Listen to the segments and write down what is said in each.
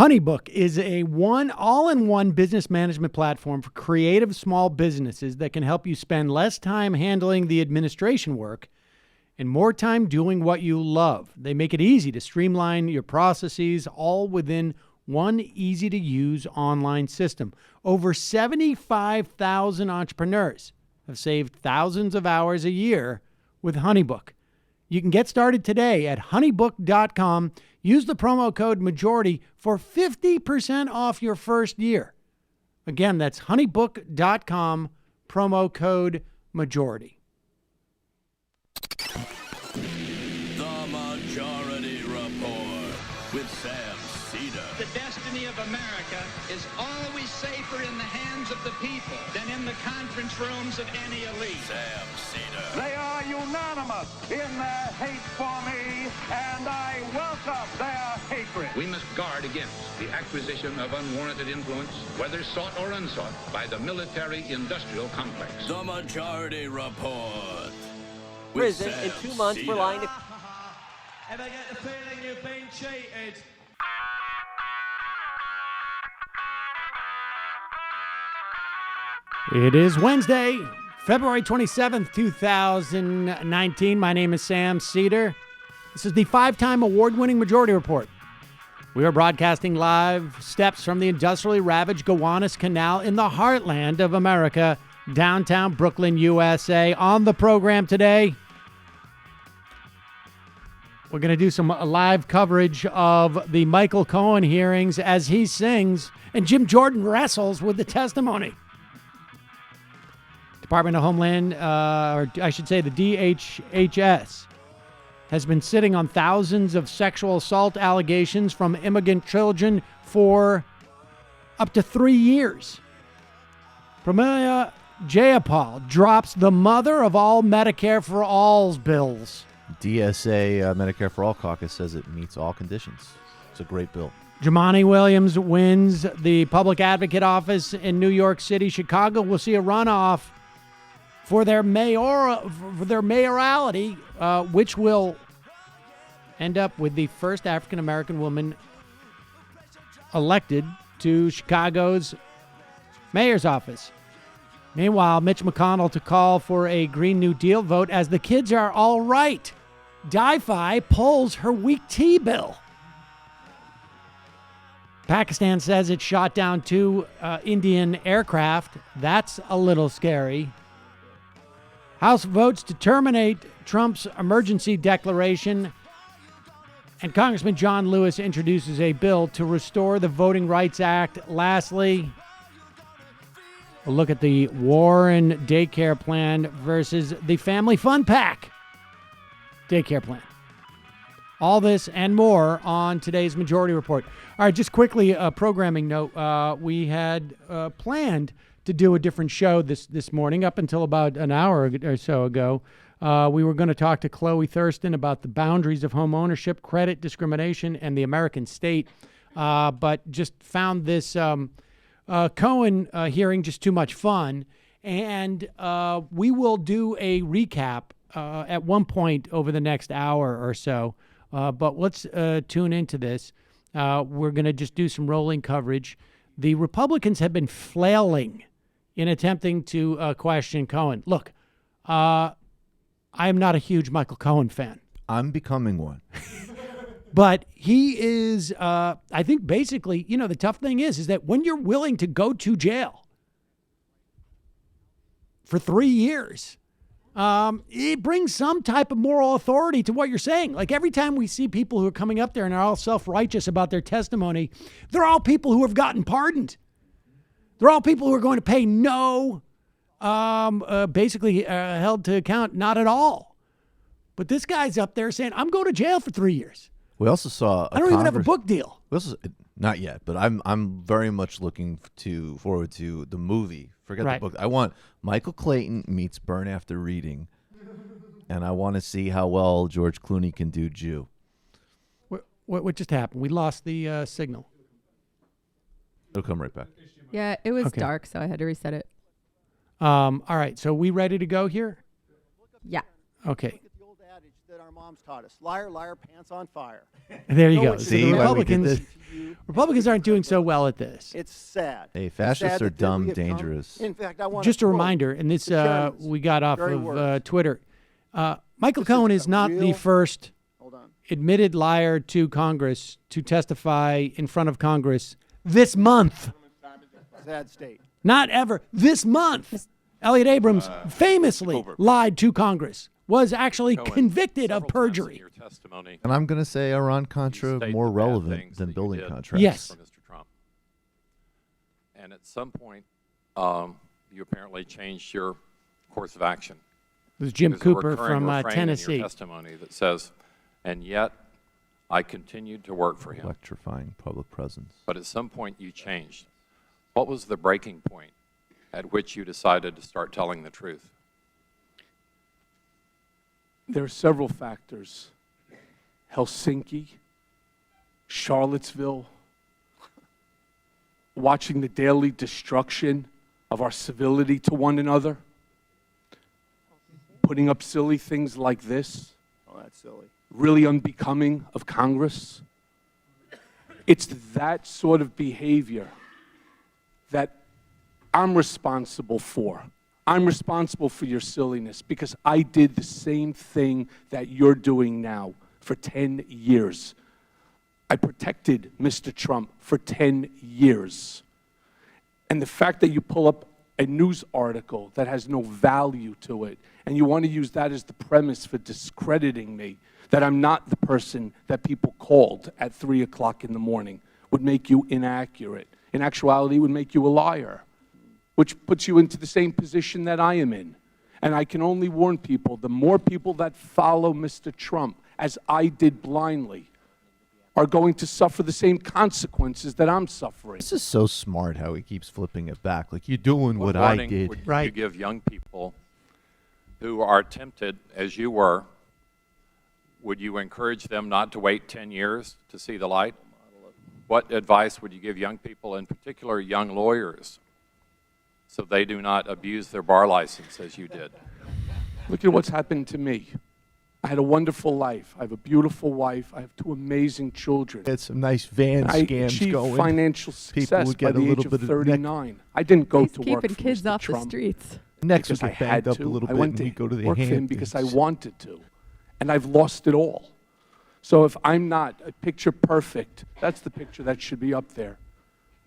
HoneyBook is a all-in-one business management platform for creative small businesses that can help you spend less time handling the administration work and more time doing what you love. They make it easy to streamline your processes, all within one easy-to-use online system. Over 75,000 entrepreneurs have saved thousands of hours a year with HoneyBook. You can get started today at honeybook.com. Use the promo code MAJORITY for 50% off your first year. Again, that's honeybook.com, promo code MAJORITY. The Majority Report with Sam Seder. The destiny of America is always safer in the hands of the people than in the conference rooms of any elite. Sam Seder. They are unanimous in their hate for me, and I welcome their hatred. We must guard against the acquisition of unwarranted influence, whether sought or unsought, by the military-industrial complex. The Majority Report. with Prison Sam in 2 months for Seder. lying to... And I get the feeling you've been cheated. It is Wednesday, February 27th, 2019. My name is Sam Seder. This is the 5-time award-winning Majority Report. We are broadcasting live steps from the industrially ravaged Gowanus Canal in the heartland of America, downtown Brooklyn, USA. On the program today, we're going to do some live coverage of the Michael Cohen hearings as he sings and Jim Jordan wrestles with the testimony. Department of Homeland, or I should say the DHHS, has been sitting on thousands of sexual assault allegations from immigrant children for up to 3 years. Pramila Jayapal drops the mother of all Medicare for All's bills. DSA Medicare for All caucus says it meets all conditions. It's a great bill. Jumaane Williams wins the public advocate office in New York City. Chicago will see a runoff for their mayoralty, which will end up with the first African-American woman elected to Chicago's mayor's office. Meanwhile, Mitch McConnell to call for a Green New Deal vote as the kids are all right. DiFi pulls her weak tea bill. Pakistan says it shot down 2 Indian aircraft. That's a little scary. House votes to terminate Trump's emergency declaration. And Congressman John Lewis introduces a bill to restore the Voting Rights Act. Lastly, a look at the Warren daycare plan versus the Family Fun Pack daycare plan. All this and more on today's Majority Report. All right, just quickly, a programming note. We had planned to do a different show this morning. Up until about an hour or so ago, we were going to talk to Chloe Thurston about the boundaries of home ownership, credit discrimination, and the American state, but just found this Cohen hearing just too much fun, and we will do a recap at one point over the next hour or so, but let's tune into this. We're going to just do some rolling coverage. The Republicans have been flailing in attempting to question Cohen. Look, I am not a huge Michael Cohen fan. I'm becoming one. But he is, I think basically, the tough thing is that when you're willing to go to jail for 3 years, it brings some type of moral authority to what you're saying. Like every time we see people who are coming up there and are all self-righteous about their testimony, they're all people who have gotten pardoned. They're all people who are going to pay no, basically held to account, not at all. But this guy's up there saying, I'm going to jail for 3 years. We also saw I don't even have a book deal. Not yet, but I'm very much looking forward to the movie. Forget Right. the book. I want Michael Clayton meets Burn After Reading, and I want to see how well George Clooney can do Jew. What just happened? We lost the signal. It'll come right back. Yeah, it was Okay. dark, so I had to reset it. All right, so we ready to go here? Yeah. Okay. moms taught us. Liar, liar, pants on fire. There you No go. one So See the why we did Republicans aren't doing so well at this. It's sad. Hey, It's fascists sad are that dumb, we have come- dangerous. In fact, I want Just to a quote reminder, and this the chairman's we got off very of words. Twitter. Michael This Cohen is is a not the real- first Hold on. admitted liar to Congress to testify in front of Congress this month. Sad state. Not ever. This month. Elliot Abrams famously lied to Congress, was actually convicted of perjury. And I'm going to say Iran-Contra more relevant than building contracts. Yes. For Mr. Trump. And at some point, you apparently changed your course of action. It was Jim There's a Cooper recurring from refrain in Tennessee. your testimony that says, and yet I continued to work for him. Electrifying public presence. But at some point you changed. What was the breaking point at which you decided to start telling the truth? There are several factors. Helsinki, Charlottesville, watching the daily destruction of our civility to one another, putting up silly things like this, Oh, that's silly. really unbecoming of Congress. It's that sort of behavior that I'm responsible for. I'm responsible for your silliness because I did the same thing that you're doing now for 10 years. I protected Mr. Trump for 10 years. And the fact that you pull up a news article that has no value to it, and you want to use that as the premise for discrediting me, that I'm not the person that people called at 3 o'clock in the morning, would make you inaccurate. In actuality, it would make you a liar, which puts you into the same position that I am in. And I can only warn people, the more people that follow Mr. Trump, as I did blindly, are going to suffer the same consequences that I'm suffering. This is so smart how he keeps flipping it back. Like, you're doing what I warning did. would you give young people who are tempted, as you were, would you encourage them not to wait 10 years to see the light? What advice would you give young people, in particular young lawyers, so they do not abuse their bar license as you did? Look at what's happened to me. I had a wonderful life. I have a beautiful wife. I have 2 amazing children. Had some nice van I scams achieved going. financial People success would by get a the little age bit of of 39. I didn't go He's to work keeping for kids Mr. off Trump the streets. Next because we I get banged had up to. a little I bit went and to we go to the work for him Hamptons. because I wanted to, and I've lost it all. So if I'm not a picture perfect, that's the picture that should be up there.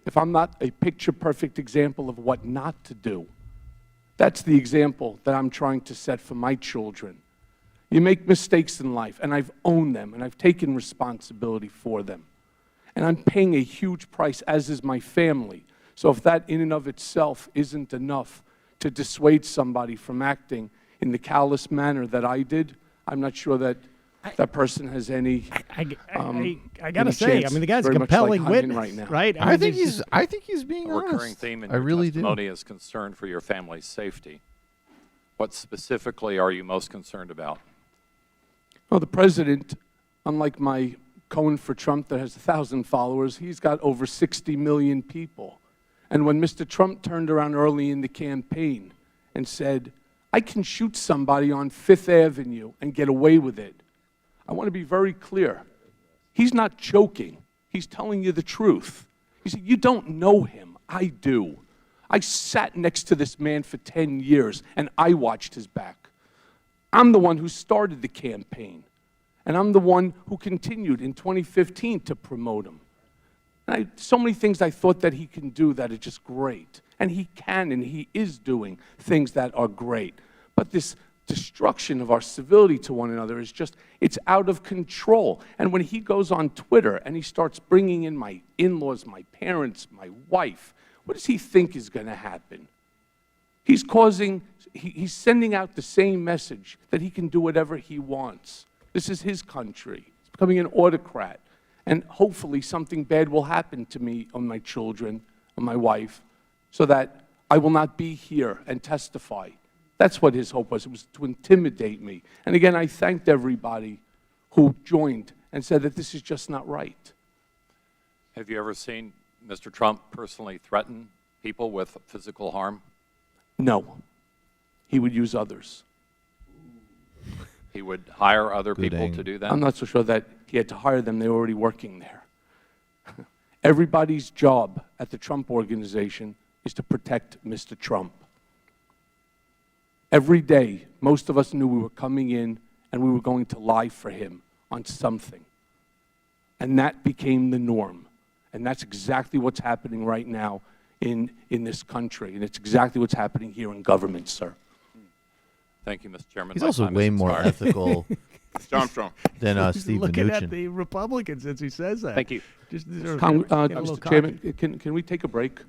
If I'm not a picture perfect example of what not to do, that's the example that I'm trying to set for my children. You make mistakes in life, and I've owned them, and I've taken responsibility for them. And I'm paying a huge price, as is my family. So if that in and of itself isn't enough to dissuade somebody from acting in the callous manner that I did, I'm not sure that that person has any. I gotta say, I mean, the guy's a compelling witness, right? I think he's being A recurring honest. theme in I your really do. testimony is concern for your family's safety. What specifically are you most concerned about? Well, the president, unlike my Cohen for Trump that has 1,000 followers, he's got over 60 million people. And when Mr. Trump turned around early in the campaign and said, I can shoot somebody on Fifth Avenue and get away with it, I want to be very clear. He's not joking. He's telling you the truth. He said, you don't know him. I do. I sat next to this man for 10 years, and I watched his back. I'm the one who started the campaign, and I'm the one who continued in 2015 to promote him. And so many things I thought that he can do that are just great. And he can, and he is doing things that are great. But this destruction of our civility to one another is just, it's out of control. And when he goes on Twitter and he starts bringing in my in-laws, my parents, my wife, what does he think is going to happen? He's sending out the same message that he can do whatever he wants. This is his country. He's becoming an autocrat. And hopefully something bad will happen to me or my children or my wife so that I will not be here and testify. That's what his hope was. It was to intimidate me. And again, I thanked everybody who joined and said that this is just not right. Have you ever seen Mr. Trump personally threaten people with physical harm? No. He would use others. He would hire other Good people aim. to do that? I'm not so sure that he had to hire them. They were already working there. Everybody's job at the Trump Organization is to protect Mr. Trump. Every day, most of us knew we were coming in and we were going to lie for him on something. And that became the norm. And that's exactly what's happening right now in this country. And it's exactly what's happening here in government, sir. Thank you, Mr. Chairman. He's My also time way has more expired. ethical Mr. Armstrong. than He's Steve looking Mnuchin. at the Republicans as he says that. Thank you. Just sort of get a little Mr. Chairman, can we take a break?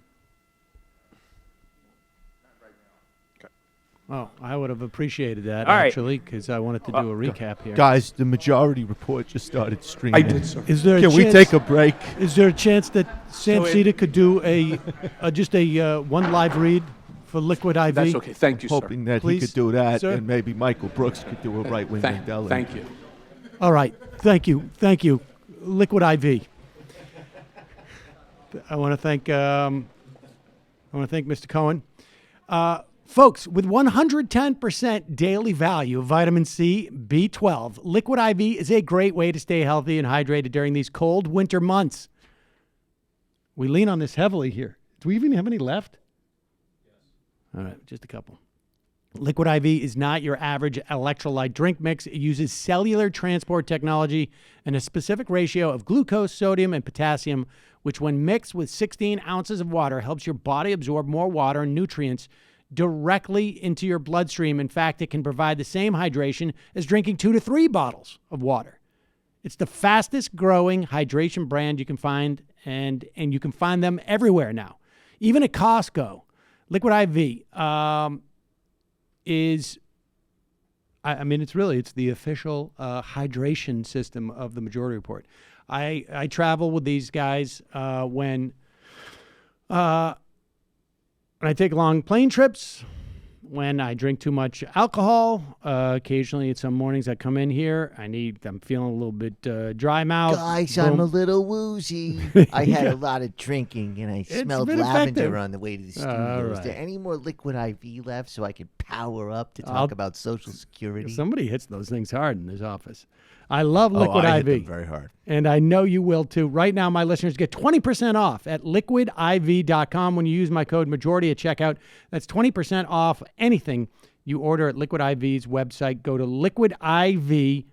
Oh, I would have appreciated that, All right. actually, because I wanted to do a recap here. Guys, the majority report just started streaming. I did, sir. Is there a Can we chance- take a break? Is there a chance that Sam So it- Seder could do just a one live read for Liquid IV? That's okay. Thank you, sir. Hoping that Please, he could do that, sir. and maybe Michael Brooks could do a right-wing Mandela. Thank you. All right. Thank you. Thank you. Liquid IV. I want to thank Mr. Cohen. Folks, with 110% daily value of vitamin C, B12, Liquid IV is a great way to stay healthy and hydrated during these cold winter months. We lean on this heavily here. Do we even have any left? Yes. All right, just a couple. Liquid IV is not your average electrolyte drink mix. It uses cellular transport technology and a specific ratio of glucose, sodium, and potassium, which when mixed with 16 ounces of water helps your body absorb more water and nutrients directly into your bloodstream. In fact, it can provide the same hydration as drinking 2 to 3 bottles of water. It's the fastest growing hydration brand you can find, and you can find them everywhere now, even at Costco. Liquid IV is, I mean, it's the official hydration system of the Majority Report. I travel with these guys when I take long plane trips, when I drink too much alcohol. Occasionally, at some mornings I come in here, I'm feeling a little bit dry mouth. Guys, Boom. I'm a little woozy. I had a lot of drinking, and I smelled been lavender effective. on the way to the studio. All Is right. there any more Liquid IV left so I can power up to talk about Social Security? Somebody hits those things hard in this office. I love Liquid I IV. hit them very hard. And I know you will too. Right now, my listeners get 20% off at liquidiv.com when you use my code majority at checkout. That's 20% off anything you order at Liquid IV's website. Go to liquidiv.com.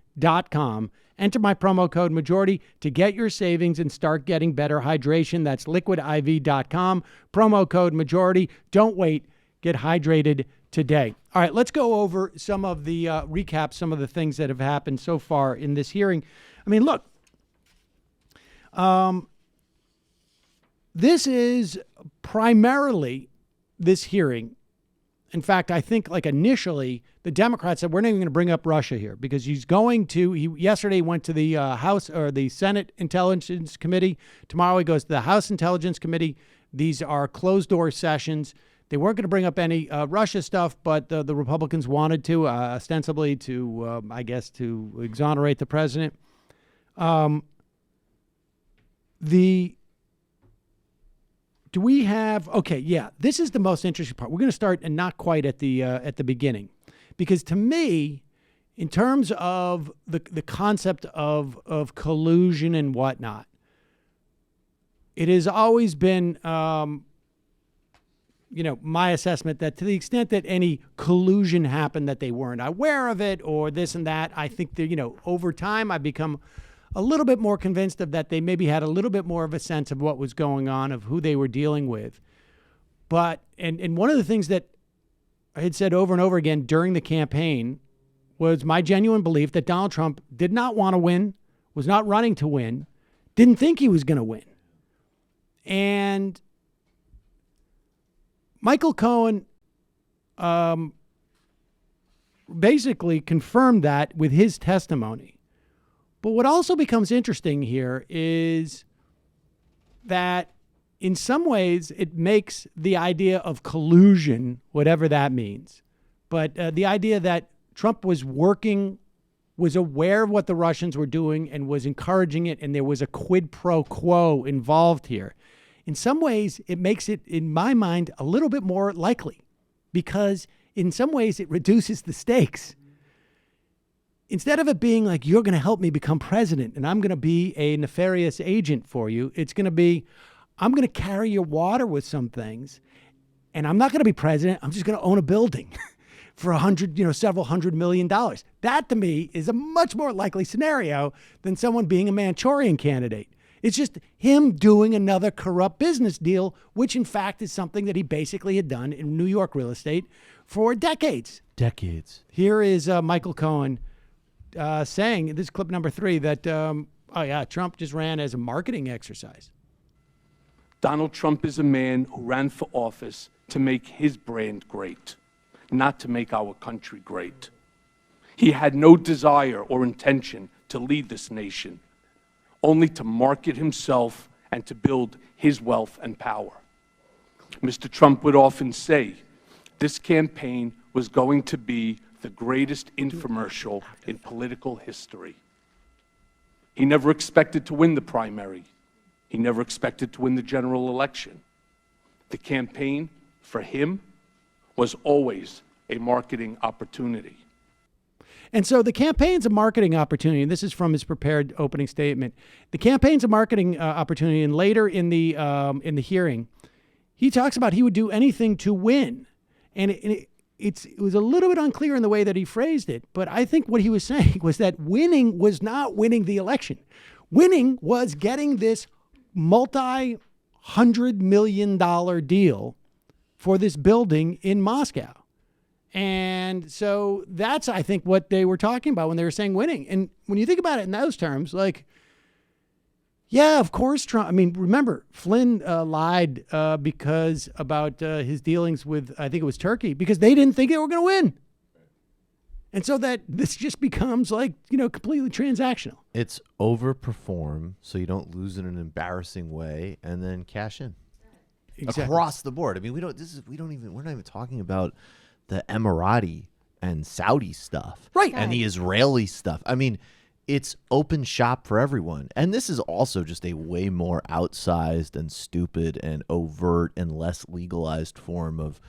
Enter my promo code majority to get your savings and start getting better hydration. That's liquidiv.com. Promo code majority. Don't wait. Get hydrated today. All right, let's go over some of the recap, some of the things that have happened so far in this hearing. I mean, look, this is primarily this hearing. In fact, I think like initially the Democrats said, we're not even going to bring up Russia here because yesterday he went to the House or the Senate Intelligence Committee. Tomorrow he goes to the House Intelligence Committee. These are closed door sessions. They weren't going to bring up any Russia stuff, but the Republicans wanted to, ostensibly to, I guess, to exonerate the president. This is the most interesting part. We're going to start and not quite at the beginning, because to me, in terms of the concept of collusion and whatnot, it has always been, my assessment that to the extent that any collusion happened, that they weren't aware of it or this and that. I think that, over time, I've become a little bit more convinced of that they maybe had a little bit more of a sense of what was going on, of who they were dealing with. But, and one of the things that I had said over and over again during the campaign was my genuine belief that Donald Trump did not want to win, was not running to win, didn't think he was going to win. And Michael Cohen basically confirmed that with his testimony. But what also becomes interesting here is that in some ways it makes the idea of collusion, whatever that means, but the idea that Trump was aware of what the Russians were doing and was encouraging it, and there was a quid pro quo involved here. In some ways, it makes it, in my mind, a little bit more likely, because in some ways it reduces the stakes. instead of it being like, you're going to help me become president and I'm going to be a nefarious agent for you, it's going to be, I'm going to carry your water with some things, and I'm not going to be president. I'm just going to own a building for several $100 million. That to me is a much more likely scenario than someone being a Manchurian candidate. It's just him doing another corrupt business deal, which in fact is something that he basically had done in New York real estate for decades. Decades. Here is Michael Cohen saying, this is clip number 3, that, Trump just ran as a marketing exercise. Donald Trump is a man who ran for office to make his brand great, not to make our country great. He had no desire or intention to lead this nation, only to market himself and to build his wealth and power. Mr. Trump would often say this campaign was going to be the greatest infomercial in political history. He never expected to win the primary. He never expected to win the general election. The campaign, for him, was always a marketing opportunity. And so the campaign's a marketing opportunity, and this is from his prepared opening statement. The campaign's a marketing opportunity, and later in the hearing, he talks about he would do anything to win. And it was a little bit unclear in the way that he phrased it, but I think what he was saying was that winning was not winning the election. Winning was getting this multi-$100 million deal for this building in Moscow. And so that's, I think, what they were talking about when they were saying winning. And when you think about it in those terms, like, yeah, of course, Trump. I mean, remember, Flynn lied because about his dealings with, I think it was Turkey, because they didn't think they were going to win. And so that this just becomes like, completely transactional. It's overperform so you don't lose in an embarrassing way and then cash in. Exactly. Across the board. I mean, we're not even talking about the Emirati and Saudi stuff. Right. And the Israeli stuff. I mean, it's open shop for everyone. And this is also just a way more outsized and stupid and overt and less legalized form of,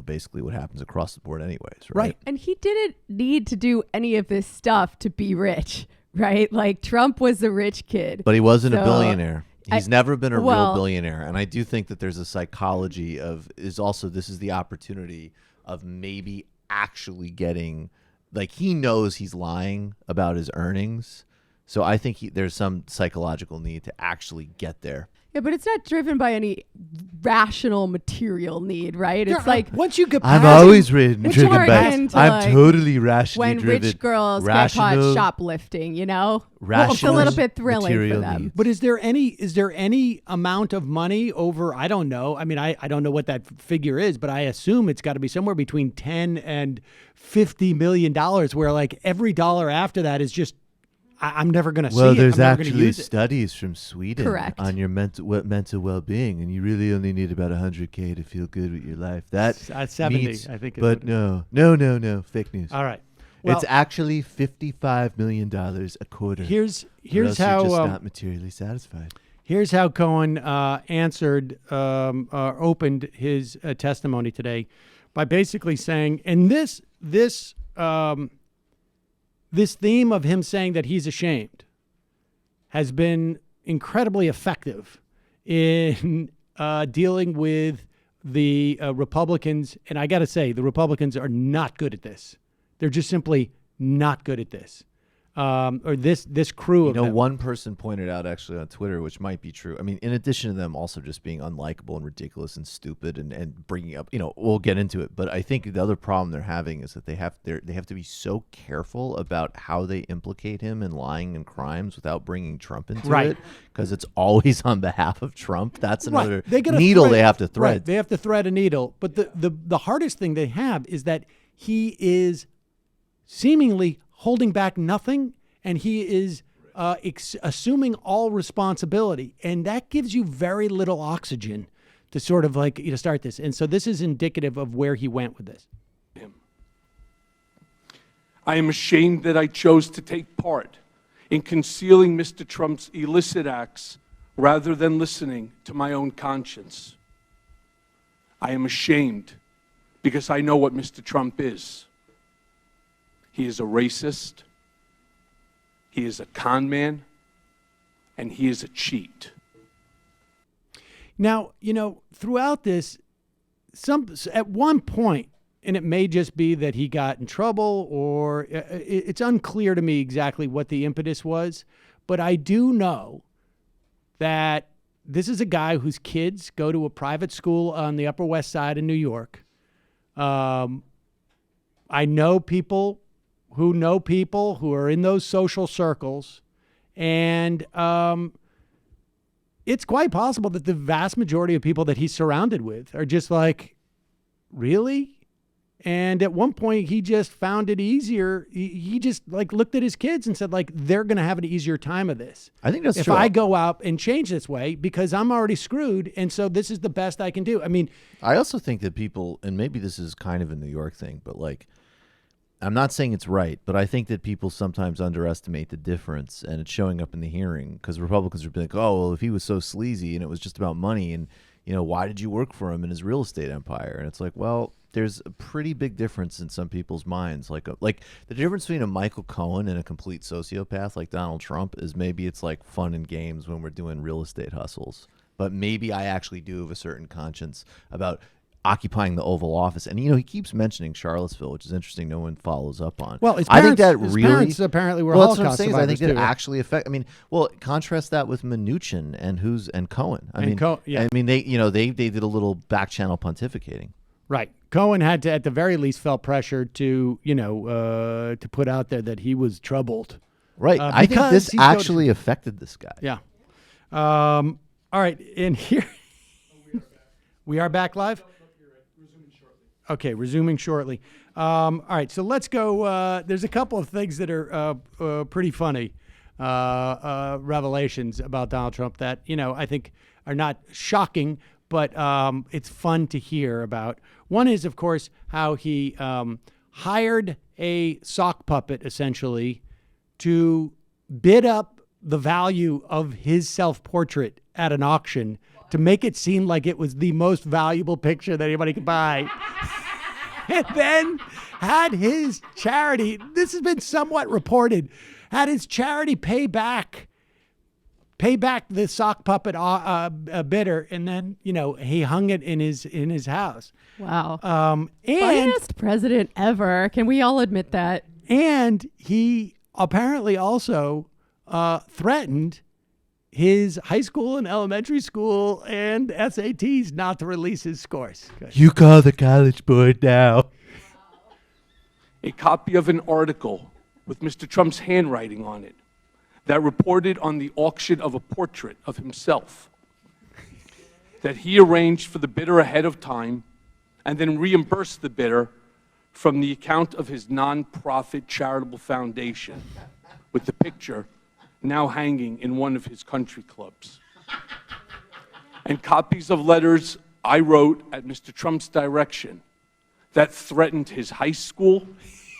basically what happens across the board anyways. Right. And he didn't need to do any of this stuff to be rich, right? Like, Trump was a rich kid. But he wasn't a billionaire. He's never been a real billionaire. And I do think that there's a psychology this is the opportunity of maybe actually getting, like, he knows he's lying about his earnings. So I think there's some psychological need to actually get there. Yeah, but it's not driven by any rational material need, right? It's like once you get, I'm always driven by. I'm totally rationally when driven. rich girls get caught shoplifting, it's a little bit thrilling for them. Needs. But is there any amount of money over? I don't know. I mean, I don't know what that figure is, but I assume it's got to be somewhere between $10 and $50 million, where like every dollar after that is just. I'm never going to see it. Well, there's actually studies from Sweden on your mental well-being, and you really only need about $100K to feel good with your life. That's 70, I think. But no, fake news. All right. Well, it's actually $55 million a quarter. Here's how you're just not materially satisfied. Here's how Cohen answered, opened his testimony today by basically saying, and this theme of him saying that he's ashamed has been incredibly effective in dealing with the Republicans. And I got to say, the Republicans are not good at this. They're just simply not good at this. Or this crew of them. One person pointed out actually on Twitter, which might be true. I mean, in addition to them also just being unlikable and ridiculous and stupid and bringing up, we'll get into it. But I think the other problem they're having is that they have to be so careful about how they implicate him in lying and crimes without bringing Trump into it, because it's always on behalf of Trump. That's another needle they have to thread. Right. They have to thread a needle. But the hardest thing they have is that he is seemingly holding back nothing, and he is assuming all responsibility, and that gives you very little oxygen to sort of like start this. And so this is indicative of where he went with this. I am ashamed that I chose to take part in concealing Mr. Trump's illicit acts rather than listening to my own conscience. I am ashamed because I know what Mr. Trump is. He is a racist, he is a con man, and he is a cheat. Now, throughout this, at one point, and it may just be that he got in trouble, or it's unclear to me exactly what the impetus was, but I do know that this is a guy whose kids go to a private school on the Upper West Side of New York. I know people who are in those social circles, and it's quite possible that the vast majority of people that he's surrounded with are just like, really? And at one point, he just found it easier. He just looked at his kids and said, they're going to have an easier time of this. I think that's if true. I go out and change this way, because I'm already screwed, and so this is the best I can do. I mean, I also think that people, and maybe this is kind of a New York thing, but I'm not saying it's right, but I think that people sometimes underestimate the difference, and it's showing up in the hearing, because Republicans are like, oh, well, if he was so sleazy and it was just about money, and why did you work for him in his real estate empire? And it's like, well, there's a pretty big difference in some people's minds. Like the difference between a Michael Cohen and a complete sociopath like Donald Trump is maybe it's like fun and games when we're doing real estate hustles, but maybe I actually do have a certain conscience about occupying the Oval Office. And he keeps mentioning Charlottesville, which is interesting. No one follows up on. Well, I think that his really parents apparently were Holocaust Holocaust survivors. I think that too. actually affect. I mean, contrast that with Mnuchin and Cohen. I mean, yeah. they did a little back channel pontificating. Right. Cohen had to, at the very least, felt pressure to to put out there that he was troubled. Right. I think this actually affected this guy. Yeah. All right. And here we are back live. Okay, resuming shortly. All right, so let's go. There's a couple of things that are pretty funny revelations about Donald Trump that, I think are not shocking, but it's fun to hear about. One is, of course, how he hired a sock puppet, essentially, to bid up the value of his self-portrait at an auction to make it seem like it was the most valuable picture that anybody could buy. And then had his charity, this has been somewhat reported, had his charity pay back the sock puppet bidder, and then he hung it in his house. Wow. And funniest president ever. Can we all admit that? And he apparently also threatened his high school and elementary school and SATs not to release his scores. Good. You call the college board now. A copy of an article with Mr. Trump's handwriting on it that reported on the auction of a portrait of himself that he arranged for the bidder ahead of time and then reimbursed the bidder from the account of his nonprofit charitable foundation, with the picture now hanging in one of his country clubs. And copies of letters I wrote at Mr. Trump's direction that threatened his high school,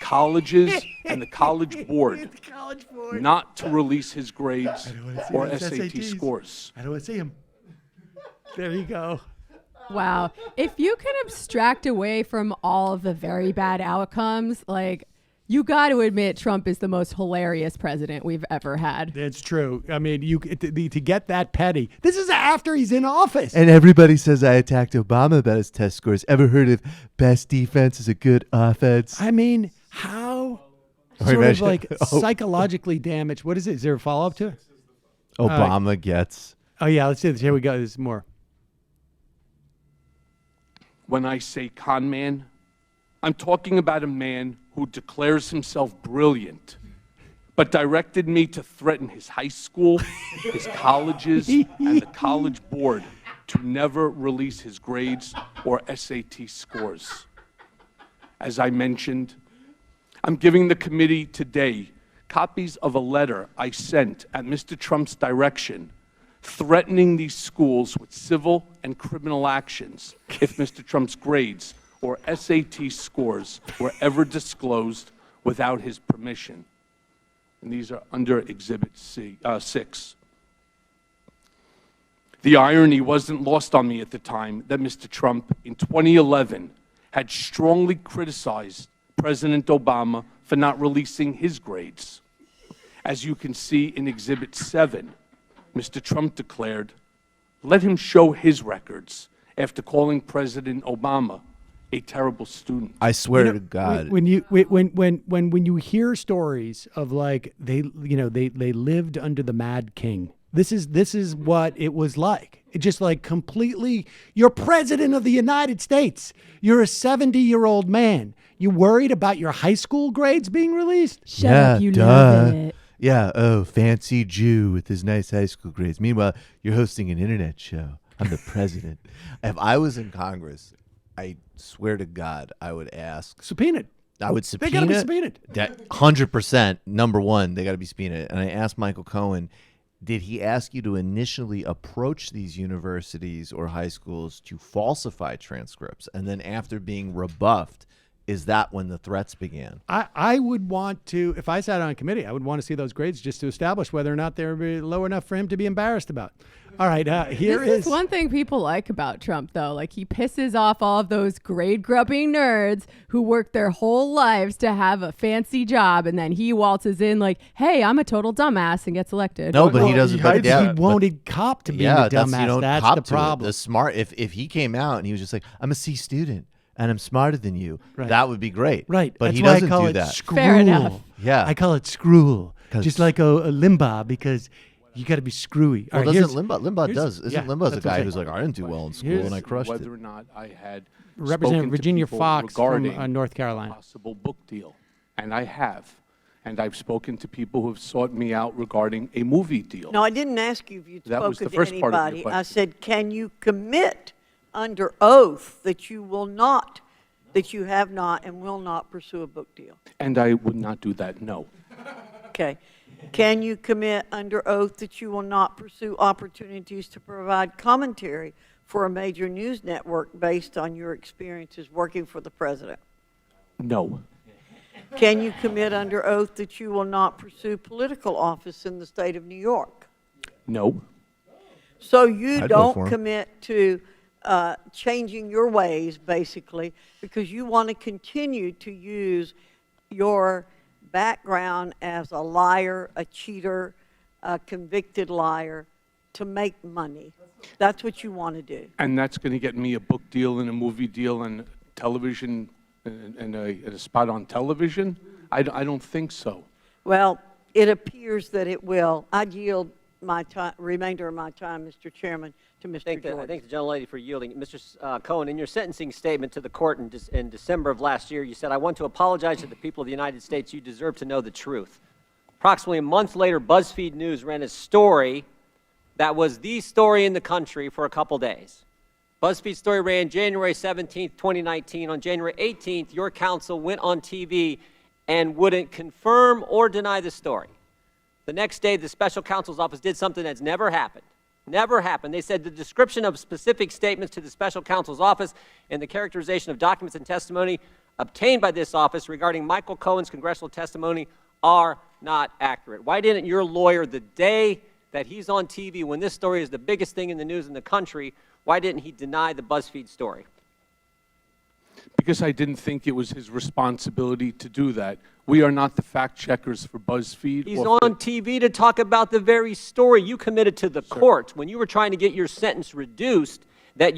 colleges, and the college board not to release his grades or SAT scores. I don't want to see him. There you go. Wow. If you can abstract away from all of the very bad outcomes, you got to admit Trump is the most hilarious president we've ever had. It's true. I mean, to get that petty. This is after he's in office. And everybody says I attacked Obama about his test scores. Ever heard of best defense is a good offense? I mean, how sort of psychologically damaged. What is it? Is there a follow-up to it? Obama gets. Oh, yeah. Let's see this. Here we go. There's more. When I say con man, I'm talking about a man who declares himself brilliant, but directed me to threaten his high school, his colleges, and the college board to never release his grades or SAT scores. As I mentioned, I'm giving the committee today copies of a letter I sent at Mr. Trump's direction threatening these schools with civil and criminal actions if Mr. Trump's grades or SAT scores were ever disclosed without his permission. And these are under Exhibit 6. The irony wasn't lost on me at the time that Mr. Trump, in 2011, had strongly criticized President Obama for not releasing his grades. As you can see in Exhibit 7, Mr. Trump declared, let him show his records after calling President Obama a terrible student. I swear to God. When you hear stories of like they lived under the Mad King. This is what it was like. It just like completely. You're president of the United States. You're a 70-year-old man. You worried about your high school grades being released? Shut up, you love it. Yeah, oh, fancy Jew with his nice high school grades. Meanwhile, you're hosting an internet show. I'm the president. If I was in Congress, I swear to God, I would ask. Subpoenaed. I would subpoena. They got to be subpoenaed. 100%. Number one, they got to be subpoenaed. And I asked Michael Cohen, did he ask you to initially approach these universities or high schools to falsify transcripts? And then after being rebuffed, is that when the threats began? I would want to, if I sat on a committee, I would want to see those grades just to establish whether or not they're low enough for him to be embarrassed about. All right, This is one thing people like about Trump, though. Like, he pisses off all of those grade-grubbing nerds who work their whole lives to have a fancy job, and then he waltzes in like, hey, I'm a total dumbass, and gets elected. No, but he doesn't. He wanted cop to be a dumbass. That's the problem. The smart. If he came out and he was just like, I'm a C student and I'm smarter than you, that would be great. Right. But That's he why doesn't I call do it that. Scrool. Fair enough. Yeah. I call it scrool, just like a Limbaugh, because you got to be screwy. Well, All right, doesn't Limbaugh does? Isn't Limbaugh the guy who's like, I didn't do well in school and I crushed it? Whether or not I had Representative Virginia Fox from regarding North Carolina. a possible book deal, and I have. And I've spoken to people who have sought me out regarding a movie deal. No, I didn't ask you if you'd That was spoken the to first part of your anybody. I question. said, can you commit under oath that you will not, that you have not and will not pursue a book deal? And I would not do that, no. Okay. Can you commit under oath that you will not pursue opportunities to provide commentary for a major news network based on your experiences working for the president? No. Can you commit under oath that you will not pursue political office in the state of New York? No. So you I'd go don't for 'em. commit to changing your ways, basically, because you want to continue to use your background as a liar, a cheater, a convicted liar to make money. That's what you want to do. And that's going to get me a book deal and a movie deal and television and a spot on television? I don't think so. Well, it appears that it will. I'd yield my time, remainder of my time, Mr. Chairman, to Mr. Jordan. I thank the gentlelady for yielding. Mr. Cohen, in your sentencing statement to the court in December of last year, you said, I want to apologize to the people of the United States. You deserve to know the truth. Approximately a month later, BuzzFeed News ran a story that was the story in the country for a couple days. BuzzFeed story ran January 17th, 2019. On January 18th, your counsel went on TV and wouldn't confirm or deny the story. The next day, the special counsel's office did something that's never happened. Never happened. They said the description of specific statements to the special counsel's office and the characterization of documents and testimony obtained by this office regarding Michael Cohen's congressional testimony are not accurate. Why didn't your lawyer, the day that he's on TV, when this story is the biggest thing in the news in the country, why didn't he deny the BuzzFeed story? Because I didn't think it was his responsibility to do that. We are not the fact checkers for BuzzFeed. He's on TV to talk about the very story you committed to the court when you were trying to get your sentence reduced, that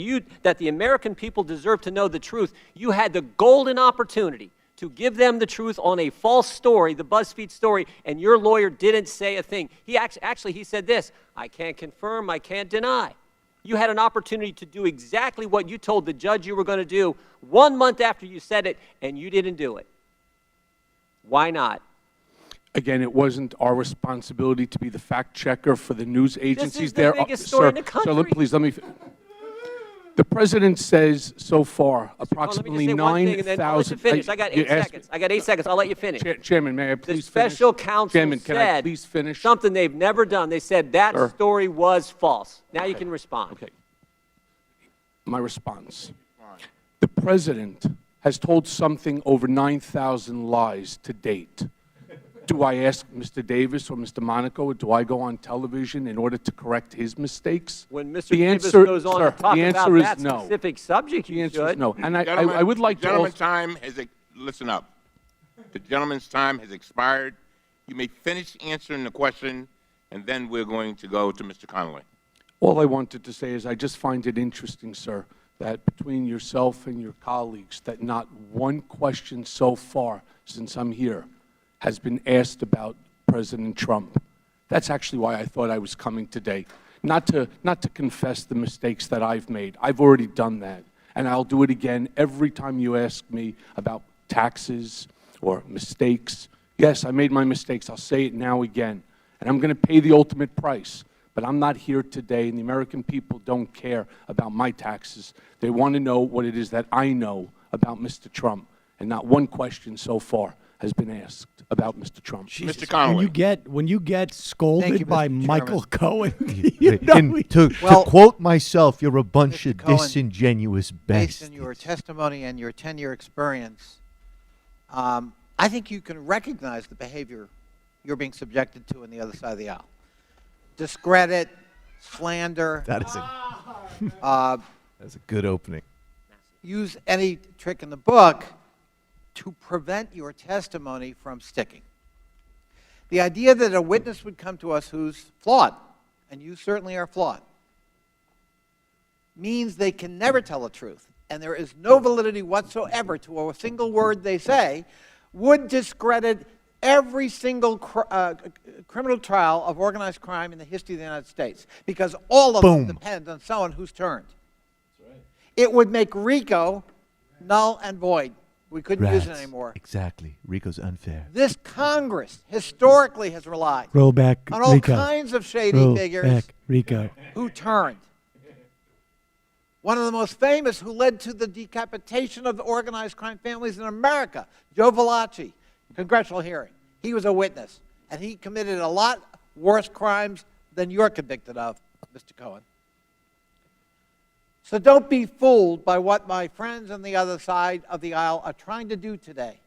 the American people deserve to know the truth. You had the golden opportunity to give them the truth on a false story, the BuzzFeed story, and your lawyer didn't say a thing. He actually he said this, I can't confirm, I can't deny. You had an opportunity to do exactly what you told the judge you were going to do 1 month after you said it, and you didn't do it. Why not? Again, it wasn't our responsibility to be the fact checker for the news agencies. This is the biggest story in the country. Sir, please let me. The president says so far approximately 9,000. Finish. I got 8 seconds. I got 8 seconds. I'll let you finish. Chairman, may I please finish? The special counsel Chairman, can I said please finish? something they've never done. They said that Sir. story was false. Now you can respond. Okay. My response. The president has told something over 9,000 lies to date. Do I ask Mr. Davis or Mr. Monaco, or do I go on television in order to correct his mistakes? When Mr. The Davis answer, goes on sir, to talk the answer about is that no. specific subject, The you answer should. is no. And I would like to gentleman's also, time has listen up. The gentleman's time has expired, You may finish answering the question, and then we're going to go to Mr. Connolly. All I wanted to say is I just find it interesting, sir, that between yourself and your colleagues, that not one question so far since I'm here has been asked about President Trump. That's actually why I thought I was coming today. Not to confess the mistakes that I've made. I've already done that. And I'll do it again every time you ask me about taxes or mistakes. Yes, I made my mistakes. I'll say it now again. And I'm going to pay the ultimate price. But I'm not here today, and the American people don't care about my taxes. They want to know what it is that I know about Mr. Trump. And not one question so far has been asked about Mr. Trump. Mr. Connolly. When you get scolded you, by Mr. Michael Chairman. Cohen, you know And to quote myself, you're a bunch of Cohen, disingenuous based bastards. on your testimony and your 10-year experience, I think you can recognize the behavior you're being subjected to on the other side of the aisle. Discredit, slander. That is that's a good opening. Use any trick in the book to prevent your testimony from sticking. The idea that a witness would come to us who's flawed, and you certainly are flawed, means they can never tell the truth, and there is no validity whatsoever to a single word they say, would discredit every single criminal trial of organized crime in the history of the United States, because all of them depend on someone who's turned. That's right. It would make RICO null and void. We couldn't use it anymore. Exactly. RICO's unfair. This Congress historically has relied Roll back on all RICO. kinds of shady Roll figures back RICO. who turned. One of the most famous who led to the decapitation of the organized crime families in America, Joe Valachi. Congressional hearing. He was a witness, and he committed a lot worse crimes than you're convicted of, Mr. Cohen. So don't be fooled by what my friends on the other side of the aisle are trying to do today.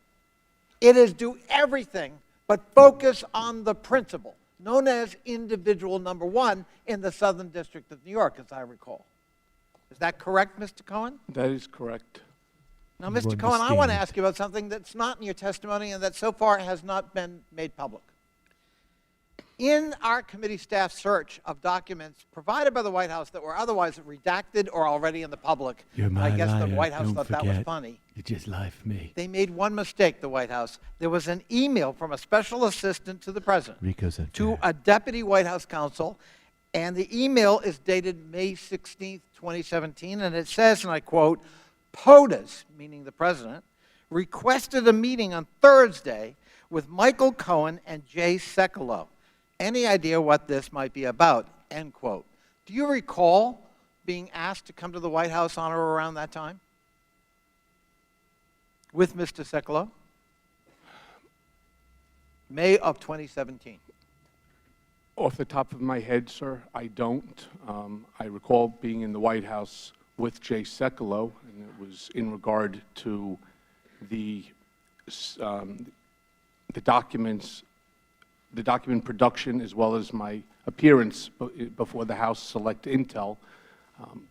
It is do everything but focus on the principle, known as individual number one in the Southern District of New York, as I recall. Is that correct, Mr. Cohen? That is correct. Now, Mr. Cohen, I want to ask you about something that's not in your testimony and that so far has not been made public. In our committee staff search of documents provided by the White House that were otherwise redacted or already in the public, You're my I guess liar. the White House Don't thought forget. that was funny. You just lie for me. They made one mistake, the White House. There was an email from a special assistant to the president RICO's unfair. to a deputy White House counsel, and the email is dated May 16th, 2017, and it says, and I quote, POTUS, meaning the president, requested a meeting on Thursday with Michael Cohen and Jay Sekulow. Any idea what this might be about? End quote. Do you recall being asked to come to the White House on or around that time with Mr. Sekulow? May of 2017. Off the top of my head, sir, I don't. I recall being in the White House with Jay Sekulow, and it was in regard to the documents, the document production, as well as my appearance before the House Select Intel.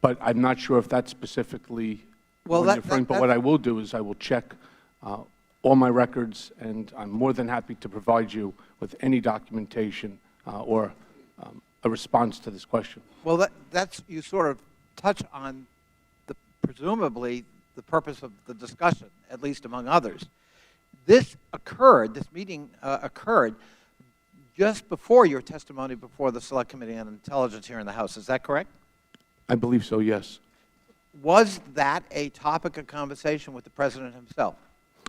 But I'm not sure if that's specifically what you're referring. But what I will do is I will check all my records, and I'm more than happy to provide you with any documentation or a response to this question. Well, that's you sort of touch on presumably the purpose of the discussion, at least among others. This meeting occurred just before your testimony before the Select Committee on Intelligence here in the House. Is that correct? I believe so, yes. Was that a topic of conversation with the President himself?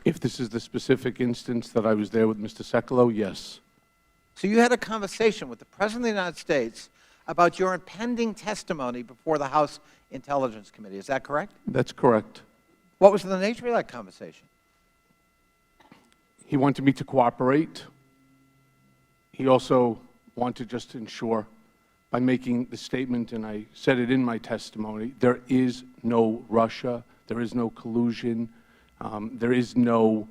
If this is the specific instance that I was there with Mr. Sekulow, yes. So you had a conversation with the President of the United States about your impending testimony before the House Intelligence Committee. Is that correct? That's correct. What was the nature of that conversation? He wanted me to cooperate. He also wanted just to ensure, by making the statement, and I said it in my testimony, there is no Russia, there is no collusion, there is no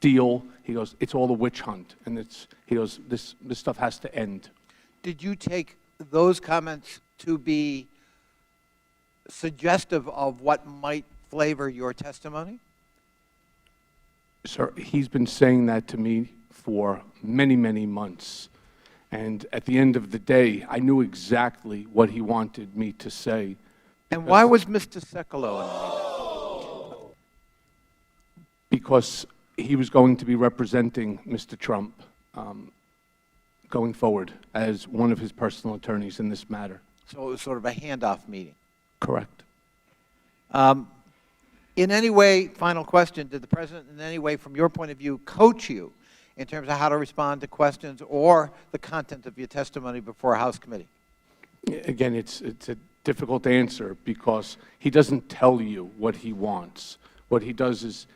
deal. He goes, it's all a witch hunt, and he goes, this stuff has to end. Did you take those comments to be suggestive of what might flavor your testimony? Sir, he's been saying that to me for many, many months. And at the end of the day, I knew exactly what he wanted me to say. And why was Mr. Sekulow in the meeting? Because he was going to be representing Mr. Trump going forward as one of his personal attorneys in this matter. So it was sort of a handoff meeting. Correct. In any way, final question, did the President in any way, from your point of view, coach you in terms of how to respond to questions or the content of your testimony before a House committee? Again, it's a difficult answer because he doesn't tell you what he wants. What he does is,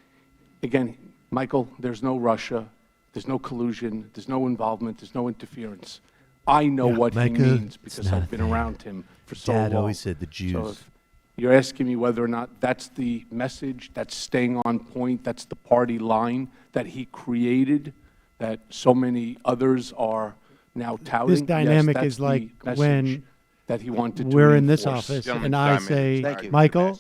again, Michael, there's no Russia, there's no collusion, there's no involvement, there's no interference. I know what he means because I've been around him for so long. Dad always said the Jews. So if you're asking me whether or not that's the message, that's staying on point, that's the party line that he created, that so many others are now touting. This dynamic yes, is like the when that he wanted to we're in this reinforce. office and I say, Michael,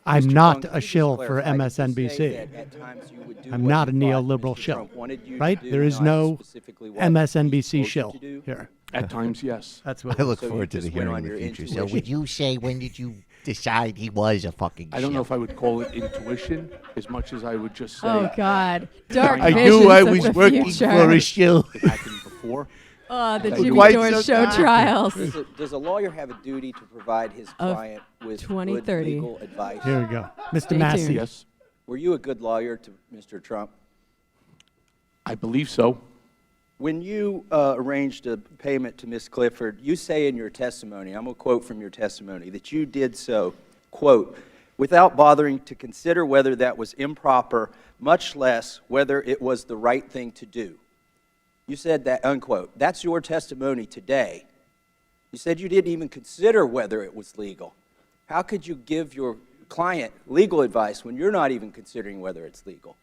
I'm Mr. not Cohen, a shill for clarify, did you say MSNBC. that at times you would do I'm what not a you thought neoliberal Mr. shill, Trump wanted you to right? do, There is not no specifically what MSNBC he told shill you to do? here. At times, yes. That's what I look So you forward to the just went hearing on in the your future. So intuition. would you say, when did you decide he was a fucking I don't know shill? if I would call it intuition as much as I would just say. Oh, God. Dark I visions knew I of was the working future. for a shill. It happened before. Oh, the That Jimmy quite Dore so show time. trials. Does a lawyer have a duty to provide his Of client with good 2030. legal advice? Here we go. Mr. Stay Massey. tuned. Yes, Were you a good lawyer to Mr. Trump? I believe so. When you arranged a payment to Ms. Clifford, you say in your testimony, I'm going to quote from your testimony, that you did so, quote, without bothering to consider whether that was improper, much less whether it was the right thing to do. You said that, unquote. That's your testimony today. You said you didn't even consider whether it was legal. How could you give your client legal advice when you're not even considering whether it's legal?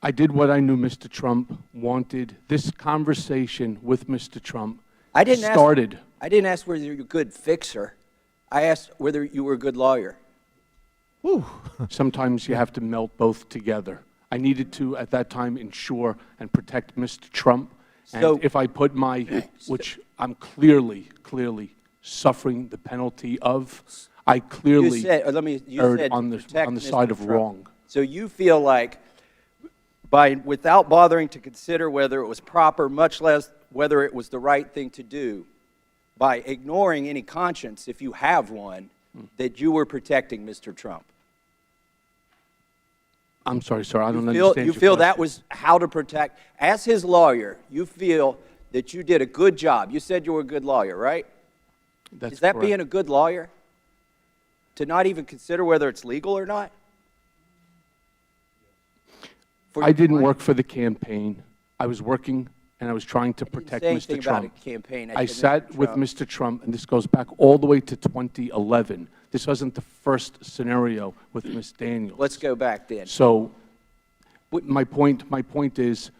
I did what I knew Mr. Trump wanted. This conversation with Mr. Trump started. I didn't ask whether you're a good fixer. I asked whether you were a good lawyer. Whew. Sometimes you have to melt both together. I needed to, at that time, ensure and protect Mr. Trump. So- And if I put my, which I'm clearly suffering the penalty of, I clearly you said erred on the protect side Mr. of Trump. wrong. So you feel like without bothering to consider whether it was proper, much less whether it was the right thing to do, by ignoring any conscience, if you have one, that you were protecting Mr. Trump. I'm sorry, sir, I don't understand You your feel that question. was how to protect, as his lawyer, you feel that you did a good job. You said you were a good lawyer, right? That's Is that correct. being a good lawyer? To not even consider whether it's legal or not? I didn't work for the campaign. I was working and I was trying to protect say Mr. anything about Trump. a campaign I against sat Mr. with Trump. Mr. Trump, and this goes back all the way to 2011. This wasn't the first scenario with Ms. Daniels. Let's go back then. So my point is,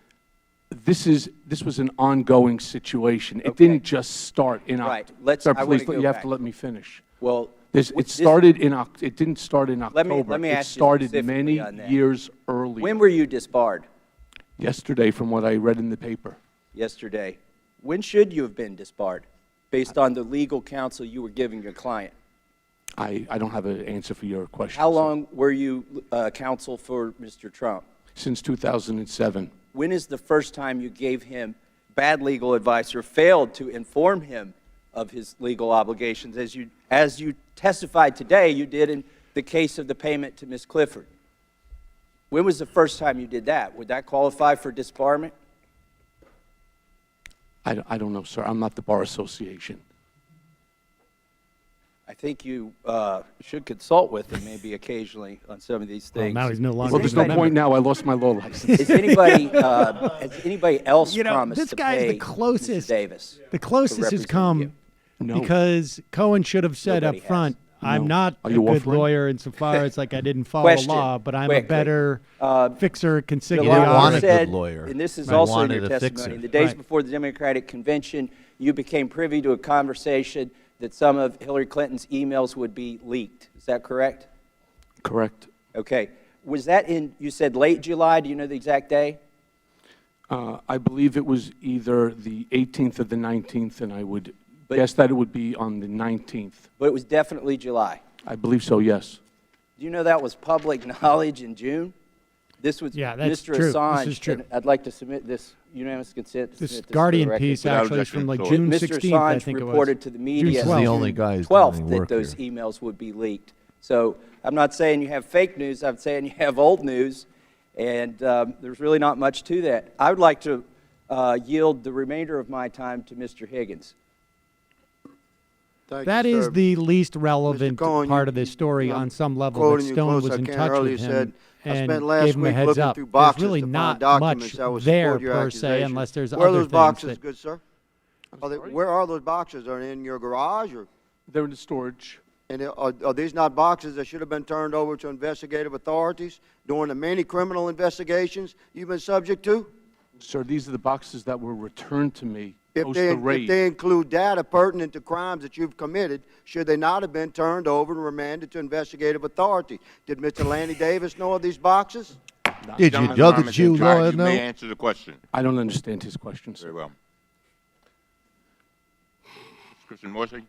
this was an ongoing situation. It didn't just start in Right. October. Let's- I wanna Please, go you have back. to let me finish. Well, It started in it didn't start in Let me October. ask It you started specifically many on that. years earlier. When were you disbarred? Yesterday, from what I read in the paper. Yesterday. When should you have been disbarred, based on the legal counsel you were giving your client? I don't have an answer for your question. How long were you counsel for Mr. Trump? Since 2007. When is the first time you gave him bad legal advice or failed to inform him of his legal obligations, as you testified today you did in the case of the payment to Ms. Clifford? When was the first time you did that? Would that qualify for disbarment? I don't know, sir. I'm not the Bar Association. I think you should consult with him maybe occasionally on some of these things. now he's no longer Well, there's no point now. I lost my law license. Has anybody else promised this to guy's pay the closest. Mrs. Davis? The closest has represent come you? No. because Cohen should have said Nobody up front, has. I'm No. not Are a you good offering? lawyer insofar as like I didn't follow Question, the law, but I'm quickly. a better fixer, The consigliere. lawyer want a good said, lawyer. and this is Right. also in Wanted your a testimony, fixer. in the days Right. before the Democratic Convention, you became privy to a conversation that some of Hillary Clinton's emails would be leaked. Is that correct? Correct. Okay. Was that in, you said late July? Do you know the exact day? I believe it was either the 18th or the 19th, and I would guess that it would be on the 19th. But it was definitely July. I believe so, yes. Do you know that was public knowledge in June? This was that's Mr. true. Assange. This is true. And I'd like to submit this unanimous consent. To This submit Guardian to the piece record. actually is from like June Mr. 16th, I Assange think it was. reported to the media June 12th. The only guy who's 12th doing that work those here. emails would be leaked. So I'm not saying you have fake news. I'm saying you have old news, and there's really not much to that. I would like to yield the remainder of my time to Mr. Higgins. That is the least relevant Cohen, part of this story on some level. That quoting you Stone close, was I in can't touch earlier with him said, I and spent last gave him a week heads looking up. through There's boxes really to find not documents much that would there support your per se, accusation. unless there's Where are other those things boxes, that. good sir? Where are those boxes? Are they in your garage or? They're in the storage. And are these not boxes that should have been turned over to investigative authorities during the many criminal investigations you've been subject to? Sir, these are the boxes that were returned to me If post the raid. they include data pertinent to crimes that you've committed, should they not have been turned over and remanded to investigative authority? Did Mr. Lanny Davis know of these boxes? Did you, Joe, did you lawyer You know? may answer the question. I don't understand his question, sir. Very well. Christian Morsi.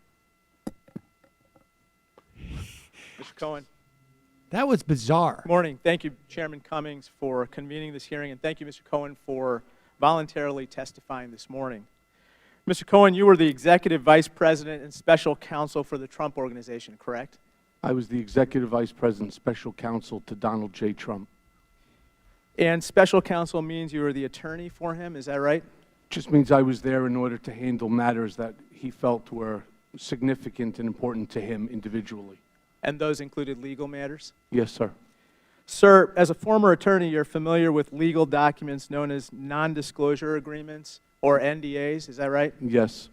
Mr. Cohen. That was bizarre. Morning. Thank you, Chairman Cummings, for convening this hearing, and thank you, Mr. Cohen, for voluntarily testifying this morning. Mr. Cohen, you were the Executive Vice President and Special Counsel for the Trump Organization, correct? I was the Executive Vice President, Special Counsel to Donald J. Trump. And Special Counsel means you were the attorney for him, is that right? Just means I was there in order to handle matters that he felt were significant and important to him individually. And those included legal matters? Yes, sir. Sir, as a former attorney, you're familiar with legal documents known as non-disclosure agreements, or NDAs, is that right? Yes.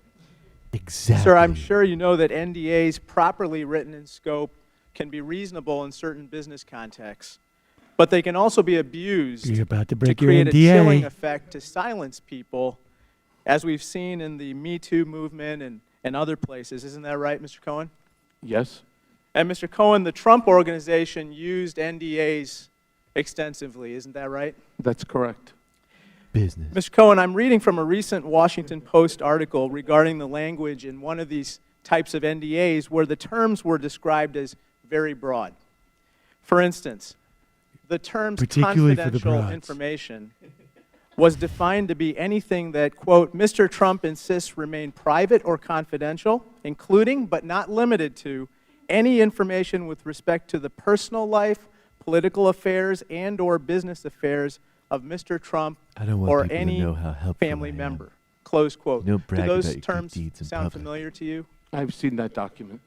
Exactly. Sir, I'm sure you know that NDAs, properly written in scope, can be reasonable in certain business contexts, but they can also be abused You're about to break create your a chilling NDA. effect to silence people, as we've seen in the Me Too movement and other places. Isn't that right, Mr. Cohen? Yes. And Mr. Cohen, the Trump Organization used NDAs extensively. Isn't that right? That's correct. Business. Mr. Cohen, I'm reading from a recent Washington Post article regarding the language in one of these types of NDAs where the terms were described as very broad. For instance, the terms Particularly for the confidential broads. information was defined to be anything that, quote, Mr. Trump insists remain private or confidential, including but not limited to any information with respect to the personal life, political affairs, and or business affairs of Mr. Trump I don't want or people to any know how helpful family I am. member, close quote. No Do brag those about your good terms deeds in sound public. familiar to you? I've seen that document.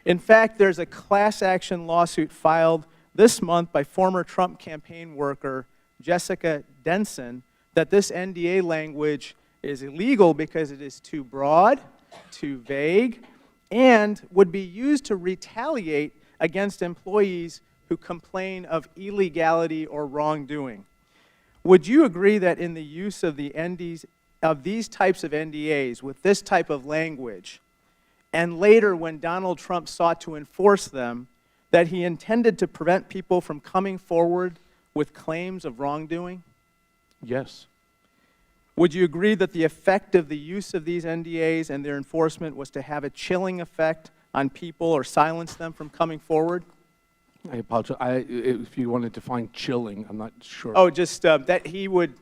In fact, there's a class action lawsuit filed this month by former Trump campaign worker Jessica Denson that this NDA language is illegal because it is too broad, too vague, and would be used to retaliate against employees who complain of illegality or wrongdoing. Would you agree that in the use of the these types of NDAs with this type of language, and later when Donald Trump sought to enforce them, that he intended to prevent people from coming forward with claims of wrongdoing? Yes. Would you agree that the effect of the use of these NDAs and their enforcement was to have a chilling effect on people or silence them from coming forward? I apologize. If you want to define chilling, I'm not sure. Oh, just that he would,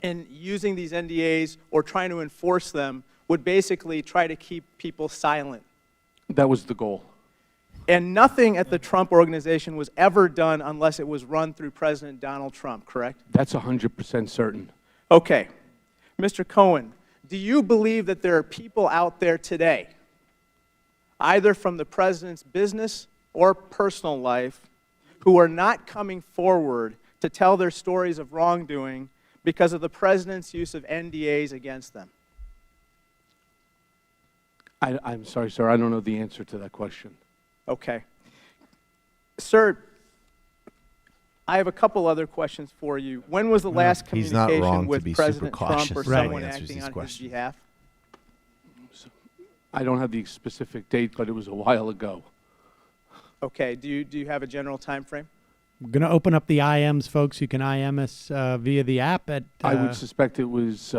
in using these NDAs or trying to enforce them, would basically try to keep people silent. That was the goal. And nothing at the Trump Organization was ever done unless it was run through President Donald Trump, correct? That's 100% certain. Okay. Mr. Cohen, do you believe that there are people out there today, either from the President's business or personal life, who are not coming forward to tell their stories of wrongdoing because of the President's use of NDAs against them? I'm sorry, sir. I don't know the answer to that question. Okay. Sir, I have a couple other questions for you. When was the last he's not communication wrong to with be super President Trump cautious or when he someone answers acting these on his questions. behalf? I don't have the specific date, but it was a while ago. Okay. Do you have a general time frame? We're going to open up the IMs, folks. You can IM us via the app at... I would suspect it was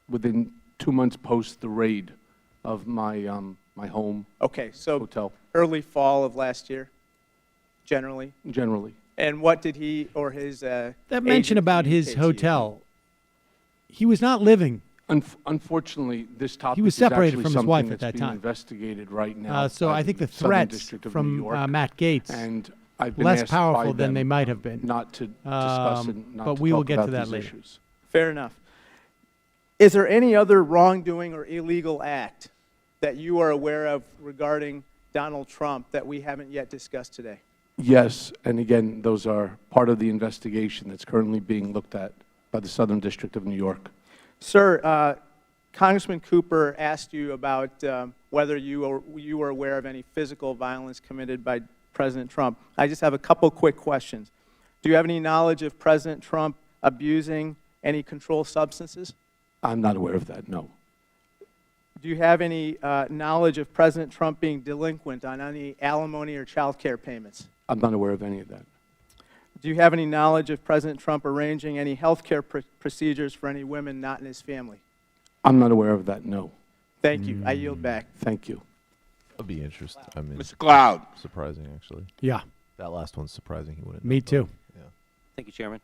within 2 months post the raid of my my home Okay, so hotel. early fall of last year, generally. Generally. And what did he or his that mention agent about his communicate to you? hotel, he was not living. Unfortunately, this topic He was is separated actually from his something wife at that's that being time. investigated right now. So by I think the Southern threats District of from New York, Matt Gates and I've been less asked by powerful than them they might have been. not to discuss and not but to we will talk get to about that these later. issues. Fair enough. Is there any other wrongdoing or illegal act that you are aware of regarding Donald Trump that we haven't yet discussed today? Yes, and again, those are part of the investigation that's currently being looked at by the Southern District of New York. Sir, Congressman Cooper asked you about whether you were aware of any physical violence committed by President Trump. I just have a couple quick questions. Do you have any knowledge of President Trump abusing any controlled substances? I'm not aware of that, no. Do you have any knowledge of President Trump being delinquent on any alimony or child care payments? I'm not aware of any of that. Do you have any knowledge of President Trump arranging any health care procedures for any women not in his family? I'm not aware of that, no. Thank you. I yield back. Thank you. That'd be interesting. I mean, Mr. Cloud. Surprising, actually. Yeah. That last one's surprising. He wouldn't. Me too. Yeah. Thank you, Chairman.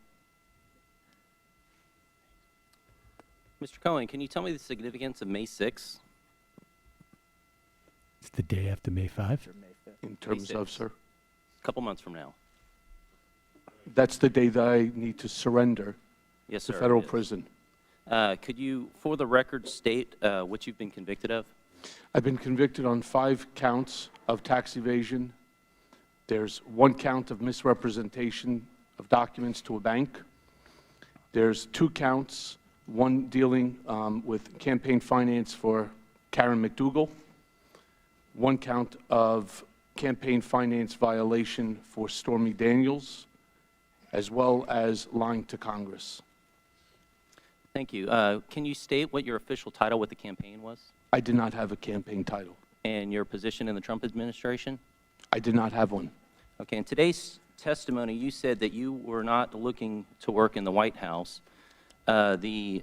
Mr. Cohen, can you tell me the significance of May 6th? It's the day after May 5. In terms of, sir? A couple months from now. That's the day that I need to surrender Yes, to sir, federal it is. prison. Could you, for the record, state what you've been convicted of? I've been convicted on 5 counts of tax evasion. There's 1 count of misrepresentation of documents to a bank. There's 2 counts, one dealing with campaign finance for Karen McDougal, 1 count of campaign finance violation for Stormy Daniels, as well as lying to Congress. Thank you. Can you state what your official title with the campaign was? I did not have a campaign title. And your position in the Trump administration? I did not have one. Okay, in today's testimony, you said that you were not looking to work in the White House. The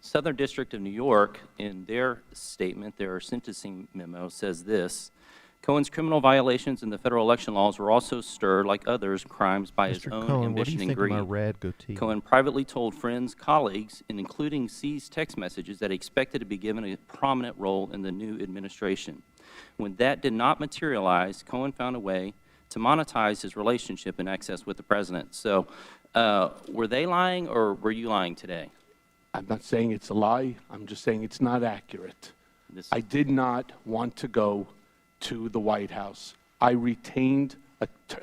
Southern District of New York, in their statement, their sentencing memo, says this: Cohen's criminal violations in the federal election laws were also stirred, like others, crimes by his own Cohen, ambition and greed. What do you think of my rad goatee? Cohen privately told friends, colleagues, and including C's text messages that he expected to be given a prominent role in the new administration. When that did not materialize, Cohen found a way to monetize his relationship in excess with the president. So were they lying, or were you lying today? I'm not saying it's a lie. I'm just saying it's not accurate. I did not want to go to the White House. I retained,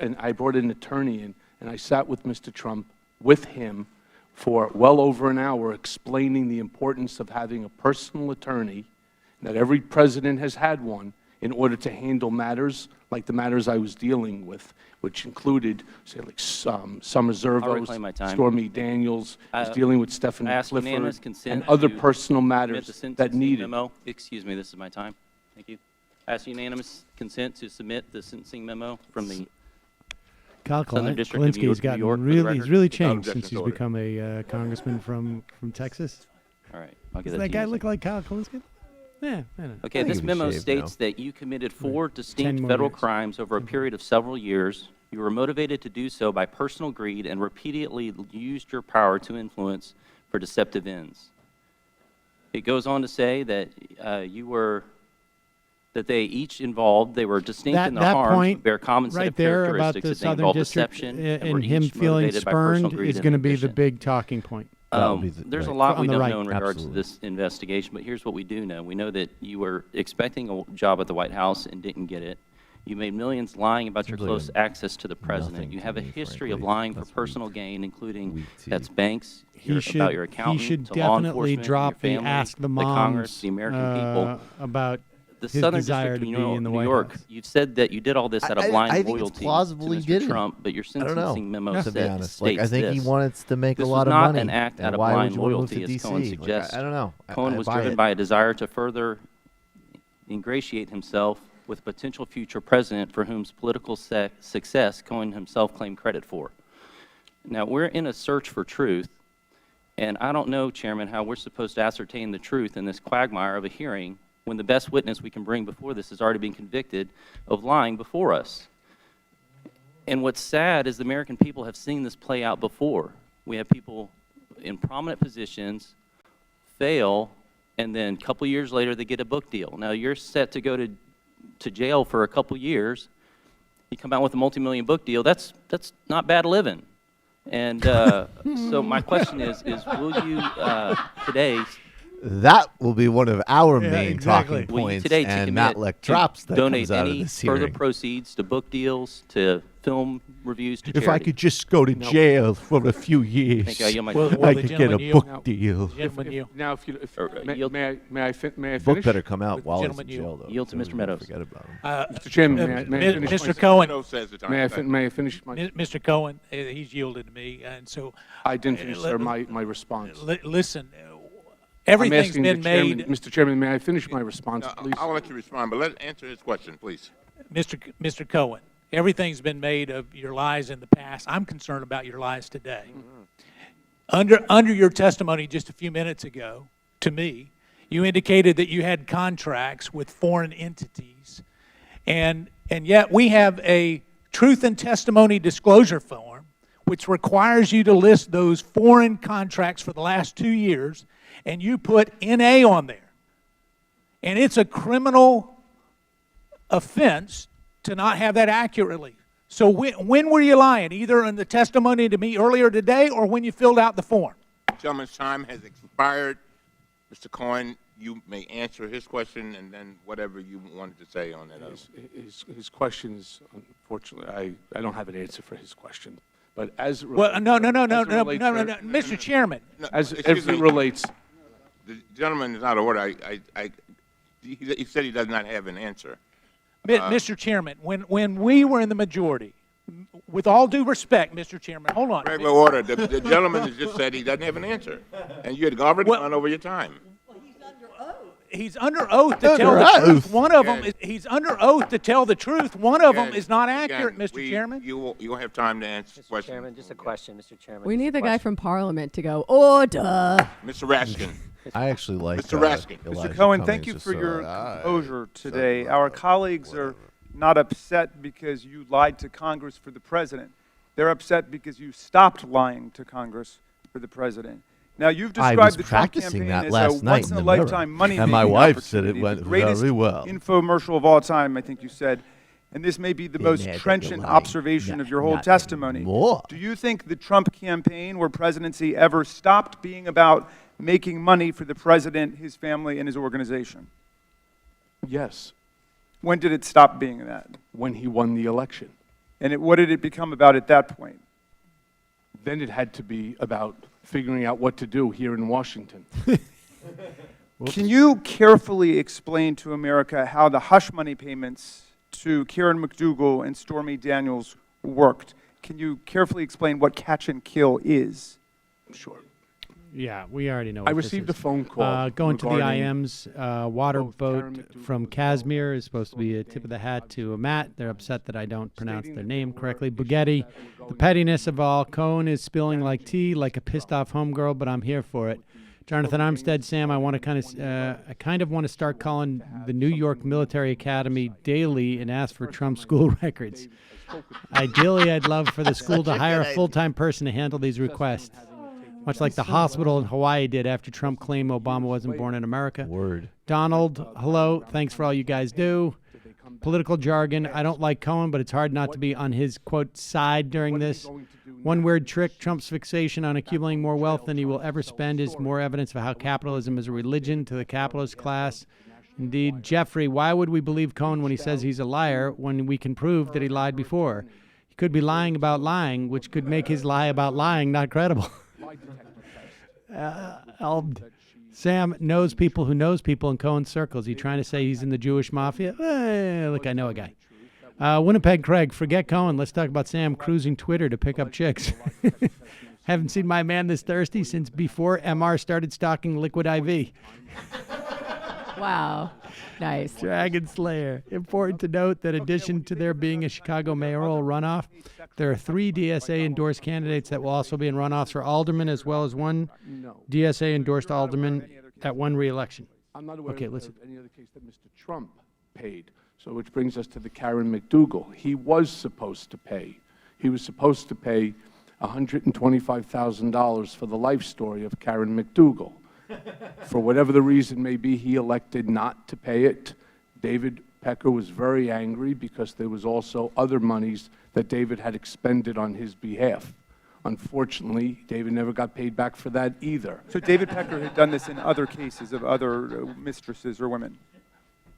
and I brought an attorney in, and I sat with Mr. Trump, with him, for well over an hour, explaining the importance of having a personal attorney, that every president has had one, in order to handle matters like the matters I was dealing with, which included, say, like Summer Zervos, Stormy Daniels, was dealing with Stephanie Clifford, and other personal matters that needed. Memo. Excuse me, this is my time. Thank you. I ask unanimous consent to submit the sentencing memo from the Kyle Southern District of New Kalinsky's gotten York. really, he's really changed since he's become a congressman from Texas. All right, I'll give Does that guy look like Kyle Kalinsky? Yeah, I don't know. Okay, this memo states that you committed 4 distinct federal crimes over a period of several years. You were motivated to do so by personal greed and repeatedly used your power to influence for deceptive ends. It goes on to say that that they each involved, they were distinct in their harms, but bear common set right of there about characteristics the that Southern involve District deception and him feeling spurned is going to be the big talking point. There's a lot we don't know in regards Absolutely. to this investigation, but here's what we do know. We know that you were expecting a job at the White House and didn't get it. You made millions lying about your close access to the president. You have a history of lying for personal gain, including that's banks, about your accountant, he should to law definitely enforcement, drop your the family, ask the the moms Congress, the American people. About the his Southern desire District to of be in the New White York, House. you've said that you did all this out of blind I think loyalty it's plausible to he Mr. did it. Trump, but your I don't know, sentencing memo to be honest. Like, states I think he this. wanted to make This a lot was of not money. an act and out of why blind would you want to move loyalty, to as Cohen DC? suggests. Like, I don't know. Cohen I was buy driven it. by a desire to further ingratiate himself with a potential future president for whom's political success Cohen himself claimed credit for. Now, we're in a search for truth, and I don't know, Chairman, how we're supposed to ascertain the truth in this quagmire of a hearing when the best witness we can bring before this has already been convicted of lying before us. And what's sad is the American people have seen this play out before. We have people in prominent positions fail, and then a couple years later they get a book deal. Now you're set to go to jail for a couple years. You come out with a multi-million book deal. That's not bad living. And so my question is will you today? That will be one of our main talking Will you points, today and to Matt commit Leck drops to that donate comes out of any this further hearing. proceeds to book deals, to film reviews, to If I charity? could just go to jail for a few years, Thank you. I yield my I could get a book deal. May I finish? Book better come out while he's in Gentlemen, jail, though. Yield to Mr. Meadows. Forget about him. Mr. Chairman, may I finish? Mr. Cohen. May I finish my? Mr. Cohen, he's yielded to me, and so I didn't finish, sir, my response. Listen, I'm everything's asking been the chairman, made. Mr. Chairman, may I finish my response, please? I'll let you respond, but let's answer his question, please. Mr. Cohen, everything's been made of your lies in the past. I'm concerned about your lies today. Under your testimony just a few minutes ago, to me, you indicated that you had contracts with foreign entities, and yet we have a truth and testimony disclosure form which requires you to list those foreign contracts for the last 2 years, and you put NA on there. And it's a criminal offense to not have that accurately. So when were you lying? Either in the testimony to me earlier today or when you filled out the form? Gentleman's time has expired. Mr. Cohen, you may answer his question and then whatever you wanted to say on that. His questions, unfortunately, I don't have an answer for his question. But as it Well, no, relates- Mr. Chairman. As Excuse it me. relates, The gentleman is out of order. He said he does not have an answer. Mr. Chairman, when we were in the majority, with all due respect, Mr. Chairman, hold on. Regular order. The gentleman has just said he doesn't have an answer, and you had already gone over your time. He's under oath to tell the truth. One of them he's under oath to tell the truth. One of them is not accurate, Mr. Chairman. You will have time to answer questions. Chairman, just a question, Mr. Chairman. We need the guy from Parliament to go, order. Mr. Raskin. I actually like Mr. Raskin. Elijah Mr. Cohen, Cummings thank you just for so your that composure today. Our colleagues are not upset because you lied to Congress for the president. They're upset because you stopped lying to Congress for the president. Now, you've I described was the Trump practicing campaign that as last a night in the mirror, once-in-a-lifetime money-making and my wife said it opportunity, went the greatest very well. infomercial of all time, I think you said. And this may be the most trenchant observation of your whole testimony. Do you think the Trump campaign or presidency ever stopped being about making money for the president, his family, and his organization? yes, When did it stop being that? when he won the election. And what did it become about at that point? Then it had to be about figuring out what to do here in Washington. Can you carefully explain to America how the hush money payments to Karen McDougal and Stormy Daniels worked? Can you carefully explain what catch and kill is? Sure. Yeah, we already know. I what this received is. a phone call Going to the regarding IMs, water both Karen boat McDougal from Kazmir is supposed to be a tip of the hat to Matt. They're upset that I don't pronounce their name correctly. Bugatti, the pettiness of all. Cohen is spilling like tea, like a pissed off homegirl, but I'm here for it. Jonathan Armstead, Sam, I kind of want to start calling the New York Military Academy daily and ask for Trump school records. Ideally, I'd love for the school to hire a full-time person to handle these requests, much like the hospital in Hawaii did after Trump claimed Obama wasn't born in America. Word. Donald, hello. Thanks for all you guys do. Political jargon. I don't like Cohen, but it's hard not to be on his, quote, side during this. One weird trick, Trump's fixation on accumulating more wealth than he will ever spend is more evidence of how capitalism is a religion to the capitalist class. Indeed, Jeffrey, why would we believe Cohen when he says he's a liar when we can prove that he lied before? He could be lying about lying, which could make his lie about lying not credible. Sam knows people who knows people in Cohen's circles. He trying to say he's in the Jewish mafia? Look, I know a guy. Winnipeg Craig, forget Cohen. Let's talk about Sam cruising Twitter to pick up chicks. Haven't seen my man this thirsty since before MR started stocking Liquid IV. Wow. Nice. Dragon Slayer. Important to note that in addition to there being a Chicago mayoral runoff, there are 3 DSA-endorsed candidates that will also be in runoffs for alderman, as well as 1 DSA-endorsed alderman at 1 re-election. I'm not aware Okay, of listen. any other case that Mr. Trump paid. So which brings us to the Karen McDougal. He was supposed to pay. He was supposed to pay $125,000 for the life story of Karen McDougal. For whatever the reason may be, he elected not to pay it. David Pecker was very angry because there was also other monies that David had expended on his behalf. Unfortunately, David never got paid back for that either. So David Pecker had done this in other cases of other mistresses or women?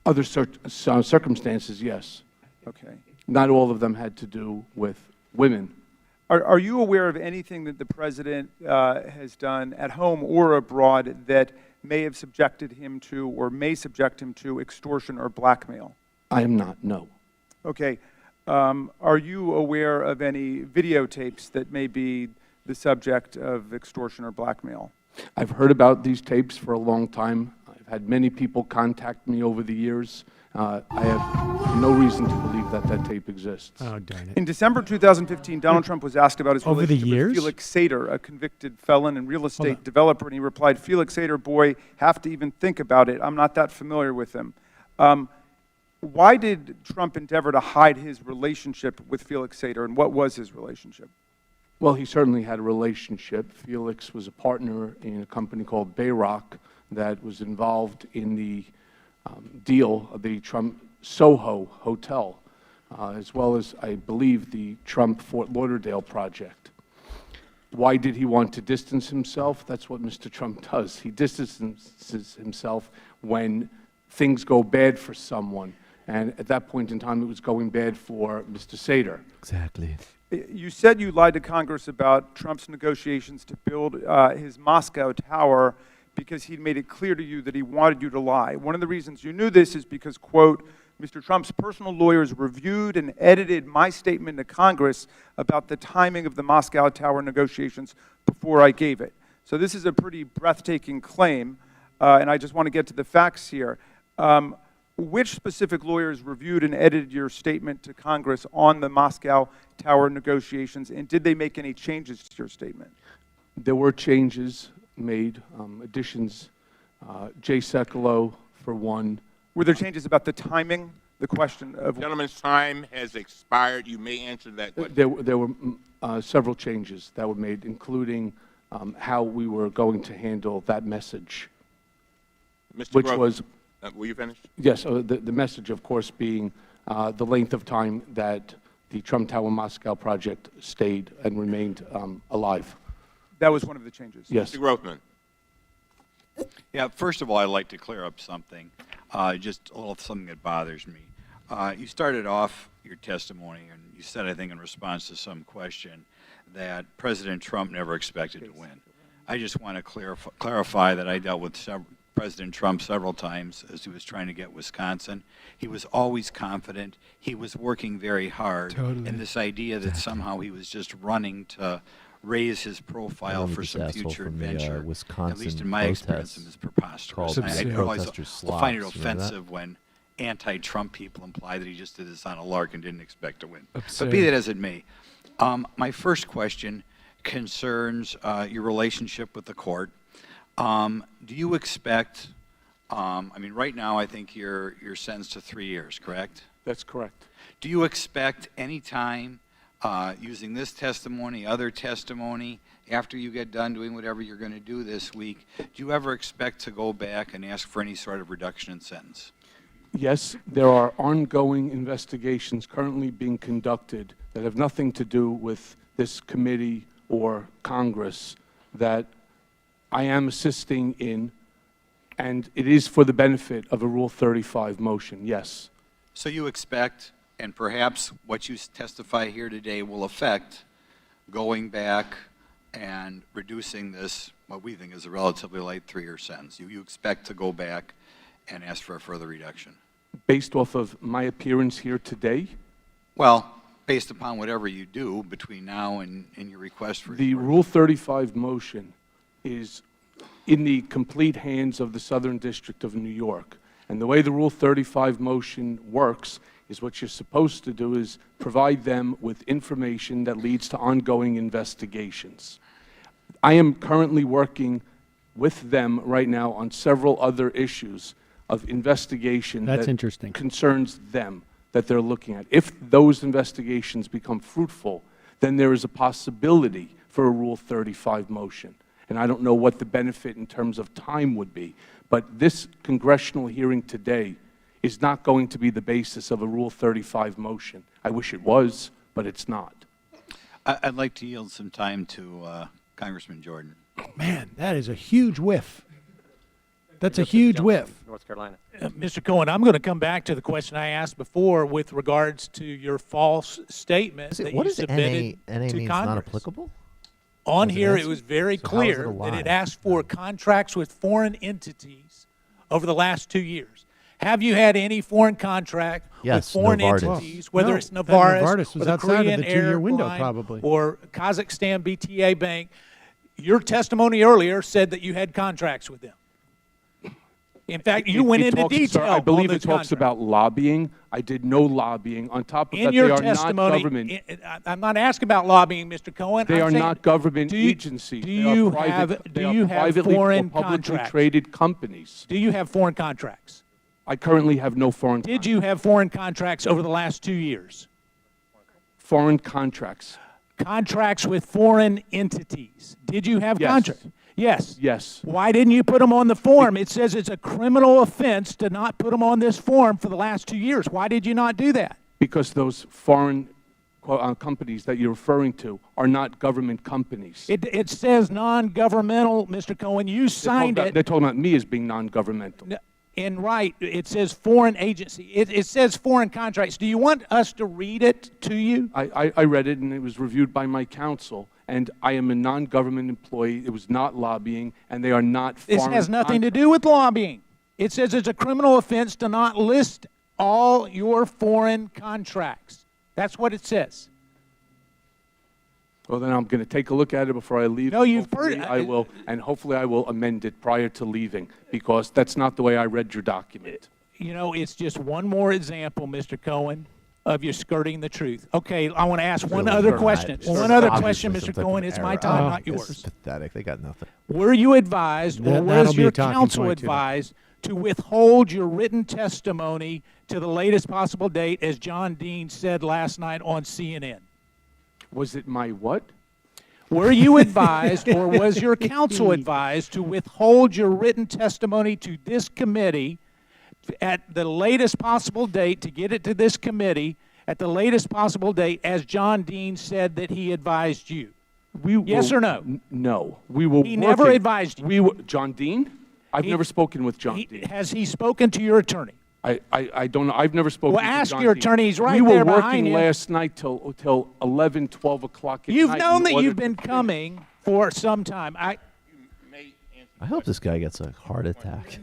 Other circumstances, yes. Okay. Not all of them had to do with women. Are you aware of anything that the President has done at home or abroad that may have subjected him to or may subject him to extortion or blackmail? I am not, no. Okay. Are you aware of any videotapes that may be the subject of extortion or blackmail? I've heard about these tapes for a long time. I've had many people contact me over the years. I have no reason to believe that that tape exists. Oh, darn it. In December 2015, Donald Trump was asked about his Over the relationship with years? Felix Sater, a convicted felon and real estate developer, and he replied, "Felix Sater, boy, have to even think about it. I'm not that familiar with him." Why did Trump endeavor to hide his relationship with Felix Sater, and what was his relationship? Well, he certainly had a relationship. Felix was a partner in a company called Bayrock that was involved in the deal of the Trump Soho Hotel, as well as, I believe, the Trump Fort Lauderdale project. Why did he want to distance himself? That's what Mr. Trump does. He distances himself when things go bad for someone. And at that point in time, it was going bad for Mr. Sater. Exactly. You said you lied to Congress about Trump's negotiations to build his Moscow tower because he'd made it clear to you that he wanted you to lie. One of the reasons you knew this is because, quote, Mr. Trump's personal lawyers reviewed and edited my statement to Congress about the timing of the Moscow tower negotiations before I gave it. So this is a pretty breathtaking claim, and I just want to get to the facts here. Which specific lawyers reviewed and edited your statement to Congress on the Moscow tower negotiations, and did they make any changes to your statement? There were changes made, additions. Jay Sekulow, for one. Were there changes about the timing? The question of... Gentleman's time has expired. You may answer that question. There were several changes that were made, including how we were going to handle that message, Mr. which Grover, was... were you finished? Yes, the message, of course, being the length of time that the Trump Tower Moscow project stayed and remained alive. That was one of the changes. Yes. Mr. Grothman. Yeah, first of all, I'd like to clear up something, just a little something that bothers me. You started off your testimony, and you said, I think in response to some question, that President Trump never expected to win. I just want to clarify that I dealt with President Trump several times as he was trying to get Wisconsin. He was always confident. He was working very hard. Totally. And this idea that somehow he was just running to raise his profile for some future adventure, at least in my experience, is preposterous. I always find it offensive when anti-Trump people imply that he just did this on a lark and didn't expect to win. But be that as it may, my first question concerns your relationship with the court. Do you expect, I mean, right now I think you're sentenced to 3 years, correct? That's correct. Do you expect any time using this testimony, other testimony, after you get done doing whatever you're going to do this week, do you ever expect to go back and ask for any sort of reduction in sentence? Yes, there are ongoing investigations currently being conducted that have nothing to do with this committee or Congress that I am assisting in, and it is for the benefit of a Rule 35 motion, yes. So you expect, and perhaps what you testify here today will affect, going back and reducing this, what we think is a relatively light 3-year sentence. You expect to go back and ask for a further reduction? Based off of my appearance here today? Well, based upon whatever you do between now and your request for... The Rule 35 motion is in the complete hands of the Southern District of New York. And the way the Rule 35 motion works is what you're supposed to do is provide them with information that leads to ongoing investigations. I am currently working with them right now on several other issues of investigation That's that interesting. concerns them that they're looking at. If those investigations become fruitful, then there is a possibility for a Rule 35 motion. And I don't know what the benefit in terms of time would be, but this congressional hearing today is not going to be the basis of a Rule 35 motion. I wish it was, but it's not. I'd like to yield some time to Congressman Jordan. Man, that is a huge whiff. That's a huge whiff. North Carolina. Mr. Cohen, I'm going to come back to the question I asked before with regards to your false statement that What you does submitted NA to means Congress. not applicable? On As an here, it answer? was very So how is it clear a that it lie? asked for contracts with foreign entities over the last 2 years. Have you had any foreign contract Yes, with foreign Novartis. entities, whether No, it's that Novartis, Novartis was or the outside of Korean the 2-year window, Airline, probably. or Kazakhstan BTA Bank? Your testimony earlier said that you had contracts with them. In fact, you went into detail I believe on it those talks contracts. about lobbying. I did no lobbying. On top of In that, your they are not testimony, government. I'm not asking about lobbying, Mr. Cohen. They I'm are saying, not government do you- agencies. Do They are you private- have they do are you have privately or foreign publicly contracts? traded companies. Do you have foreign contracts? I currently have no foreign Did you have foreign contracts over the last 2 years? foreign contracts. Contracts with foreign entities. Did you have Yes. contracts? Yes. Yes. Why didn't you put them on the form? It says it's a criminal offense to not put them on this form for the last 2 years. Why did you not do that? Because those foreign companies that you're referring to are not government companies. It says non-governmental, Mr. Cohen. You signed it. They're talking about me as being non-governmental. And right, it says foreign agency. It says foreign contracts. Do you want us to read it to you? I read it, and it was reviewed by my counsel, and I am a non-government employee. It was not lobbying, and they are not This foreign has nothing to do with lobbying. It says it's a criminal offense to not list all your foreign contracts. That's what it says. Well, then I'm going to take a look at it before I leave. No, you've Hopefully heard- I will, and hopefully I will amend it prior to leaving, because that's not the way I read your document. You know, it's just one more example, Mr. Cohen, of you skirting the truth. Okay, I want to ask one other question. One other question, Mr. Cohen. It's my time, not yours. This is pathetic. They got nothing. Were you advised, or That'll was be a your talking counsel point, too. advised to withhold your written testimony to the latest possible date, as John Dean said last night on CNN? Was it my what? Were you advised, or was your counsel advised to withhold your written testimony to this committee at the latest possible date, to get it to this committee at the latest possible date, as John Dean said that he advised you? Yes or no? No. We were He never working- advised you. We were, John Dean? I've He- never spoken with John Dean. Has he spoken to your attorney? I don't know. I've never spoken Well, to ask John your Dean. attorney. He's right we were there behind working you. last night till 11, 12 o'clock at You've night. known in that order you've to been coming for some time. I hope this guy gets a heart attack.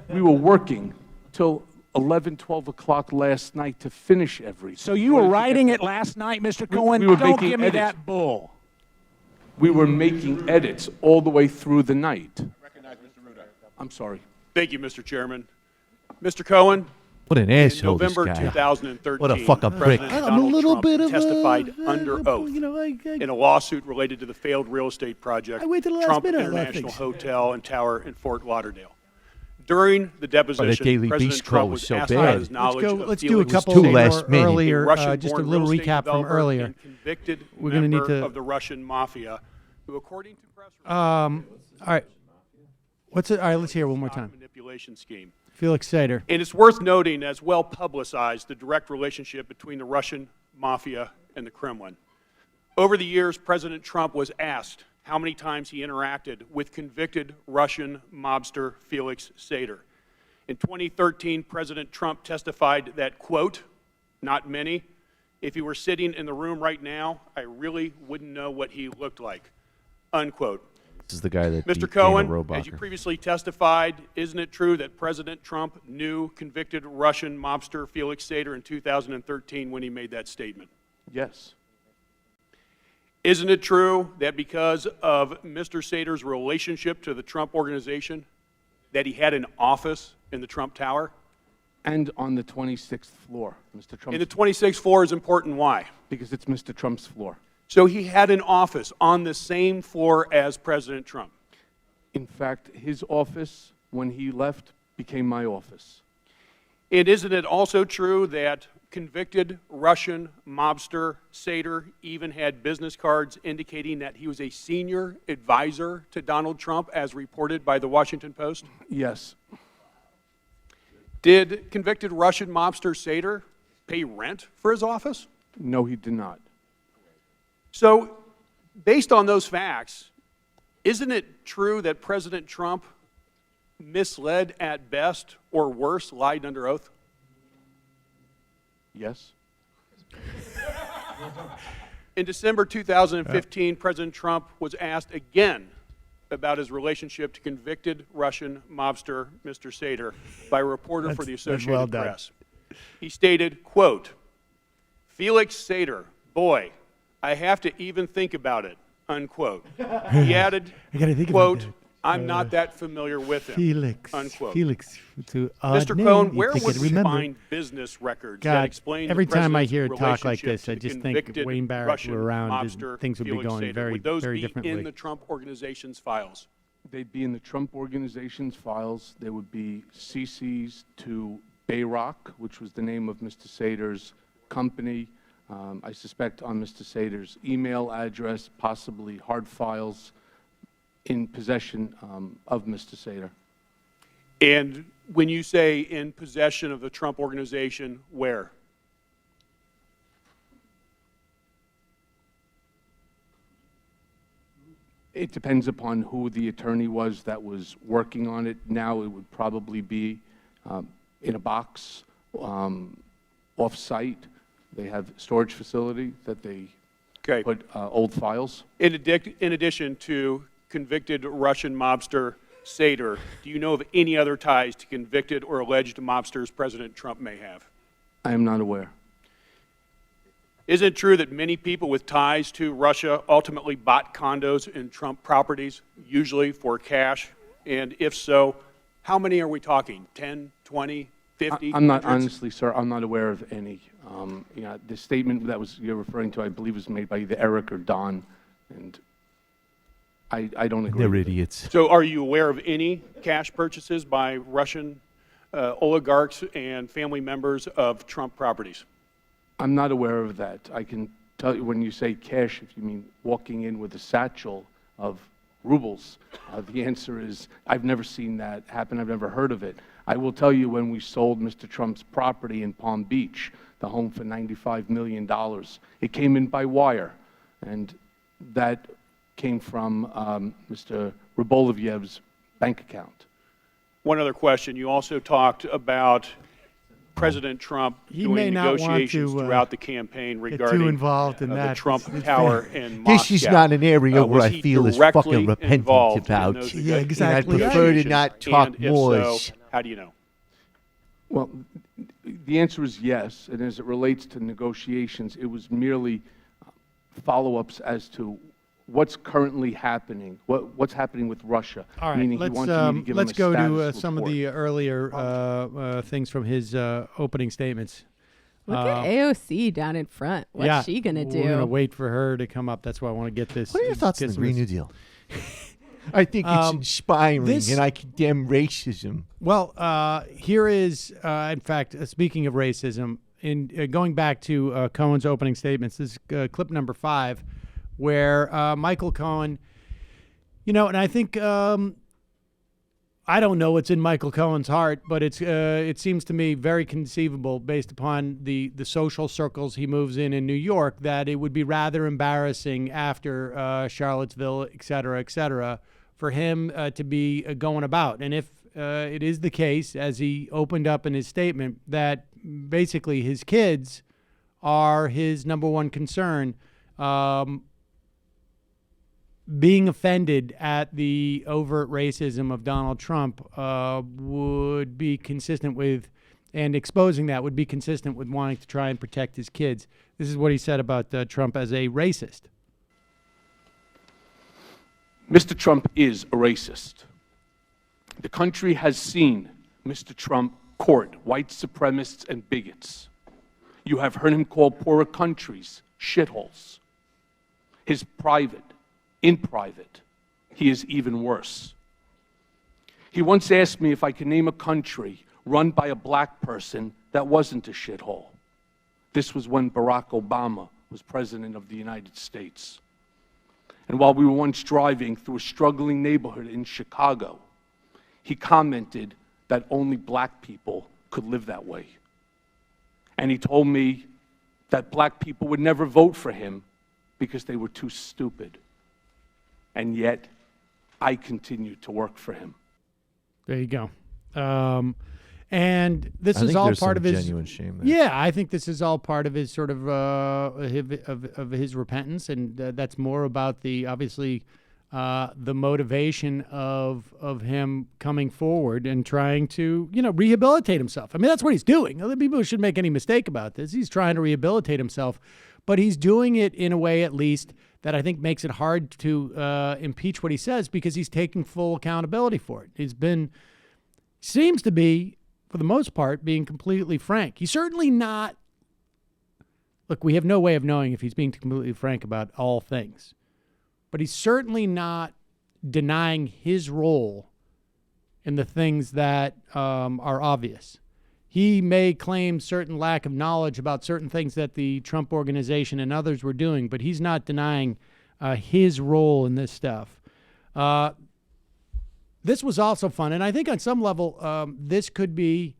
We were working till 11, 12 o'clock last night to finish everything. So you were writing it last night, Mr. Cohen? we were Don't making give me edits. that bull. We were making edits all the way through the night. I'm sorry. Thank you, Mr. Chairman. Mr. Cohen, What an in asshole, this November guy. 2013, What a fucking prick. President I'm a Donald little Trump bit of a- testified under oath in a lawsuit related to the failed real estate project, I waited till the last Trump minute, I love International things. Hotel and Tower in Fort Lauderdale. During the deposition, Daily President Beast Trump call was was so asked bad. about his knowledge of Let's do a Felix couple too Sater, last minute. a earlier, Russian-born just a real little estate recap from developer earlier. and convicted We're gonna need member to- of the Russian mafia, who, according to press All right. What's it? All right, let's hear it one more time. manipulation scheme. Felix Sater. And it's worth noting, as well publicized, the direct relationship between the Russian mafia and the Kremlin. Over the years, President Trump was asked how many times he interacted with convicted Russian mobster Felix Sater. In 2013, President Trump testified that, quote, "Not many. If he were sitting in the room right now, I really wouldn't know what he looked like," unquote. This is the guy that Mr. beat Cohen, Dana as you Rohrabacher. previously testified, isn't it true that President Trump knew convicted Russian mobster Felix Sater in 2013 when he made that statement? Yes. Isn't it true that because of Mr. Sater's relationship to the Trump organization, that he had an office in the Trump Tower? And on the 26th floor, Mr. Trump. And the 26th floor is important. Why? Because it's Mr. Trump's floor. So he had an office on the same floor as President Trump. In fact, his office, when he left, became my office. And isn't it also true that convicted Russian mobster Seder even had business cards indicating that he was a senior advisor to Donald Trump, as reported by the Washington Post? Yes. Did convicted Russian mobster Seder pay rent for his office? No, he did not. So, based on those facts, isn't it true that President Trump misled at best, or worse, lied under oath? Yes. In December 2015, President Trump was asked again about his relationship to convicted Russian mobster Mr. Seder by a reporter for the Associated Press. He stated, quote, "Felix Seder, boy, I have to even think about it," unquote. He added, quote, "I'm not that familiar with him," Felix, unquote. Felix, to Mr. name, Cohen, you where think would I'd we remember. find business records God, that explain every the time I president's hear talk like relationship this, to I the just think convicted Wayne Barrett Russian were around, mobster things would be Felix going Sater? very, Would those very be differently. in the Trump organization's files? They'd be in the Trump organization's files. There would be CCs to Bayrock, which was the name of Mr. Seder's company. I suspect on Mr. Seder's email address, possibly hard files in possession of Mr. Seder. And when you say in possession of the Trump organization, where? It depends upon who the attorney was that was working on it. Now it would probably be in a box, off-site. They have a storage facility that they put old files. In addition to convicted Russian mobster Seder, do you know of any other ties to convicted or alleged mobsters President Trump may have? I am not aware. Is it true that many people with ties to Russia ultimately bought condos in Trump properties, usually for cash? And if so, how many are we talking? 10, 20, 50? I'm not, hundreds? honestly, sir, I'm not aware of any. The statement that you're referring to, I believe, was made by either Eric or Don, and I don't agree. They're idiots. So are you aware of any cash purchases by Russian oligarchs and family members of Trump properties? I'm not aware of that. I can tell you, when you say cash, if you mean walking in with a satchel of rubles, the answer is I've never seen that happen. I've never heard of it. I will tell you, when we sold Mr. Trump's property in Palm Beach, the home for $95 million, it came in by wire, and that came from Mr. Rybolovyev's bank account. One other question. You also talked about President Trump doing negotiations throughout the campaign regarding too involved in the that. Trump Tower in Moscow. This is not an area where Was I he feel as directly fucking repentant involved in about. those Yeah, negotiations? And I prefer to not talk And if more. so, how do you know? Well, the answer is yes, and as it relates to negotiations, it was merely follow-ups as to what's currently happening, what's happening with Russia. All right, meaning he wanted me to give him a go to status some of report. the earlier things from his opening statements. Look at AOC down in front. What's she going to do? We're going to wait for her to come up. That's why I want to get this. What are your thoughts on the Green New Deal? I think it's inspiring, and I condemn racism. Well, here is, in fact, speaking of racism, in going back to Cohen's opening statements, this is clip number 5, where Michael Cohen, and I think, I don't know what's in Michael Cohen's heart, but it seems to me very conceivable, based upon the social circles he moves in New York, that it would be rather embarrassing after Charlottesville, et cetera, for him to be going about. And if it is the case, as he opened up in his statement, that basically his kids are his number one concern, being offended at the overt racism of Donald Trump would be consistent with, and exposing that would be consistent with wanting to try and protect his kids. This is what he said about Trump as a racist. Mr. Trump is a racist. The country has seen Mr. Trump court white supremacists and bigots. You have heard him call poorer countries shitholes. In private, he is even worse. He once asked me if I could name a country run by a black person that wasn't a shithole. This was when Barack Obama was President of the United States. And while we were once driving through a struggling neighborhood in Chicago, he commented that only black people could live that way. And he told me that black people would never vote for him because they were too stupid. And yet, I continued to work for him. There you go. And this is think all there's part some of his genuine shame there. Yeah, I think this is all part of his sort of of his repentance, and that's more about the obviously the motivation of him coming forward and trying to rehabilitate himself. I mean, that's what he's doing. Other people shouldn't make any mistake about this. He's trying to rehabilitate himself, but he's doing it in a way, at least, that I think makes it hard to impeach what he says because he's taking full accountability for it. Seems to be, for the most part, being completely frank. He's certainly not. Look, we have no way of knowing if he's being completely frank about all things, but he's certainly not denying his role in the things that are obvious. He may claim certain lack of knowledge about certain things that the Trump organization and others were doing, but he's not denying his role in this stuff. This was also fun, and I think on some level, this could be,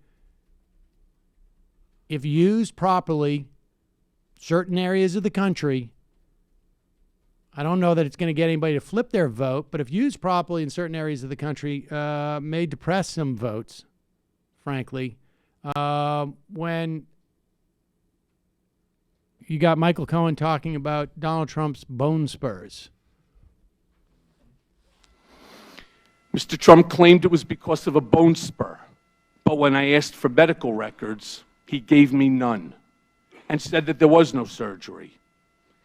if used properly, certain areas of the country. I don't know that it's going to get anybody to flip their vote, but if used properly in certain areas of the country, may depress some votes, frankly. When you got Michael Cohen talking about Donald Trump's bone spurs. Mr. Trump claimed it was because of a bone spur, but when I asked for medical records, he gave me none and said that there was no surgery.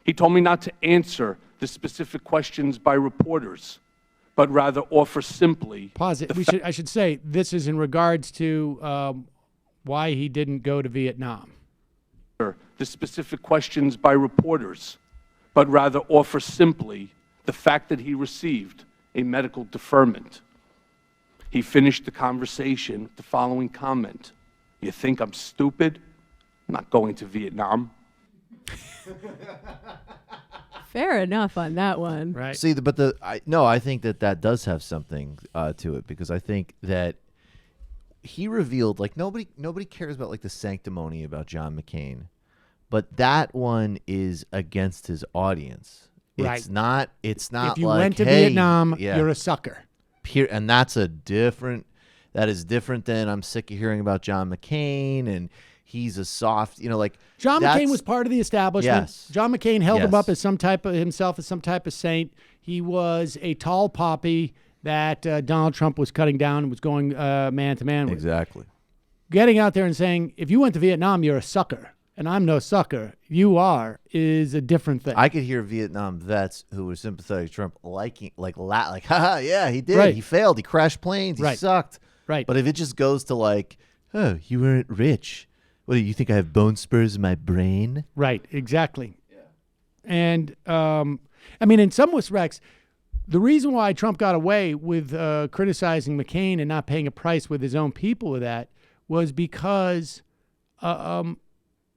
He told me not to answer the specific questions by reporters, but rather offer simply... Pause it. I should say, this is in regards to why he didn't go to Vietnam. The specific questions by reporters, but rather offer simply the fact that he received a medical deferment. He finished the conversation with the following comment: "You think I'm stupid? I'm not going to Vietnam." Fair enough on that one. Right. See, I think that does have something to it, because I think that he revealed, like, nobody cares about, like, the sanctimony about John McCain, but that one is against his audience. Right. It's not if you like, went to hey, Vietnam, yeah, you're a sucker. And that is different than I'm sick of hearing about John McCain and he's a soft, like John McCain was part of the establishment. Yes. John McCain held him Yes. up as himself as some type of saint. He was a tall poppy that Donald Trump was cutting down and was going man to man with. Exactly. Getting out there and saying, if you went to Vietnam, you're a sucker. And I'm no sucker. You are, is a different thing. I could hear Vietnam vets who were sympathetic to Trump haha, yeah, he did. Right. He failed. He crashed planes. He Right. sucked. Right. But if it just goes to like, oh, you weren't rich. What, do you think I have bone spurs in my brain? Right, exactly. Yeah. And, I mean, in some respects, the reason why Trump got away with criticizing McCain and not paying a price with his own people with that was because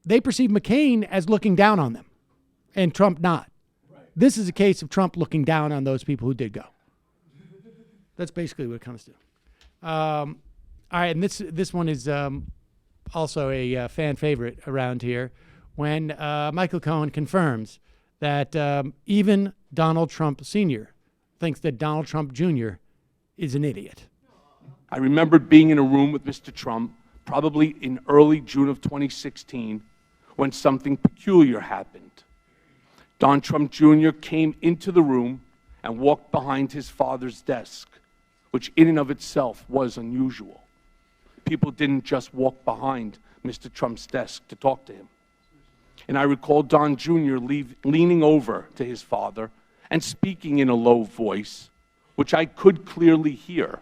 they perceived McCain as looking down on them and Trump not. Right. This is a case of Trump looking down on those people who did go. That's basically what it comes to. All right, and this one is also a fan favorite around here when Michael Cohen confirms that even Donald Trump Sr. thinks that Donald Trump Jr. is an idiot. I remember being in a room with Mr. Trump, probably in early June of 2016, when something peculiar happened. Don Trump Jr. came into the room and walked behind his father's desk, which in and of itself was unusual. People didn't just walk behind Mr. Trump's desk to talk to him. And I recall Don Jr. leaning over to his father and speaking in a low voice, which I could clearly hear,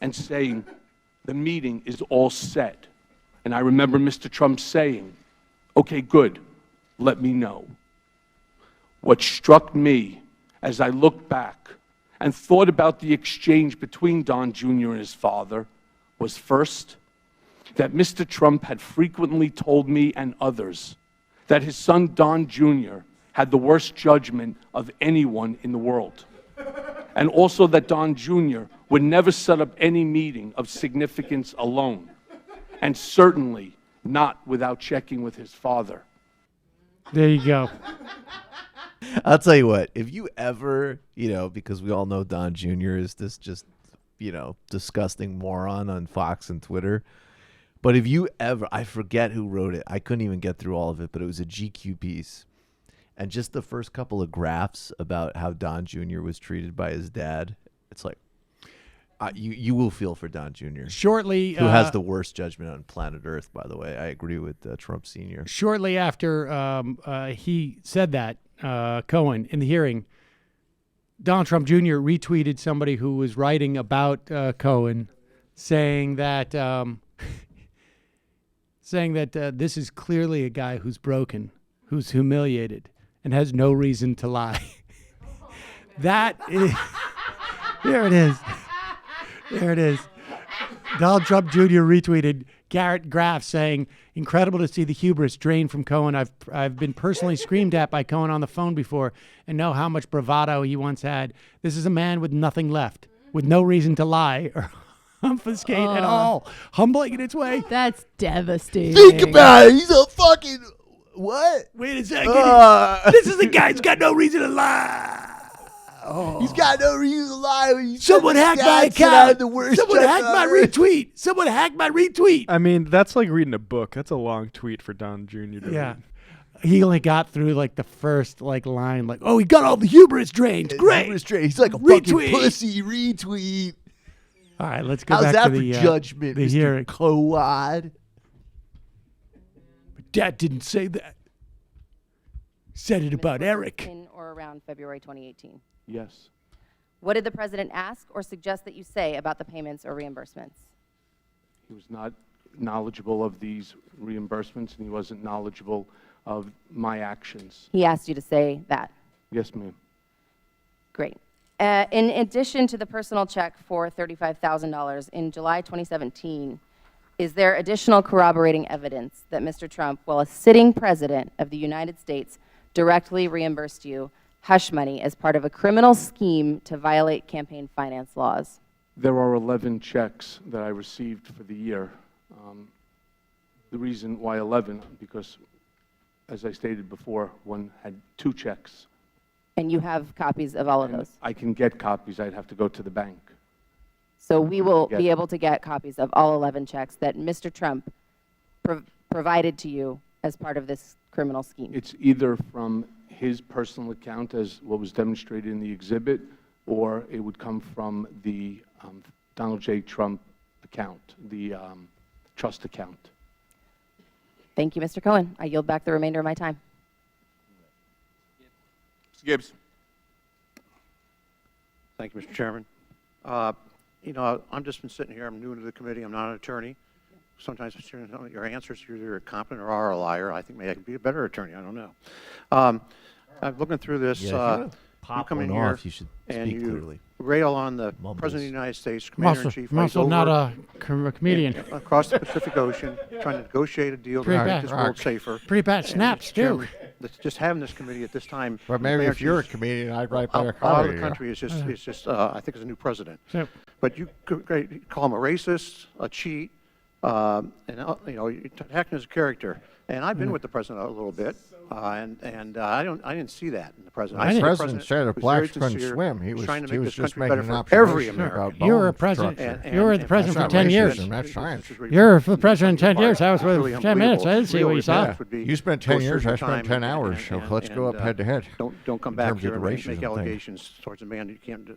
and saying, the meeting is all set. And I remember Mr. Trump saying, okay, good, let me know. What struck me as I looked back and thought about the exchange between Don Jr. and his father was first, that Mr. Trump had frequently told me and others that his son Don Jr. had the worst judgment of anyone in the world. And also that Don Jr. would never set up any meeting of significance alone, and certainly not without checking with his father. There you go. I'll tell you what, if you ever, because we all know Don Jr. is this just, disgusting moron on Fox and Twitter. But if you ever, I forget who wrote it. I couldn't even get through all of it, but it was a GQ piece. And just the first couple of graphs about how Don Jr. was treated by his dad, it's like, you will feel for Don Jr. Shortly, who has the worst judgment on planet Earth, by the way. I agree with Trump Sr. Shortly after he said that, Cohen, in the hearing, Donald Trump Jr. retweeted somebody who was writing about Cohen, saying that this is clearly a guy who's broken, who's humiliated, and has no reason to lie. That is, there it is. There it is. Donald Trump Jr. retweeted Garrett Graff saying, incredible to see the hubris drained from Cohen. I've been personally screamed at by Cohen on the phone before and know how much bravado he once had. This is a man with nothing left, with no reason to lie or obfuscate at all. Humbling in its way. That's devastating. Think about it. He's a fucking... What? Wait a second. This is the guy who's got no reason to lie. Oh. He's got no reason to lie. When Someone hacked my account. Someone hacked my retweet. Someone hacked my retweet. I mean, that's like reading a book. That's a long tweet for Don Jr. to Yeah. read. He only got through like the first line, like, oh, he got all the hubris drained. Great. Hubris drained. He's like a Retweet. fucking pussy. Retweet. All right, let's go How's back that to for the judgment, the Mr. hearing. Cohen? But Dad didn't say that. He said it about Eric. In or around February 2018. Yes. What did the president ask or suggest that you say about the payments or reimbursements? He was not knowledgeable of these reimbursements, and he wasn't knowledgeable of my actions. He asked you to say that. Yes, ma'am. Great. In addition to the personal check for $35,000 in July 2017, is there additional corroborating evidence that Mr. Trump, while a sitting president of the United States, directly reimbursed you hush money as part of a criminal scheme to violate campaign finance laws? There are 11 checks that I received for the year. The reason why 11, because as I stated before, one had 2 checks. And you have copies of all of those? I can get copies. I'd have to go to the bank. So we will be able to get copies of all 11 checks that Mr. Trump provided to you as part of this criminal scheme? It's either from his personal account, as what was demonstrated in the exhibit, or it would come from the Donald J. Trump account, the trust account. Thank you, Mr. Cohen. I yield back the remainder of my time. Mr. Gibbs. Thank you, Mr. Chairman. I've just been sitting here. I'm new to the committee. I'm not an attorney. Sometimes your answers, you're either competent or are a liar. I think maybe I could be a better attorney. I don't know. I'm looking through this. Yeah, you come in here you should and speak you clearly. rail on the President of the United States, Commander-in-Chief. Muscle, not a comedian. Across the Pacific Ocean, trying to negotiate a deal to make this world safer. Pretty bad snaps, too. Just having this committee at this time. But maybe if you're a comedian, I'd write better A lot of comedy. the country is just, I think, is a new president. Yep. But you could call him a racist, a cheat, and you're attacking his character. And I've been with the president a little bit, and I didn't see that in the president. The see president said if who's blacks very couldn't sincere, swim, he who's was trying to he make was this just country making better an for every observation American. about You were a bone president. structure. You were the president for That's 10 not years. racism, that's science. You're the president 10 years. I was with 10 minutes. I didn't see what you saw. You spent 10 years, I spent 10 hours, so let's go up head to head. Don't come in back terms here of and the racism make thing. allegations towards a man you can't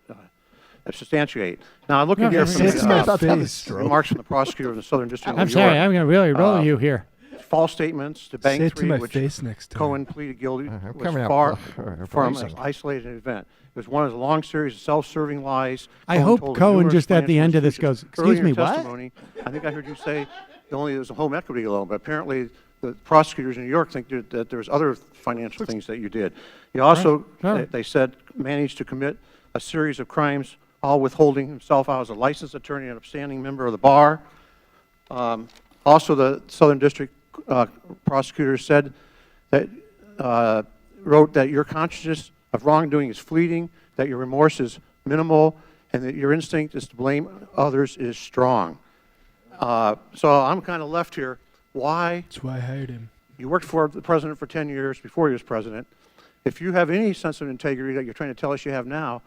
substantiate. Now, looking No, here it's from not the face. remarks from the prosecutor of the Southern District of I'm New York. sorry. I'm going to really roll you here. false statements to Say Bank it to 3, my which face next time. Cohen pleaded guilty, was coming up, far from bracing. an isolated event. It was one of a long series of self-serving lies. I hope told of Cohen numerous just at the financial end of this goes, institutions. Earlier "Excuse me, in your what?" testimony, I think I heard you say only there's a home equity loan, but apparently the prosecutors in New York think that there's other financial things that you did. You also, they said, managed to commit a series of crimes, all withholding himself out as a licensed attorney and upstanding member of the bar. Also, the Southern District prosecutor said that, wrote that your consciousness of wrongdoing is fleeting, that your remorse is minimal, and that your instinct is to blame others is strong. So I'm kind of left here. Why? That's why I hired him. You worked for the president for 10 years before he was president. If you have any sense of integrity that you're trying to tell us you have now,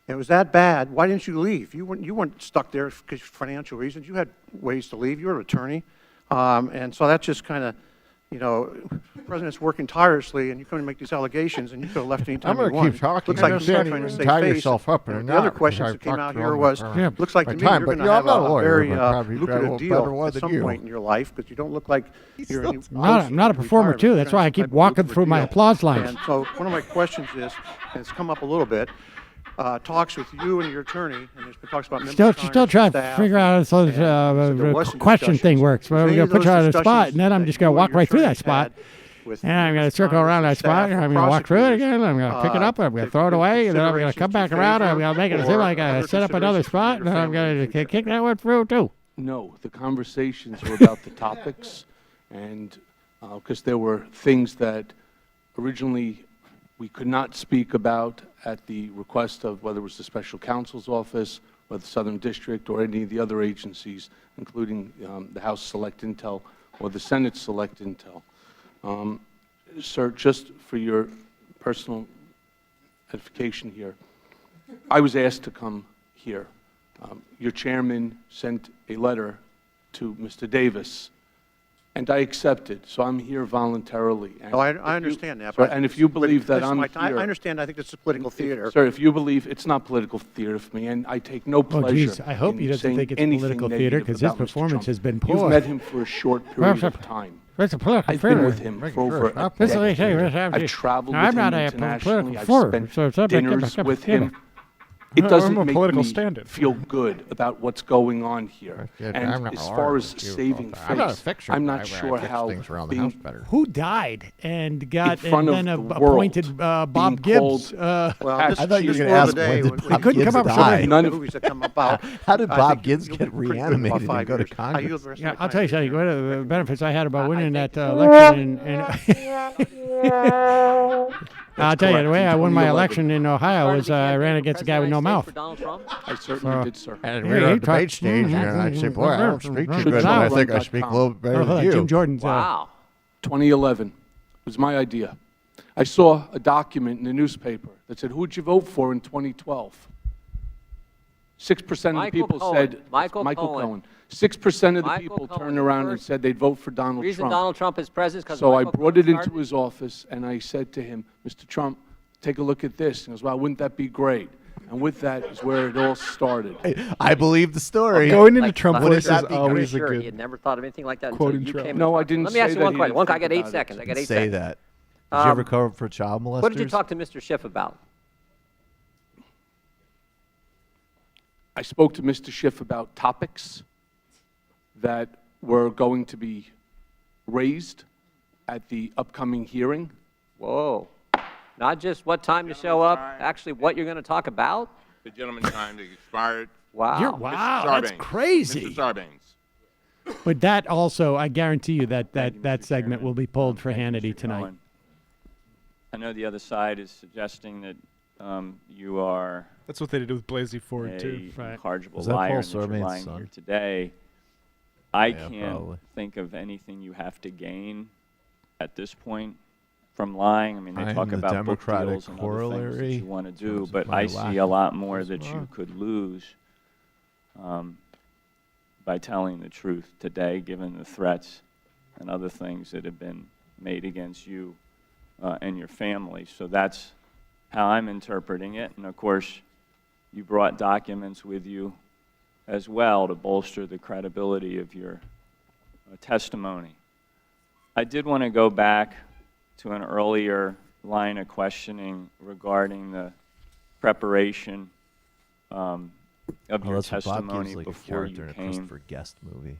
and it was that bad, why didn't you leave? You weren't stuck there because of financial reasons. You had ways to leave. You were an attorney. And so that's just kind of, you know, the president's working tirelessly, and you come and make these allegations, and you could have left any time you I'm wanted. going to keep talking. Looks like You're you're trying to save tie face. yourself up in a The knot, other because questions I've that came talked out to here all was, my looks like to my me time, you're but going to yeah, have I'm not a a lawyer, very but probably lucrative better deal one at than some you. point in your life, because you don't look like you're in I'm not a performer too. That's why I keep walking through my applause lines. And so one of my questions is, and it's come up a little bit, talks with you and your attorney, and there's been talks about Still trying to figure out how this question thing works. Well, we're going to put you on the spot, and then I'm just going to walk right through that spot. And I'm going to circle around that spot, and I'm going to walk through it again, I'm going to pick it up, I'm going to throw it away, and then I'm going to come back around, and I'm going to make it seem like I set up another spot, and then I'm going to kick that one through too. No, the conversations were about the topics, and because there were things that originally we could not speak about at the request of whether it was the special counsel's office or the Southern District or any of the other agencies, including the House Select Intel or the Senate Select Intel. Sir, just for your personal edification here, I was asked to come here. Your chairman sent a letter to Mr. Davis, and I accepted, so I'm here voluntarily. And I understand that. Sir, and if you believe that I'm here... I understand. I think it's a political theater. Sir, if you believe it's not political theater for me, and I take no pleasure geez, I hope he doesn't think it's political theater, because his performance has been poor. You've met him for a short period of time. It's a political I've been with him for over a decade. I've traveled with him internationally. I've spent dinners with him. It doesn't make me feel good about what's going on here. And as far as saving face, I'm not sure how being who died and got in front and then of the appointed world, Bob Gibbs. Well, I thought you were going to ask when did Bob Gibbs die? None of movies that come about. How did Bob Gibbs get reanimated and go to Congress? Yeah, I'll tell you something. One of the benefits I had about winning that election I'll tell you, the way I won my election in Ohio was I ran against a guy with no mouth. I certainly did, sir. And we were on the debate stage, and I'd say, boy, I don't speak too good, but I think I speak a little bit better than you. Jim Jordan's. Wow. 2011 was my idea. I saw a document in the newspaper that said, who'd you vote for in 2012? 6% of the people said Michael Cohen. 6% of the people turned around and said they'd vote for Donald Trump. Reason Donald Trump is president because So I brought it into his office, and I said to him, Mr. Trump, take a look at this. He goes, well, wouldn't that be great? And with that is where it all started. I believe the story. Going into Trump What is always a good He had never thought of anything like that quote until you Trump. came. No, I didn't Let me ask say you one that question. he I didn't got think 8 about it. seconds. I got 8 Say seconds. that. Did you ever cover for child molesters? What did you talk to Mr. Schiff about? I spoke to Mr. Schiff about topics that were going to be raised at the upcoming hearing. Whoa. Not just what time to show up, actually what you're going to talk about? The gentleman's time to expired. Wow. Wow, that's crazy. Mr. Sarbanes. But that also, I guarantee you that segment will be pulled for Hannity tonight. I know the other side is suggesting that you are That's what they did with Blasey Ford, too. incorrigible liar and that you're lying here today. I can't probably. think of anything you have to gain at this point from lying. I mean, they talk the about book Democratic deals and other things that corollary you want to do, terms of but my I lack see a of lot more that charisma. you could lose by telling the truth today, given the threats and other things that have been made against you and your family. So that's how I'm interpreting it. And of course, you brought documents with you as well to bolster the credibility of your testimony. I did want to go back to an earlier line of questioning regarding the preparation of your testimony before you came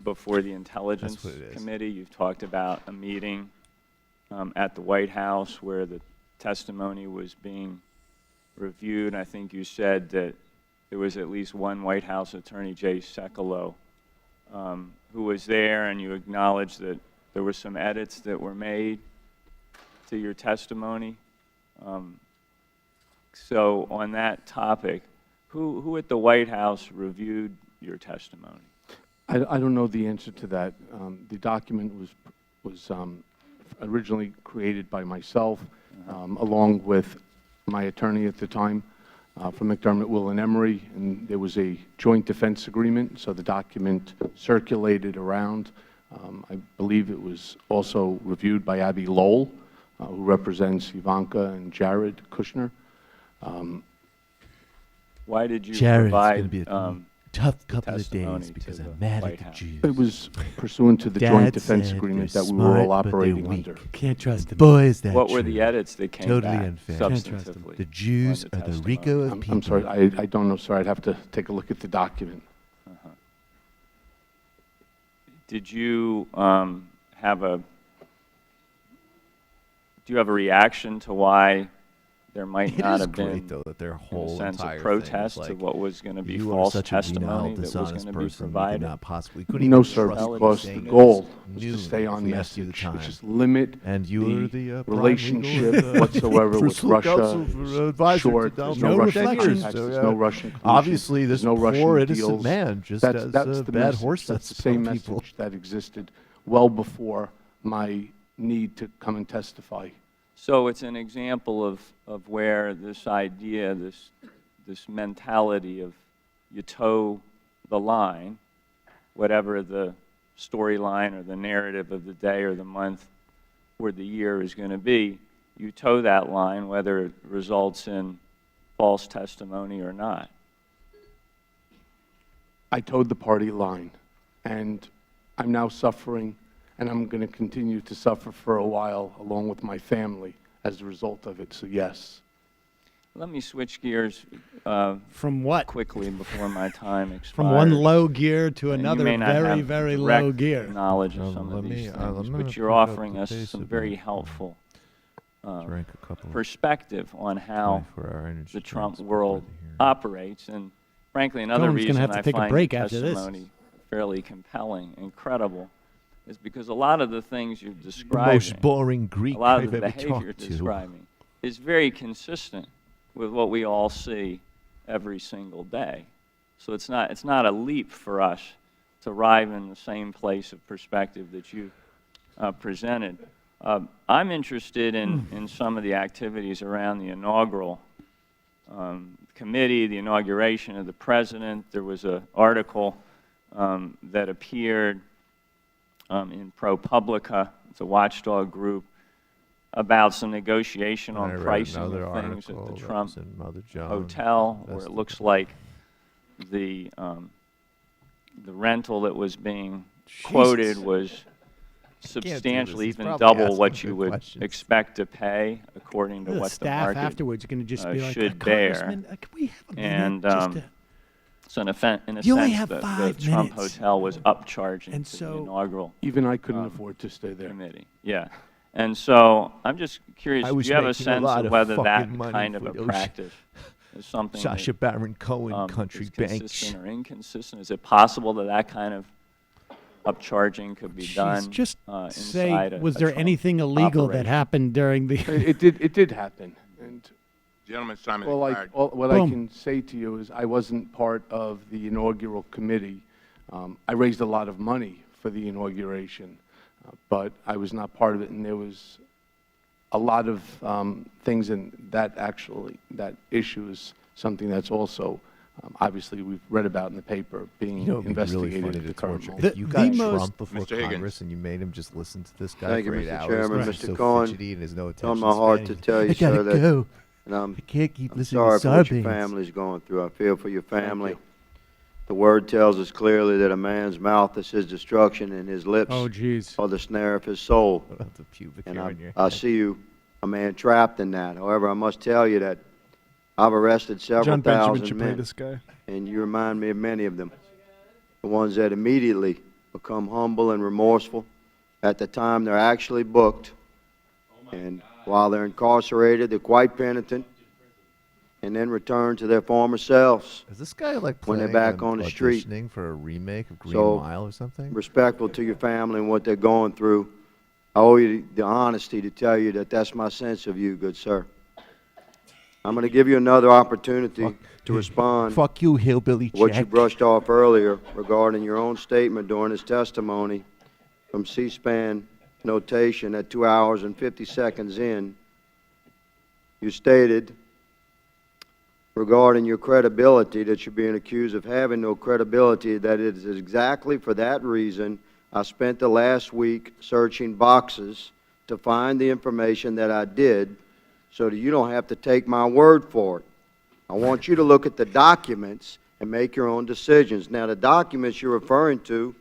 before the Intelligence Committee. You've talked about a meeting at the White House where the testimony was being reviewed. I think you said that there was at least one White House attorney, Jay Sekulow, who was there, and you acknowledged that there were some edits that were made to your testimony. So on that topic, who at the White House reviewed your testimony? I don't know the answer to that. The document was originally created by myself, along with my attorney at the time, from McDermott, Will and Emery, and there was a joint defense agreement, so the document circulated around. I believe it was also reviewed by Abby Lowell, who represents Ivanka and Jared Kushner. Why did you Jared's provide gonna be a tough couple of days because I'm mad at the Jews. It was pursuant to the joint defense agreement that we were all operating under. Can't trust them. Boys, that What were the edits that came totally back unfair. substantively? The Jews are the RICO of people. I'm sorry, I don't know, sir. I'd have to take a look at the document. Did you have a reaction to why there might not have been, though, that their in whole a sense, a entire protest thing is to like, what was going to be you are false such a testimony that was dishonest going to be person, you could provided? not possibly, couldn't No, even sir, trust because what the you're goal saying was to is stay on we asked you message, the which time. is limit And you were the prime relationship legal, whatsoever with personal Russia. counsel for, advisor Short, to there's Donald no Trump Russian for 10 years, contacts, so, there's yeah. no Russian collusion, Obviously, there's this no poor Russian innocent deals. man just that's has the bad message. horse That's sense the same from people. message that existed well before my need to come and testify. So it's an example of where this idea, this mentality of you toe the line, whatever the storyline or the narrative of the day or the month or the year is going to be, you toe that line whether it results in false testimony or not. I towed the party line, and I'm now suffering, and I'm going to continue to suffer for a while along with my family as a result of it, so yes. Let me switch gears from what? Quickly before my time expires. From one low gear to And you another may not very, have very direct low gear. knowledge of some of these things, but you're offering us some very helpful perspective on how the Trump world operates. And frankly, another Cohen's gonna reason have to I take a find break your after this. testimony fairly compelling, incredible, is because a lot of the things you're describing, most boring Greek a lot of I've the ever behavior you're talked to. describing, is very consistent with what we all see every single day. So it's not a leap for us to arrive in the same place of perspective that you presented. I'm interested in some of the activities around the inaugural committee, the inauguration of the president. There was an article that appeared in ProPublica, it's a watchdog group, about some negotiation on pricing of things at the Trump hotel, where it looks like the rental that was being quoted was substantially, even double what you would expect to pay, according to The what the staff market afterwards are going to just be like, should bear. Congressman, can we have a minute And just to-" so in a You only sense, have the 5 Trump minutes. hotel was upcharging And to so- the inaugural Even I couldn't afford to stay there. committee. Yeah. And so I'm just curious, I do was you have a making a sense lot of of whether that fucking money kind of for a those practice is something Sacha that, Baron Cohen country is bank. consistent or inconsistent? Is it possible that that kind of upcharging could be done Just say, inside was a there Trump anything illegal that operation? happened during the... It did happen. And Gentleman's time is well, expired. what I can say to you is I wasn't part of the inaugural committee. I raised a lot of money for the inauguration, but I was not part of it, and there was a lot of things in that that issue is something that's also, obviously, we've read about in the paper being You know, it'd be really investigated funny at the to current torture. moment. If you got the most- Trump before Mr. Higgins. Congress and you made him just listen to this guy Thank for you, 8 Mr. hours, Chairman. because Mr. he's so Cohen, fidgety and has no It's on attention my heart span. to tell you, I gotta sir, that go. and I can't keep I'm listening sorry to for what your Sarbanes. family's going through. I feel for your family. The word tells us clearly that a man's mouth is his destruction and his lips are the snare of his soul. And I see you, a man trapped in that. However, I must tell you that I've arrested several thousand men, and you remind me of many of them. The ones that immediately become humble and remorseful at the time they're actually booked, and while they're incarcerated, they're quite penitent, and then return to their former selves. Is this guy like when they're back on the street for a remake of Green so Mile or something? Respectful to your family and what they're going through, I owe you the honesty to tell you that that's my sense of you, good sir. I'm going to give you another opportunity to respond. Fuck you, hillbilly What Jack. you brushed off earlier regarding your own statement during his testimony from C-SPAN notation at 2 hours and 50 seconds in. You stated regarding your credibility that you're being accused of having no credibility, that it is exactly for that reason I spent the last week searching boxes to find the information that I did so that you don't have to take my word for it. I want you to look at the documents and make your own decisions. Now, the documents you're referring to,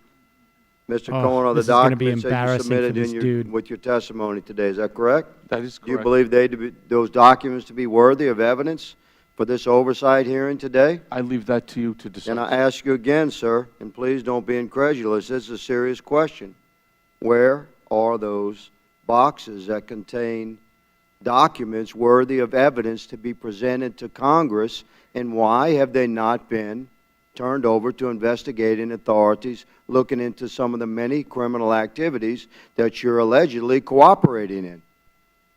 Mr. Cohen, are the documents that you submitted with your testimony today. Is that correct? That is correct. Do you believe those documents to be worthy of evidence for this oversight hearing today? I leave that to you to decide. And I ask you again, sir, and please don't be incredulous, this is a serious question. Where are those boxes that contain documents worthy of evidence to be presented to Congress, and why have they not been turned over to investigating authorities looking into some of the many criminal activities that you're allegedly cooperating in?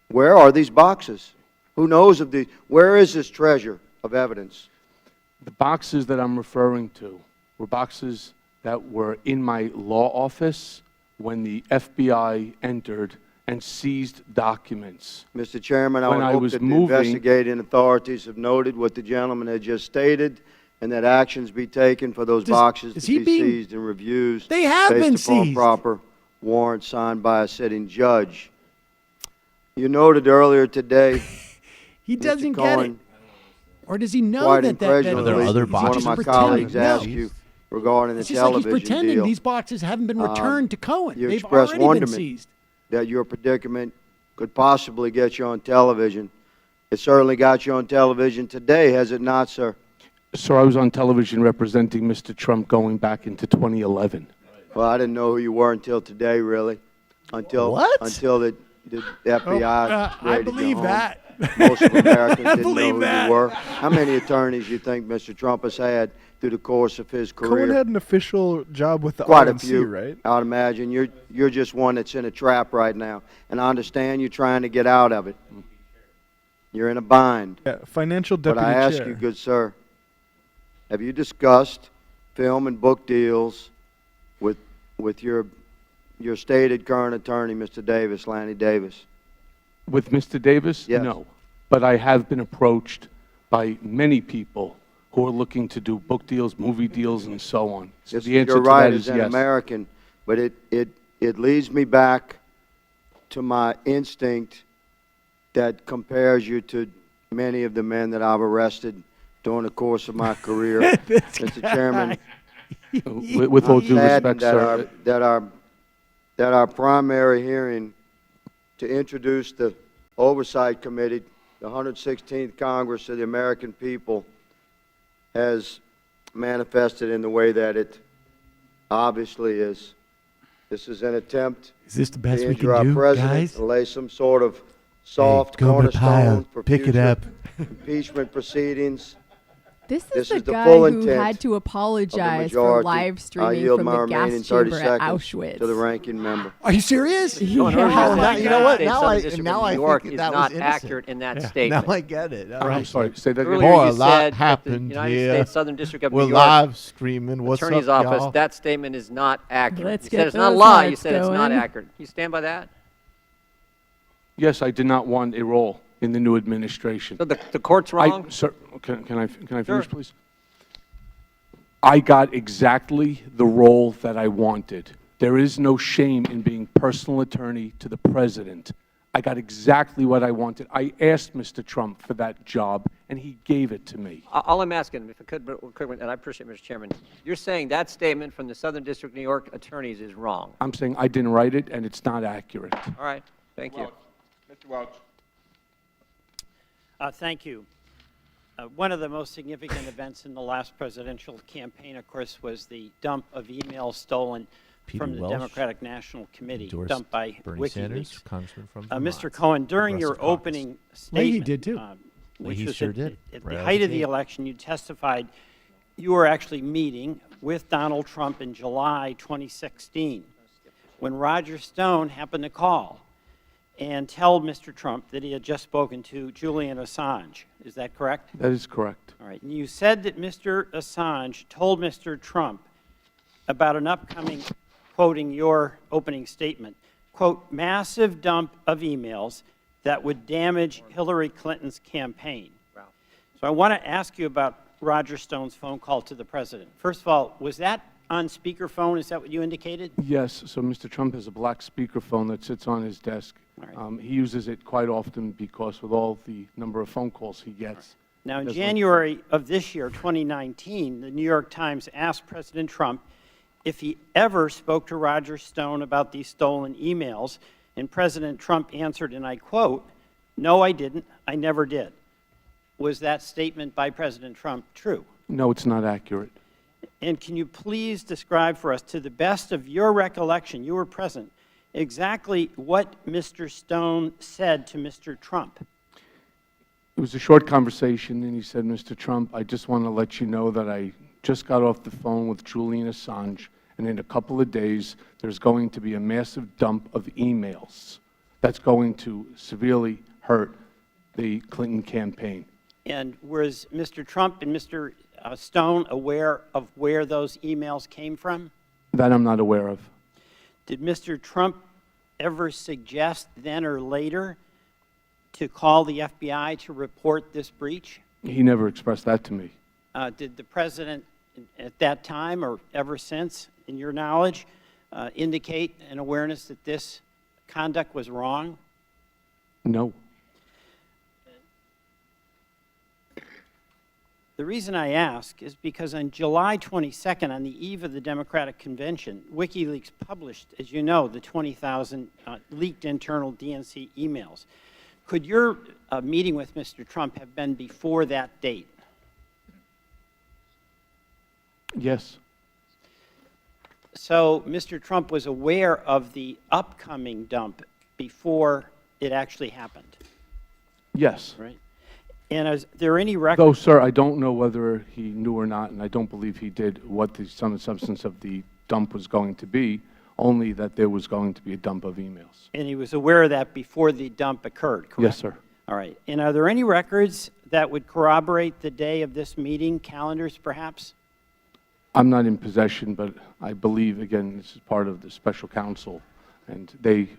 Where are these boxes? Who knows of these? Where is this treasure of evidence? The boxes that I'm referring to were boxes that were in my law office when the FBI entered and seized documents. Mr. Chairman, I would hope that the investigating authorities have noted what the gentleman had just stated, and that actions be taken for those boxes to be seized and reviewed based upon proper warrant signed by a sitting judge. You noted earlier today, he doesn't Mr. Cohen, get it. Or does he know quite that incredulously, Are there other boxes? one of my colleagues asked you regarding the It's just like he's television pretending deal. these boxes haven't been returned to Cohen. You They've expressed already been wonderment seized. that your predicament could possibly get you on television. It certainly got you on television today, has it not, sir? Sir, I was on television representing Mr. Trump going back into 2011. Well, I didn't know who you were until today, really. Until the FBI I believe that. Most of Americans didn't know who you were. How many attorneys do you think Mr. Trump has had through the course of his career? Cohen had an official job with the Quite a RNC, few, right? I would imagine. You're just one that's in a trap right now. And I understand you're trying to get out of it. You're in a bind. Yeah, financial deputy But I ask chair. you, good sir, have you discussed film and book deals with your stated current attorney, Mr. Davis, Lanny Davis? With Mr. Davis? Yes. No. But I have been approached by many people who are looking to do book deals, movie deals, and so on. So the answer you're to right that as is an yes. American, but it leads me back to my instinct that compares you to many of the men that I've arrested during the course of my career. Mr. Chairman, with all due I'm respect, saddened sir. that our primary hearing to introduce the Oversight Committee, the 116th Congress of the American people, has manifested in the way that it obviously is. This is an attempt Is this the best to we injure can our do, president guys? and lay some sort of soft go to the pile. cornerstone for Pick it future up. impeachment proceeding. This This is is the the guy full who intent had to of the apologize for majority. live I streaming yield from my the remaining gas 30 chamber at seconds Auschwitz. to the ranking member. Are you serious? No, Yeah. now, you know what? Now I District now of I New York think is that not was innocent. accurate in that Yeah. statement. Now I get it. All I'm right. sorry, say that again. Earlier Boy, you a lot said that happened the United here. States Southern District of We're New York live streaming. What's Attorney's up, Office, y'all? that statement is not accurate. Let's You get said it's not a those lie. You hearts said it's not going. accurate. You stand by that? Yes, I did not want a role in the new administration. So the court's wrong? Sir, can I Sure. finish, please? I got exactly the role that I wanted. There is no shame in being personal attorney to the president. I got exactly what I wanted. I asked Mr. Trump for that job, and he gave it to me. All I'm asking, if I could, and I appreciate it, Mr. Chairman, you're saying that statement from the Southern District of New York attorneys is wrong. I'm saying I didn't write it, and it's not accurate. All right. Thank you. Mr. Welch. Thank you. One of the most significant events in the last presidential campaign, of course, was the dump of emails stolen from the Welsh Democratic National Committee, endorsed dumped by Bernie Sanders, WikiLeaks. Congressman from Mr. Cohen, during your Progressive Caucus. opening Well, he statement, did too. which he was sure at, did, at right the out height the of the gate. election, you testified you were actually meeting with Donald Trump in July 2016 when Roger Stone happened to call and tell Mr. Trump that he had just spoken to Julian Assange. Is that correct? That is correct. All right. And you said that Mr. Assange told Mr. Trump about an upcoming, quoting your opening statement, quote, massive dump of emails that would damage Hillary Clinton's campaign. Wow. So I want to ask you about Roger Stone's phone call to the president. First of all, was that on speakerphone? Is that what you indicated? Yes, so Mr. Trump has a black speakerphone that sits on his desk. He uses it quite often because with all the number of phone calls he gets. Now, in That's January of this year, 2019, the New York Times asked President Trump if he ever spoke to Roger Stone about these stolen emails, and President Trump answered, and I quote, "No, I didn't. I never did." Was that statement by President Trump true? No, it's not accurate. And can you please describe for us, to the best of your recollection, you were present, exactly what Mr. Stone said to Mr. Trump? It was a short conversation, and he said, Mr. Trump, I just want to let you know that I just got off the phone with Julian Assange, and in a couple of days, there's going to be a massive dump of emails that's going to severely hurt the Clinton campaign. And was Mr. Trump and Mr. Stone aware of where those emails came from? That I'm not aware of. Did Mr. Trump ever suggest then or later to call the FBI to report this breach? He never expressed that to me. Did the president at that time or ever since, in your knowledge, indicate an awareness that this conduct was wrong? No. The reason I ask is because on July 22nd, on the eve of the Democratic Convention, WikiLeaks published, as you know, the 20,000 leaked internal DNC emails. Could your meeting with Mr. Trump have been before that date? Yes. So Mr. Trump was aware of the upcoming dump before it actually happened? Yes. Right. And is there any record? Though, sir, I don't know whether he knew or not, and I don't believe he did, what the sum and substance of the dump was going to be, only that there was going to be a dump of emails. And he was aware of that before the dump occurred, correct? Yes, sir. All right. And are there any records that would corroborate the day of this meeting, calendars perhaps? I'm not in possession, but I believe, again, this is part of the special counsel, and they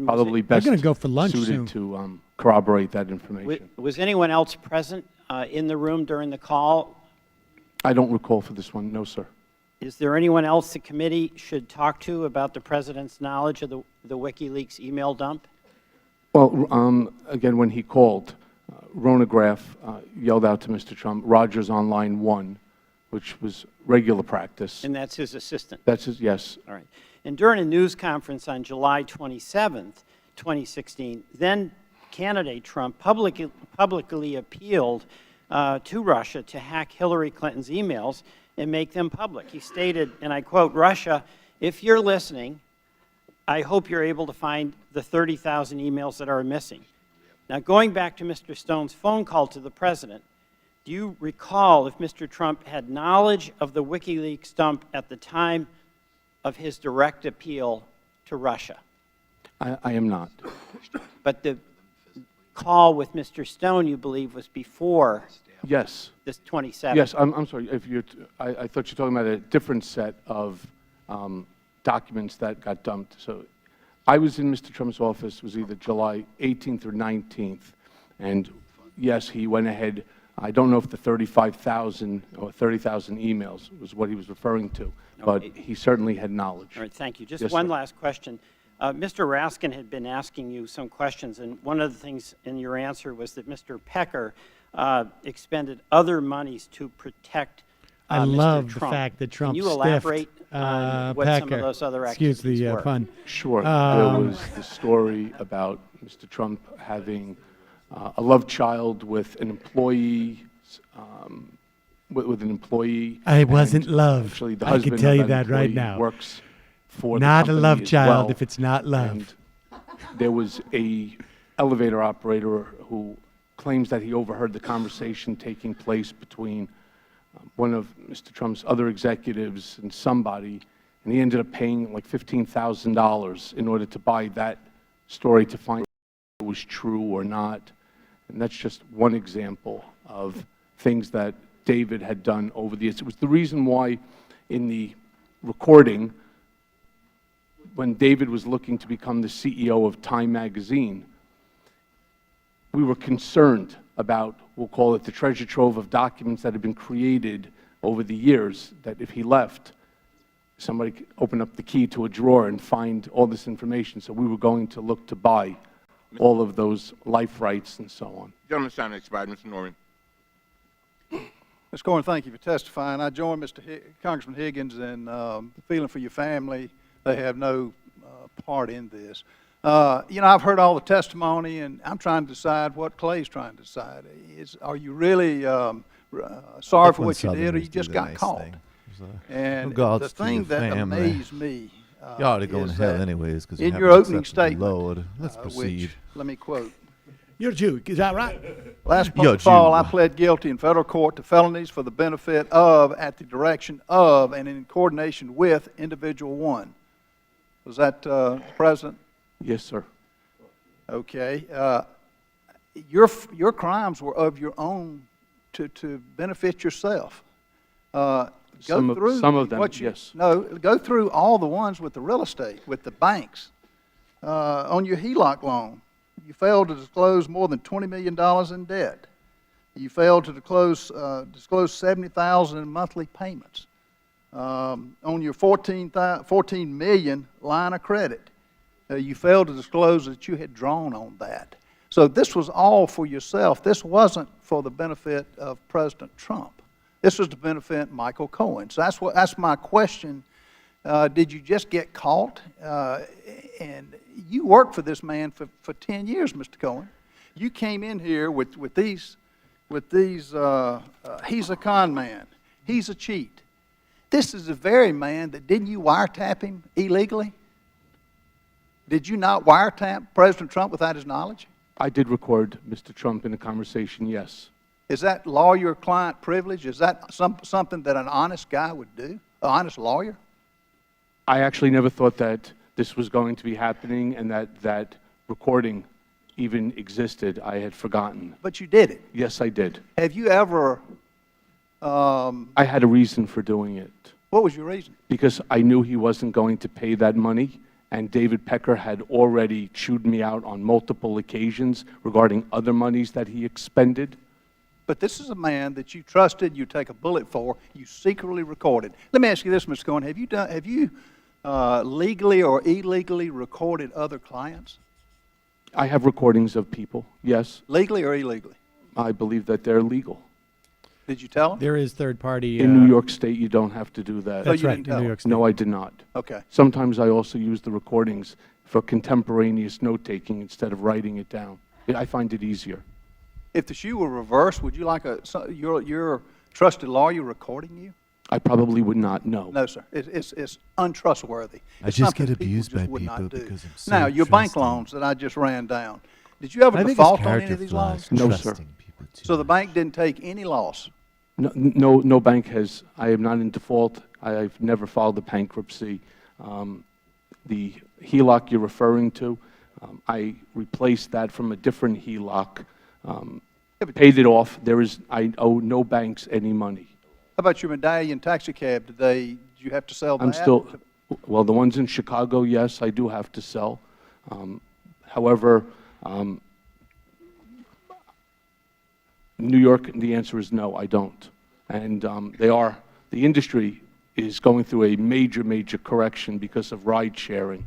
probably best They're gonna go for lunch suited soon. to corroborate that information. Was anyone else present in the room during the call? I don't recall for this one, no, sir. Is there anyone else the committee should talk to about the president's knowledge of the WikiLeaks email dump? Well, again, when he called, Ronograph yelled out to Mr. Trump, Rogers on line 1, which was regular practice. And that's his assistant? That's his, yes. All right. And during a news conference on July 27th, 2016, then candidate Trump publicly appealed to Russia to hack Hillary Clinton's emails and make them public. He stated, and I quote, "Russia, if you're listening, I hope you're able to find the 30,000 emails that are missing." Now, going back to Mr. Stone's phone call to the president, do you recall if Mr. Trump had knowledge of the WikiLeaks dump at the time of his direct appeal to Russia? I am not. But the call with Mr. Stone, you believe, was before Yes. this 27th? Yes, I'm sorry. If you're, I thought you were talking about a different set of documents that got dumped. So I was in Mr. Trump's office, it was either July 18th or 19th, and yes, he went ahead. I don't know if the 35,000 or 30,000 emails was what he was referring to, but he certainly had knowledge. All right, thank you. Just Yes, one sir. last question. Mr. Raskin had been asking you some questions, and one of the things in your answer was that Mr. Pecker expended other monies to protect I Mr. love the Trump. fact that Trump Can you stiffed elaborate on what Pecker. some of those other Excuse activities the were? pun. Sure. There was the story about Mr. Trump having a love child with an employee, with an employee. I wasn't and love. Actually, the I husband can tell of you that right employee now. Works for Not the a company love as child well. if it's not love. And there was a elevator operator who claims that he overheard the conversation taking place between one of Mr. Trump's other executives and somebody, and he ended up paying like $15,000 in order to buy that story to find out if it was true or not. And that's just one example of things that David had done over the years. It was the reason why in the recording, when David was looking to become the CEO of Time magazine, we were concerned about, we'll call it the treasure trove of documents that had been created over the years, that if he left, somebody could open up the key to a drawer and find all this information. So we were going to look to buy all of those life rights and so on. Gentleman's time expired. Mr. Norman. Mr. Cohen, thank you for testifying. I join Congressman Higgins in feeling for your family. They have no part in this. You know, I've heard all the testimony, and I'm trying to decide what Clay's trying to decide. Are you really sorry for what you did, or you just got caught? And the thing that amazed me you ought to go in is hell that anyways, because in your opening statement, Lord. Let's proceed. which, let me quote. You're a Jew, is that right? Last fall, I pled guilty in federal court to felonies for the benefit of, at the direction of, and in coordination with individual one. Was that President? Yes, sir. Okay. Your crimes were of your own to benefit yourself. Some of them, yes. No, go through all the ones with the real estate, with the banks. On your HELOC loan, you failed to disclose more than $20 million in debt. You failed to disclose $70,000 in monthly payments. On your $14 million line of credit, you failed to disclose that you had drawn on that. So this was all for yourself. This wasn't for the benefit of President Trump. This was to benefit Michael Cohen. So that's my question. Did you just get caught? And you worked for this man for 10 years, Mr. Cohen. You came in here with these, he's a con man. He's a cheat. This is the very man that, didn't you wiretap him illegally? Did you not wiretap President Trump without his knowledge? I did record Mr. Trump in a conversation, yes. Is that lawyer-client privilege? Is that something that an honest guy would do, an honest lawyer? I actually never thought that this was going to be happening and that recording even existed. I had forgotten. But you did it. Yes, I did. Have you ever... I had a reason for doing it. What was your reason? Because I knew he wasn't going to pay that money, and David Pecker had already chewed me out on multiple occasions regarding other monies that he expended. But this is a man that you trusted, you take a bullet for, you secretly recorded. Let me ask you this, Mr. Cohen. Have you legally or illegally recorded other clients? I have recordings of people, yes. Legally or illegally? I believe that they're legal. Did you tell them? There is third-party... In New York State, you don't have to do that. That's right, in New York State. No, I did not. Okay. Sometimes I also use the recordings for contemporaneous note-taking instead of writing it down. I find it easier. If the shoe were reversed, would you like your trusted lawyer recording you? I probably would not, no. No, sir. It's untrustworthy. I just get abused by people because I'm so Now, your bank loans that I just ran down, did you ever default on any of these loans? No, sir. So the bank didn't take any loss? No bank has. I am not in default. I've never filed a bankruptcy. The HELOC you're referring to, I replaced that from a different HELOC, paid it off. I owe no banks any money. How about your medallion taxi cab? Did you have to sell that? Well, the ones in Chicago, yes, I do have to sell. However, New York, the answer is no, I don't. And the industry is going through a major, major correction because of ride sharing.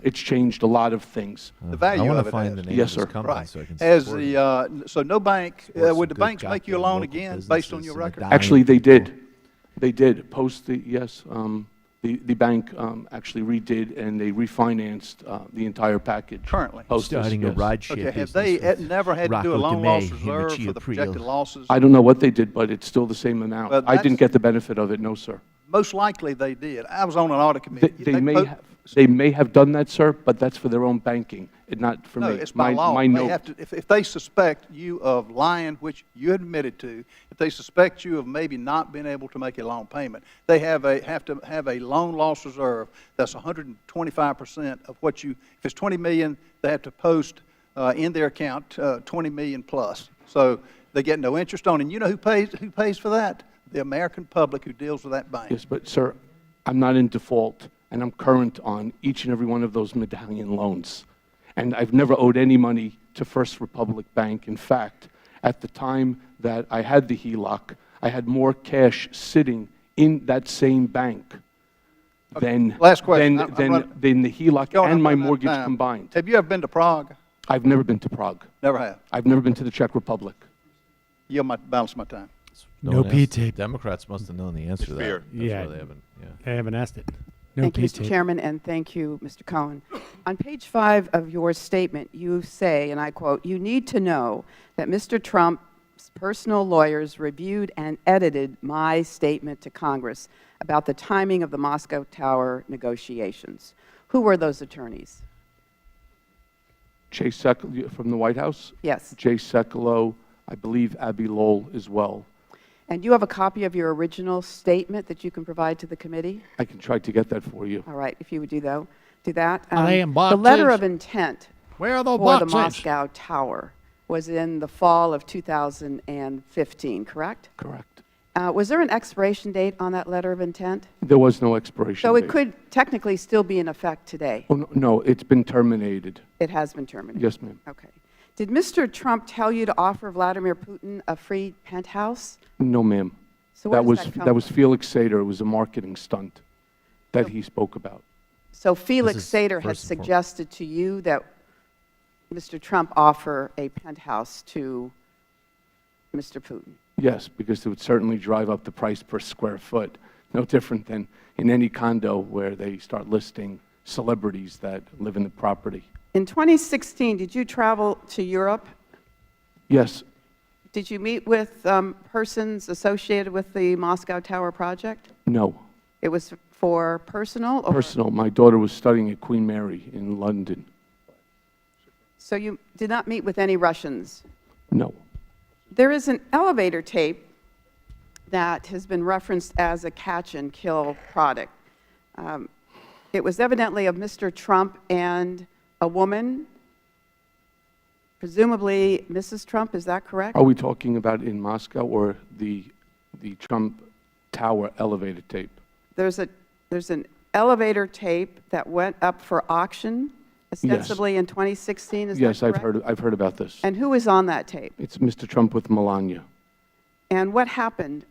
It's changed a lot of things. The value I want of to it Yes, find the name of sir. this company Right. so I can Has support the, so no bank, Support would some the good banks make you a goddamn loan local again based on businesses your in the record? dying Actually, they people. did. They did. Post the, yes, the bank actually redid, and they refinanced the entire package. Currently? Post this, Starting a yes. ride-share Okay, have business they with never had to do a Rocco loan DeMay, loss him and reserve Chia for the Priel. projected losses? I don't know what they did, but it's still the same amount. Well, I didn't that's- get the benefit of it, no, sir. Most likely they did. I was on an audit committee. They may have done that, sir, but that's for their own banking, and not for No, me. it's by law. My They note. have to, if they suspect you of lying, which you admitted to, if they suspect you of maybe not being able to make a loan payment, they have to have a loan loss reserve that's 125% of what you, if it's 20 million, they have to post in their account 20 million plus. So they get no interest on it. And you know who pays for that? The American public who deals with that bank. Yes, but, sir, I'm not in default, and I'm current on each and every one of those medallion loans. And I've never owed any money to First Republic Bank. In fact, at the time that I had the HELOC, I had more cash sitting in that same bank than, Last question. than the HELOC Going and up my on that mortgage time. combined. Have you ever been to Prague? I've never been to Prague. Never have. I've never been to the Czech Republic. Balance my time. No P-tape. Democrats must have known the answer to that. fair. That's Yeah. why they haven't. Yeah. They haven't asked it. No Thank you, Mr. P-tape. Chairman, and thank you, Mr. Cohen. On page 5 of your statement, you say, and I quote, "You need to know that Mr. Trump's personal lawyers reviewed and edited my statement to Congress about the timing of the Moscow Tower negotiations." Who were those attorneys? Jay Sekulow from the White House? Yes. Jay Sekulow, I believe Abby Lowell as well. And you have a copy of your original statement that you can provide to the committee? I can try to get that for you. All right, if you would do that. Are they in The boxes? letter of intent Where are the for the boxes? Moscow Tower was in the fall of 2015, correct? Correct. Was there an expiration date on that letter of intent? There was no expiration So it date. could technically still be in effect today. Oh, no, it's been terminated. It has been terminated? Yes, ma'am. Okay. Did Mr. Trump tell you to offer Vladimir Putin a free penthouse? No, ma'am. So where that does was that come that was from? Felix Seder. It was a marketing stunt that he spoke about. So Felix is Seder had first and foremost. suggested to you that Mr. Trump offer a penthouse to Mr. Putin? Yes, because it would certainly drive up the price per square foot. No different than in any condo where they start listing celebrities that live in the property. In 2016, did you travel to Europe? Yes, Did you meet with persons associated with the Moscow Tower project? no. It was for personal? Or Personal. My daughter was studying at Queen Mary in London. So you did not meet with any Russians? No. There is an elevator tape that has been referenced as a catch and kill product. It was evidently of Mr. Trump and a woman, presumably Mrs. Trump, is that correct? Are we talking about in Moscow or the Trump Tower elevator tape? There's an elevator tape that went up for auction ostensibly in 2016, is that Yes, correct? I've heard about this. And who was on that tape? It's Mr. Trump with Melania. And what happened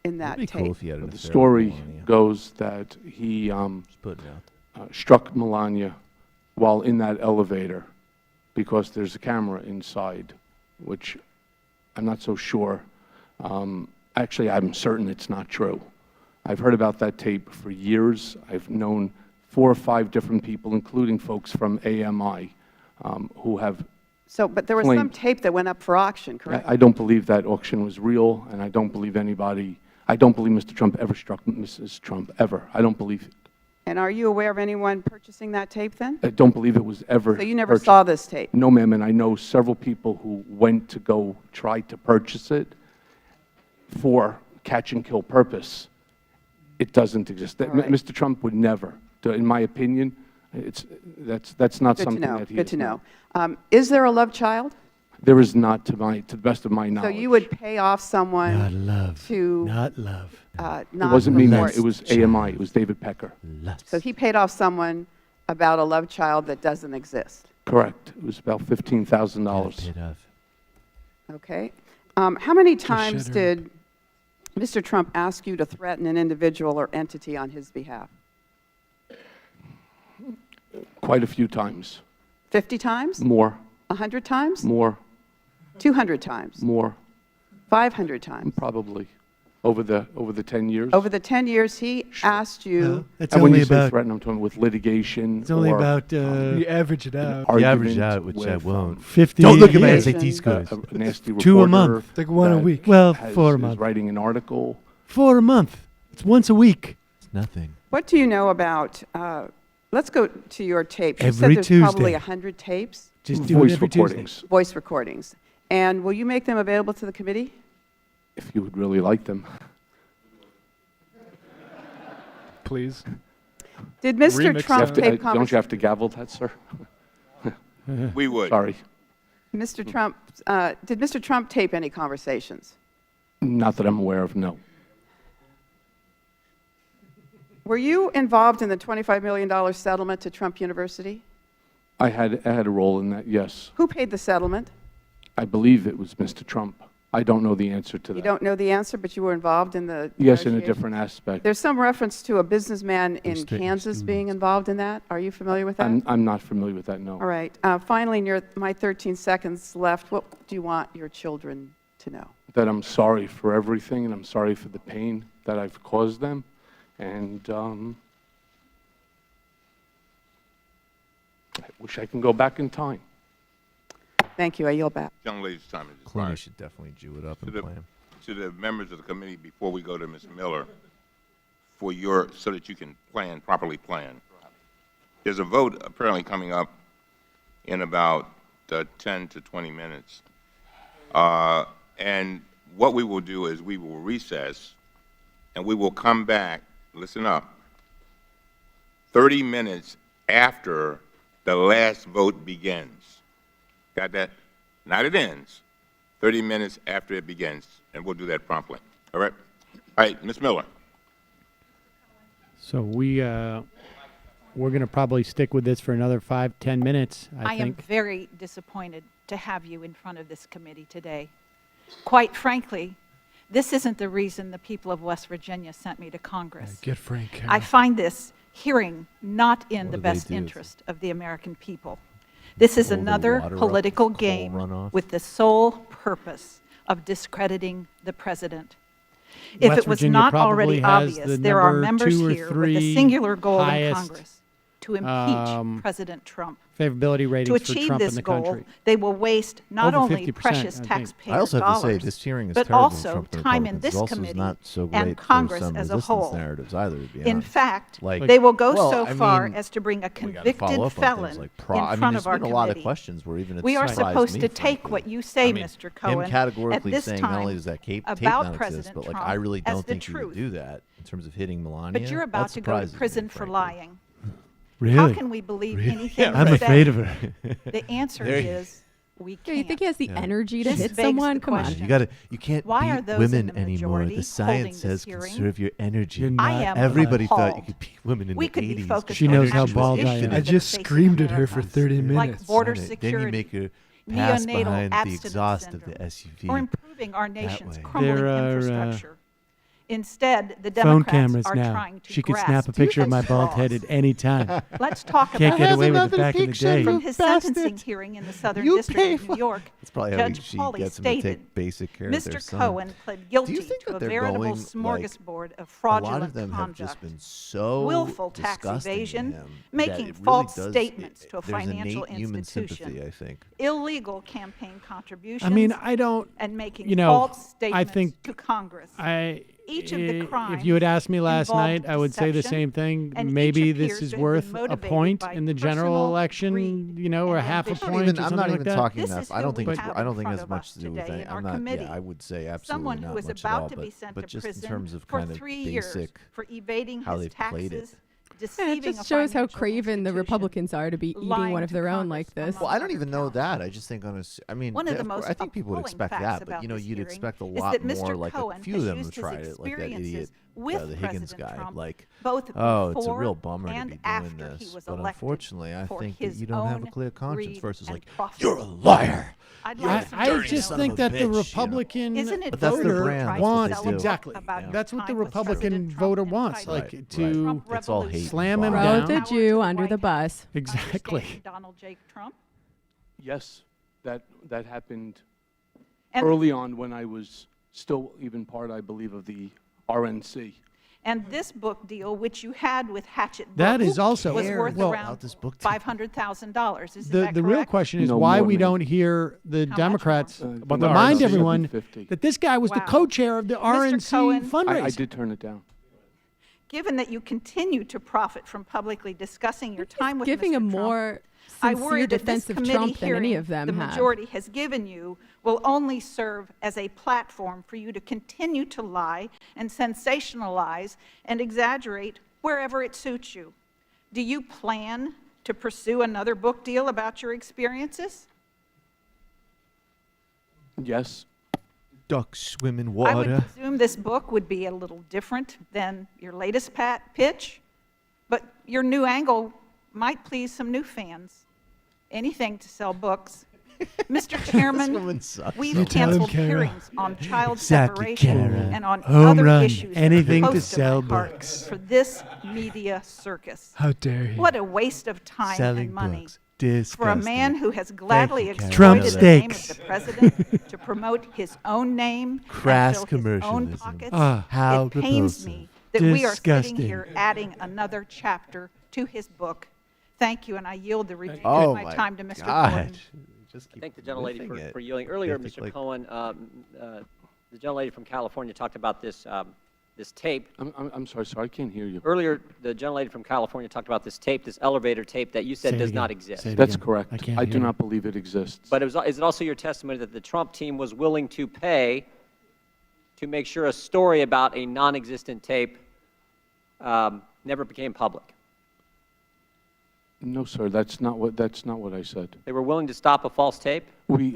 in that It'd be tape? cool if you had an The affair with story Melania. goes that he Just putting it out. struck Melania while in that elevator because there's a camera inside, which I'm not so sure. Actually, I'm certain it's not true. I've heard about that tape for years. I've known 4 or 5 different people, including folks from AMI, who have So, but there was some claimed- tape that went up for auction, correct? I don't believe that auction was real, and I don't believe I don't believe Mr. Trump ever struck Mrs. Trump, ever. I don't believe it. And are you aware of anyone purchasing that tape then? I don't believe it was ever So you never purchased. saw this tape? No, ma'am, and I know several people who went to go try to purchase it for catch and kill purpose. It doesn't exist. All right. Mr. Trump would never, in my opinion, that's not Good to something know, that he good has to done. know. Is there a love child? There is not, to the best of my So knowledge. you would pay off someone Not love. to Not love. It not wasn't me, ma'am. report? It was AMI. It was David Pecker. So he paid off someone about a love child that doesn't exist? Correct. It was about $15,000. Okay. How many times shut did Mr. Trump ask you to threaten an individual or entity on his behalf? Quite a few times. 50 times? More. 100 times? More. 200 times? More. 500 times? Probably. Over the 10 years. Over the 10 years, he asked you. That's And when only you say about. threaten, I'm talking with litigation. It's only or, about. You average it out. You average it argument out, which I with, won't. 50 Don't look at my years. SAT scores. A nasty 2 a reporter month. It's like one a that week. Well, has- 4 a is month. writing an article. 4 a month. It's once a week. It's nothing. What do you know about, let's go to your tapes. You Every said there's probably Tuesday. 100 tapes, Just do it Voice every Tuesday. recordings. voice recordings. And will you make them available to the committee? If you would really like them. Please. Did Mr. Remix Trump it. tape Don't you conversations? have to gavel that, sir? We would. Sorry. Mr. Trump, did Mr. Trump tape any conversations? Not that I'm aware of, no. Were you involved in the $25 million settlement to Trump University? I had a role in that, yes. Who paid the settlement? I believe it was Mr. Trump. I don't know the answer to that. You don't know the answer, but you were involved in the Yes, in a negotiations? different aspect. There's some reference to a businessman in Restricting Kansas being involved in that. Are you familiar with that? I'm not familiar with that, no. All right. Finally, in my 13 seconds left, what do you want your children to know? That I'm sorry for everything, and I'm sorry for the pain that I've caused them. And I wish I can go back in time. Thank you. I yield back. Young lady's time is Clooney expired. should definitely Jew it up To and the, play him. to the members of the committee, before we go to Ms. Miller, so that you can properly plan. There's a vote apparently coming up in about 10 to 20 minutes. And what we will do is we will recess, and we will come back, listen up, 30 minutes after the last vote begins. Got that? Not it ends. 30 minutes after it begins, and we'll do that promptly. All right? All right, Ms. Miller. So we're going to probably stick with this for another 5-10 minutes, I am think. very disappointed to have you in front of this committee today. Quite frankly, this isn't the reason the people of West Virginia sent me to Congress. Get Frank Carroll. I find this hearing not in What the do they best do? interest of the American people. This is Hold the another water up political with coal game runoff? with the sole purpose of discrediting the president. If West it was Virginia not probably already has obvious, the there are number members 2 or here with a 3 singular goal in highest, Congress to impeach President Trump. favorability To ratings for achieve Trump in this the goal, country. they will waste not Over only 50%, precious I think. taxpayer I also have to say, dollars, this hearing is but terrible for also Trump and time in Republicans. this It also is committee not so and great for Congress some as a resistance whole. narratives either, to be In honest. fact, Like- they will go well, so I far mean, as to bring a we gotta convicted follow up on things felon like in I mean, front there's of our been a lot of committee. questions where even it's We are surprised supposed me, to take frankly. what you say, I mean, Mr. Cohen, him categorically at this saying not only time does that tape about not exist, President but like Trump I really as don't the think you would truth. do that in terms of hitting Melania. But you're about That to go to surprises me, prison for frankly. lying. Really? How can we believe Really? anything I'm you afraid say? of her. The answer There- is we Yeah, can't. you think he has the energy to This hit begs someone? the Come on. question. You can't Why are beat those in women the anymore. majority The science holding this says hearing? conserve your energy. You're I not am Everybody thought you appalled. could beat women in We the could be 80s. focused She on knows how actual bald I issues am. that I just face screamed at her America, for 30 minutes. like border Then you security, make her pass neonatal behind the abstinence exhaust of syndrome, the SUV. or improving our nation's way. crumbling There are, infrastructure. Instead, the Phone Democrats cameras are now. trying to She could grasp snap a picture of at my bald straws. head at any time. Let's talk Can't about get it. away with it back in the day. From his sentencing hearing in the Southern District of New York, That's probably how Judge she Pauley gets him to stated, take basic care of their Mr. son. Cohen pled Do you guilty think to that a they're veritable going, smorgasbord of a lot fraudulent of them have conduct, just been so willful tax disgusting to evasion, him making that it really false does- statements to a there's financial innate human institution, sympathy, I think. illegal campaign contributions, I mean, I don't, and making you know, false I statements think to Congress. Each of the crimes if you had asked me last involved night, I would say the deception, same thing. and each Maybe appears this is to have been worth a motivated point by in the personal general election, greed you know, or and half a ambition. point or something I'm not like even that. talking This enough. is I don't who think we it's, have I don't in think it front has of much us to do with today it. in our I'm not. committee. Yeah, I would say absolutely Someone not who is much about at all. to be sent But to just in prison terms of for kind of 3 years basic for evading how his they've played it. taxes, Yeah, deceiving it just a shows how financial craven the institution, Republicans are to be eating lying one of to their own Congress, like this. among Well, I don't other even know counts. that. I just think on a. I mean, One of the of course, most I think people would appalling expect facts that, but about you know, this you'd hearing expect a is lot that more. Mr. Like Cohen a few has of them used have his tried it, like that idiot experiences with the Higgins President guy, Trump, like, both oh, it's a before real bummer to and be doing after this. he was But elected unfortunately, I for think that his you don't have a own clear conscience greed versus and like, profit. you're a liar. I'd You're like a some I dirty just son of think a that the bitch, you know? Republican Isn't it But that's their voter brand, that's what they wants do. exactly. about That's what the time with Republican President Trump voter and wants, Biden? like Right, to right. It's all hate. slam him Throw down. the Jew under the bus. Exactly. Understanding Donald J. Trump? Yes, that happened And- early on when I was still even part, I believe, of the RNC. And this book deal, which you had with Hatchet That Books, is also- was worth well, around $500,000. Isn't that The real correct? question is No, why more we than- don't hear the How much Democrats more? remind RNC, everyone 750. that this guy was the Wow. co-chair of the RNC Cohen- fundraiser. I did turn it down. Given that you continue to profit from publicly discussing your time with Giving Mr. a Trump, more I sincere worry that this defense of committee Trump than any hearing of them the have. majority has given you will only serve as a platform for you to continue to lie and sensationalize and exaggerate wherever it suits you. Do you plan to pursue another book deal about your experiences? Yes. Ducks swim in I water. would presume this book would be a little different than your latest pitch, but your new angle might please some new fans. Anything to sell books. Mr. Chairman, we've You tell him, canceled Kara. hearings on child Exactly, separation Kara. and on Home other run. issues that are Anything to close sell my heart books. for this media circus. How dare you? What a waste of time Selling and money. books. For a Disgusting. man who has gladly you, Kara. exploited Trump the name of steaks. the president to promote his own name Crass and fill his own commercialism. pockets, Ah, how it pains repulsive. me that we are sitting Disgusting. here adding another chapter to his book. Thank you, and I yield the remainder Oh of my time to Mr. God. Cohen. Just keep Thank the gentlelady whiffing it. for yielding. Earlier, I think, Mr. like- Cohen, the gentlelady from California talked about this this tape. I'm sorry, I can't hear you. Earlier, the gentlelady from California talked about this tape, this elevator tape that you said Say it does again. not exist. Say it That's again. correct. I can't I hear do you. not believe it exists. But is it also your testimony that the Trump team was willing to pay to make sure a story about a non-existent tape never became public? No, sir, that's not what I said. They were willing to stop a false tape? We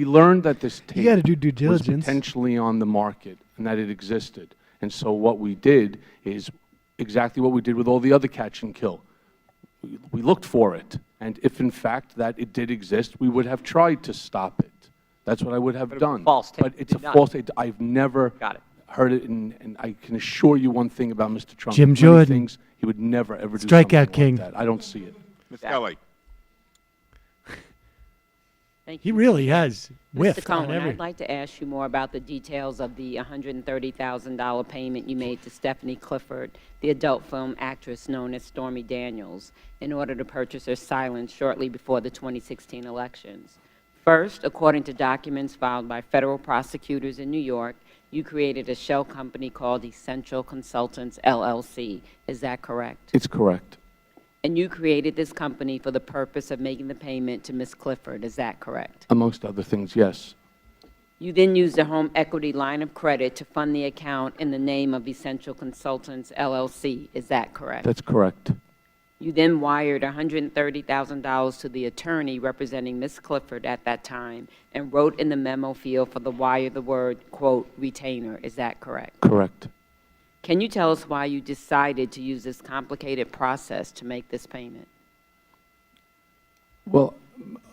learned that this tape gotta do due was diligence. potentially on the market and that it existed. And so what we did is exactly what we did with all the other catch and kill. We looked for it. And if in fact that it did exist, we would have tried to stop it. That's what I would have But it was a done. false tape. But it's a Did not- false tape. I've never Got it. heard it, and I can assure you one thing about Mr. Trump. Jim Many Jordan. things he would never, ever do Strikeout something king. like that. I don't see it. Ms. Kelly. Thank He you. really has Mr. whiffed on Cohen, every. I'd like to ask you more about the details of the $130,000 payment you made to Stephanie Clifford, the adult film actress known as Stormy Daniels, in order to purchase her silence shortly before the 2016 elections. First, according to documents filed by federal prosecutors in New York, you created a shell company called Essential Consultants, LLC. Is that correct? It's correct. And you created this company for the purpose of making the payment to Ms. Clifford. Is that correct? Amongst other things, yes. You then used a home equity line of credit to fund the account in the name of Essential Consultants, LLC. Is that correct? That's correct. You then wired $130,000 to the attorney representing Ms. Clifford at that time and wrote in the memo field for the wire the word, quote, retainer. Is that correct? Correct. Can you tell us why you decided to use this complicated process to make this payment? Well,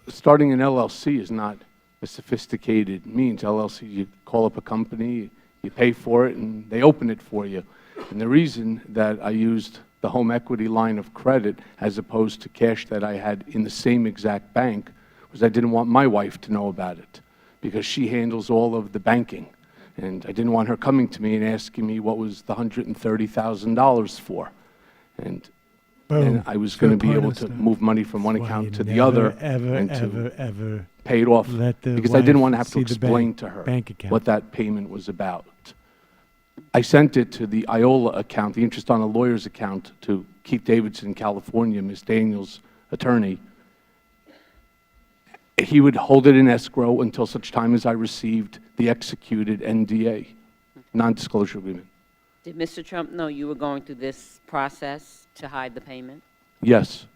starting an LLC is not a sophisticated means. LLC, you call up a company, you pay for it, and they open it for you. And the reason that I used the home equity line of credit as opposed to cash that I had in the same exact bank was I didn't want my wife to know about it because she handles all of the banking. And I didn't want her coming to me and asking me what was the $130,000 for. And Boom. I was going to be Good able point, to Oscar. move money from one That's why account you to the never, other ever, and to ever, ever pay it off let the because I didn't want to have wife to see the explain bank- to her bank account. what that payment was about. I sent it to the IOLA account, the interest on a lawyer's account, to Keith Davidson in California, Ms. Daniels' attorney. He would hold it in escrow until such time as I received the executed NDA, non-disclosure agreement. Did Mr. Trump know you were going through this process to hide the payment? Yes.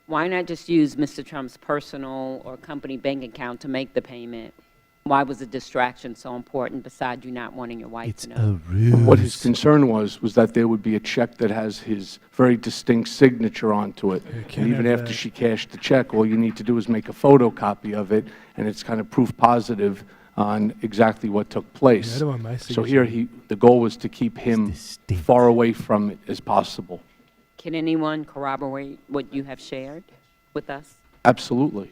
Why not just use Mr. Trump's personal or company bank account to make the payment Why was the distraction so important besides you not wanting your wife to know? What his concern was that there would be a check that has his very distinct signature onto it. And even after she cashed the check, all you need to do is make a photocopy of it, and it's kind of proof positive on exactly what took place. I don't want my So here the goal was to keep him far away from it as possible. Can anyone corroborate what you have shared with us? Absolutely.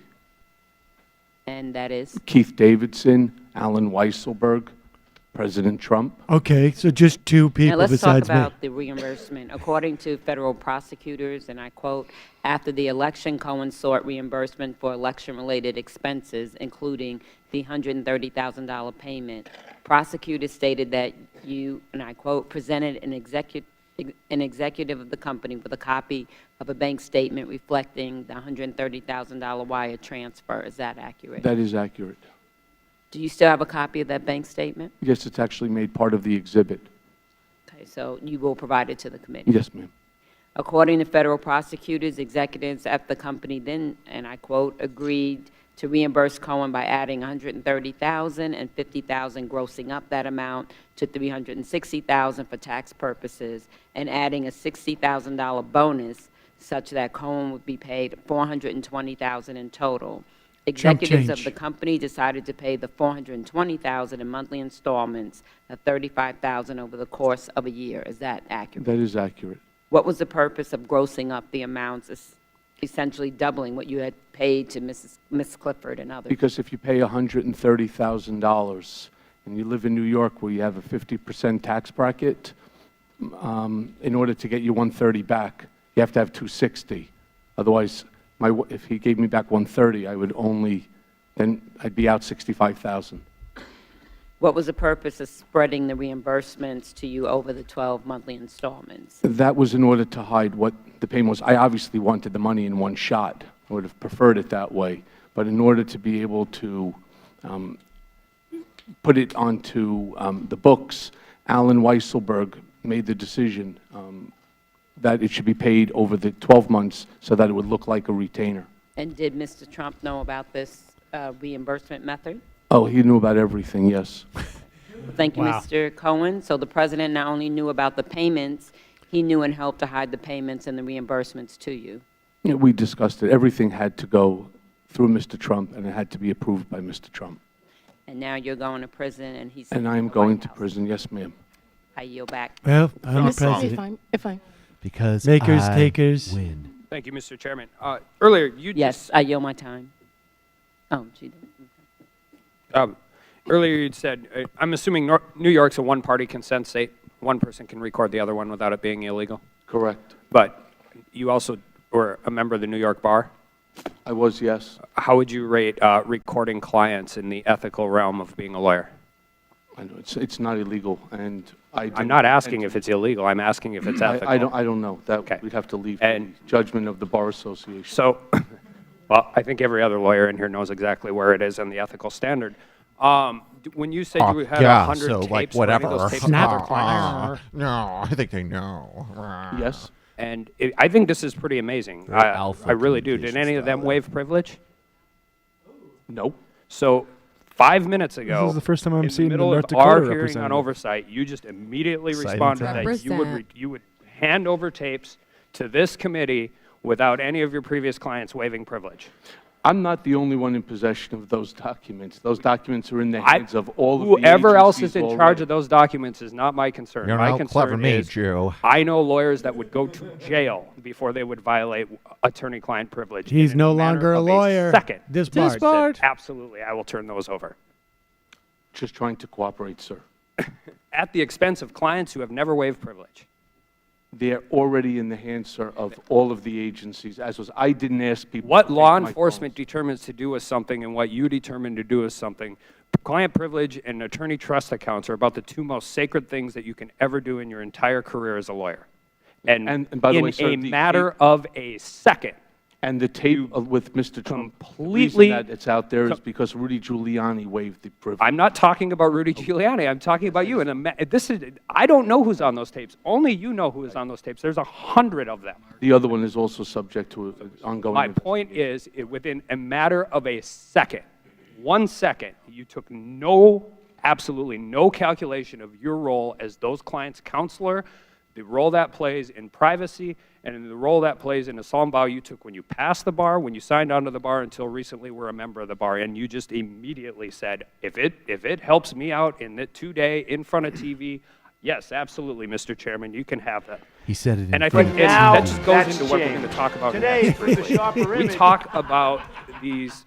And that is? Keith Davidson, Alan Weisselberg, President Trump. Okay, so just two people Now let's besides talk me. about the reimbursement. According to federal prosecutors, and I quote, after the election, Cohen sought reimbursement for election-related expenses, including the $130,000 payment. Prosecutors stated that you, and I quote, presented an executive of the company with a copy of a bank statement reflecting the $130,000 wire transfer. Is that accurate? That is accurate. Do you still have a copy of that bank statement? Yes, it's actually made part of the exhibit. Okay, so you will provide it to the committee? Yes, ma'am. According to federal prosecutors, executives at the company then, and I quote, agreed to reimburse Cohen by adding $130,000 and $50,000, grossing up that amount to $360,000 for tax purposes, and adding a $60,000 bonus such that Cohen would be paid $420,000 in total. Executives of the company decided to pay the $420,000 in monthly installments of $35,000 over the course of a year. Is that accurate? That is accurate. What was the purpose of grossing up the amounts, essentially doubling what you had paid to Ms. Clifford and others? Because if you pay $130,000 and you live in New York where you have a 50% tax bracket, in order to get you $130 back, you have to have $260. Otherwise, if he gave me back $130, then I'd be out $65,000. What was the purpose of spreading the reimbursements to you over the 12 monthly installments? That was in order to hide what the payment was. I obviously wanted the money in one shot. I would have preferred it that way. But in order to be able to put it onto the books, Alan Weisselberg made the decision that it should be paid over the 12 months so that it would look like a retainer. And did Mr. Trump know about this reimbursement method? Oh, he knew about everything, yes. Thank you, Mr. Cohen. So the president not only knew about the payments, he knew and helped to hide the payments and the reimbursements to you. Yeah, we discussed it. Everything had to go through Mr. Trump, and it had to be approved by Mr. Trump. And now you're going to prison, and he's... And I am going to prison, yes, ma'am. I yield back. Well, I'm the president. If I Because makers, I takers. win. Thank you, Mr. Chairman. Earlier, you Yes, I yield my time. Oh, she did. earlier you'd said, I'm assuming New York's a one-party consent state. One person can record the other one without it being illegal. Correct. But you also were a member of the New York Bar? I was, yes. How would you rate recording clients in the ethical realm of being a lawyer? I know it's not illegal, and I'm not asking if it's illegal. I'm asking if it's ethical. I don't know. That we'd have to leave to the judgment of the Bar Association. So, well, I think every other lawyer in here knows exactly where it is in the ethical standard. When you said you had 100 tapes, like whatever. Those tapes other clients? No, I think they know. Yes. And I think this is pretty amazing. I really do. Did any of them waive privilege? No. So 5 minutes ago, This is the first time I'm seeing the middle North of Dakota our hearing on representative. oversight, you just immediately Citing responded time. that you would hand over tapes to this committee without any of your previous clients waiving privilege. I'm not the only one in possession of those documents. Those documents are in the hands of all of the Whoever else is agencies in charge already. of those documents is not my concern. You're My not clever concern me, is Joe. I know lawyers that would go to jail before they would violate attorney-client privilege. He's in no a matter longer a of lawyer. Second. Disbarred. Absolutely, I will turn those over. Just trying to cooperate, sir. At the expense of clients who have never waived privilege. They're already in the hands, sir, of all of the agencies. I didn't ask people. What to law take my enforcement determines to do with something and what you determine to do with something, client privilege and attorney trust accounts are about the two most sacred things that you can ever do in your entire career as a lawyer. And by the in way, sir, a the matter of a second. And the tape with Mr. Trump, completely- the reason that it's out there is because Rudy Giuliani waived the privilege. I'm not talking about Rudy Giuliani. I'm talking about you. And I don't know who's on those tapes. Only you know who is on those tapes. There's 100 of them. The other one is also subject to an ongoing. My point is, within a matter of a second, 1 second, you took absolutely no calculation of your role as those clients' counselor, the role that plays in privacy, and in the role that plays in a solemn vow you took when you passed the bar, when you signed onto the bar, until recently were a member of the bar, and you just immediately said, if it helps me out in the today in front of TV, yes, absolutely, Mr. Chairman, you can have that. He said it. And I think that just goes into what we're going to talk about Today, next. for the sharper We image. talk about these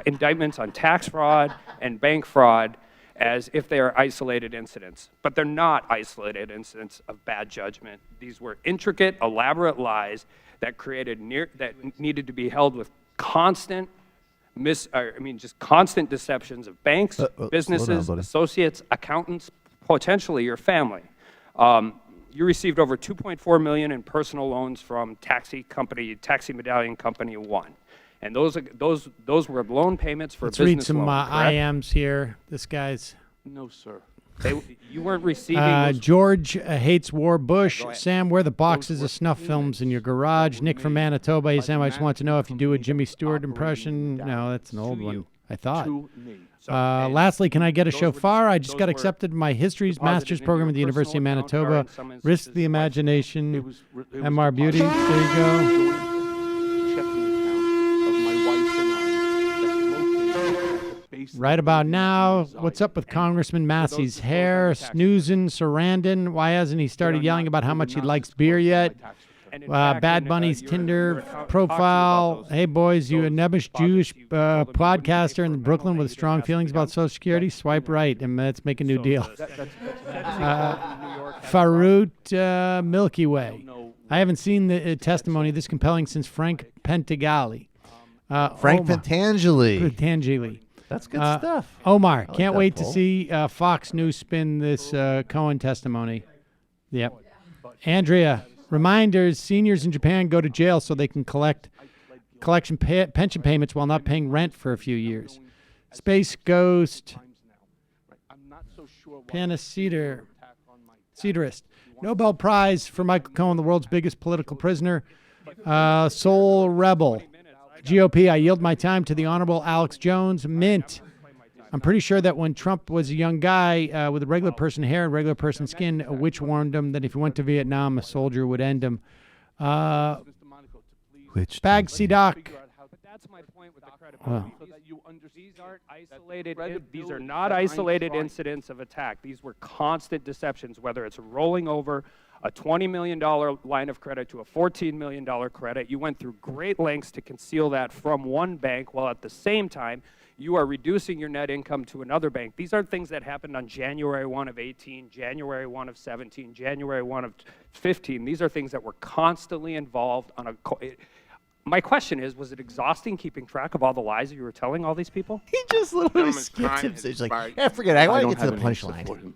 indictments on tax fraud and bank fraud as if they are isolated incidents. But they're not isolated incidents of bad judgment. These were intricate, elaborate lies that that needed to be held with constant constant deceptions of banks, businesses, associates, accountants, potentially your family. You received over $2.4 million in personal loans from taxi medallion company 1. And those were loan payments for Let's business read some loans, correct? IMs here. This guy's. No, sir. You weren't receiving those. George hates war. Bush. Sam, where are the boxes of snuff films in your garage? Nick from Manitoba. Hey, Sam, I just want to know if you do a Jimmy Stewart impression. No, that's an old one, I thought. Lastly, can I get a shofar? I just got accepted in my history's master's program at the University of Manitoba. Risk the imagination. MR Beauty. There you go. Right about now, what's up with Congressman Massey's hair? Snoozin', Sarandon. Why hasn't he started yelling about how much he likes beer yet? Bad Bunny's Tinder profile. Hey, boys, you a nebbish Jewish podcaster in Brooklyn with strong feelings about Social Security? Swipe right, and let's make a new deal. Farut Milky Way. I haven't seen the testimony this compelling since Frank Pentageli. Frank Pentangeli. That's good stuff. Omar, like can't that wait poll. to see Fox News spin this Cohen testimony. Yep. Andrea, reminders, seniors in Japan go to jail so they can collect pension payments while not paying rent for a few years. Space Ghost, Cederist. Nobel Prize for Michael Cohen, the world's biggest political prisoner. Soul Rebel. GOP, I yield my time to the Honorable Alex Jones. Mint. I'm pretty sure that when Trump was a young guy with a regular person hair and regular person skin, a witch warned him that if he went to Vietnam, a soldier would end him. Bag Doc. That's my point with the credibility. These are not isolated incidents of attack. These were constant deceptions, whether it's rolling over a $20 million line of credit to a $14 million credit. You went through great lengths to conceal that from one bank, while at the same time, you are reducing your net income to another bank. These aren't things that happened on January 1 of 18, January 1 of 17, January 1 of 15. These are things that were constantly involved on my question is, was it exhausting keeping track of all the lies that you were telling all these people? He just literally skipped him. So he's like, forget it. I want to get to the punchline.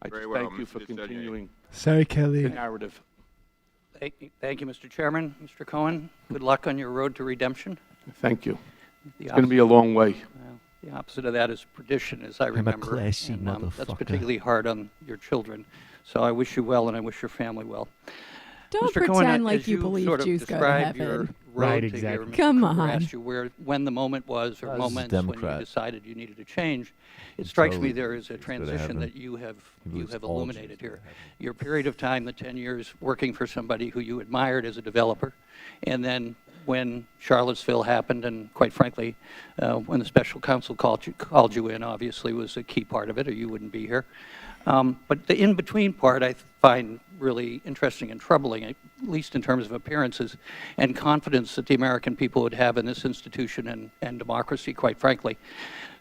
I just thank you for continuing Sorry, Kelly. the narrative. Thank you, Mr. Chairman. Mr. Cohen, good luck on your road to redemption. Thank you. It's going to be a long way. The opposite of that is perdition, as I remember. I'm a classy and, motherfucker. that's particularly hard on your children. So I wish you well, and I wish your family well. Don't Mr. pretend Cohen, like as you believe sort of Jews go to described heaven. your road Right, to exactly. here, Come Mr. Cooper on. asked you when the moment was, or This is moments when you Democrat. decided you needed to change. It strikes totally me there is a go to transition heaven. that you have believes all illuminated Jews go here. to heaven. Your period of time, the 10 years working for somebody who you admired as a developer, and then when Charlottesville happened, and quite frankly, when the special counsel called you in, obviously was a key part of it, or you wouldn't be here. But the in-between part I find really interesting and troubling, at least in terms of appearances and confidence that the American people would have in this institution and democracy, quite frankly.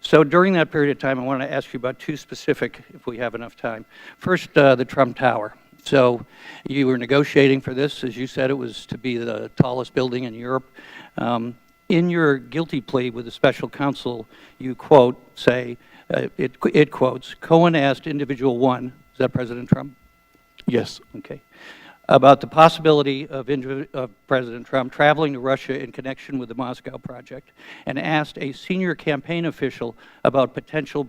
So during that period of time, I want to ask you about two specific, if we have enough time. First, the Trump Tower. So you were negotiating for this. As you said, it was to be the tallest building in Europe. In your guilty plea with the special counsel, you quote, it quotes, Cohen asked individual one, is that President Trump? Yes. Okay. About the possibility of President Trump traveling to Russia in connection with the Moscow project, and asked a senior campaign official about potential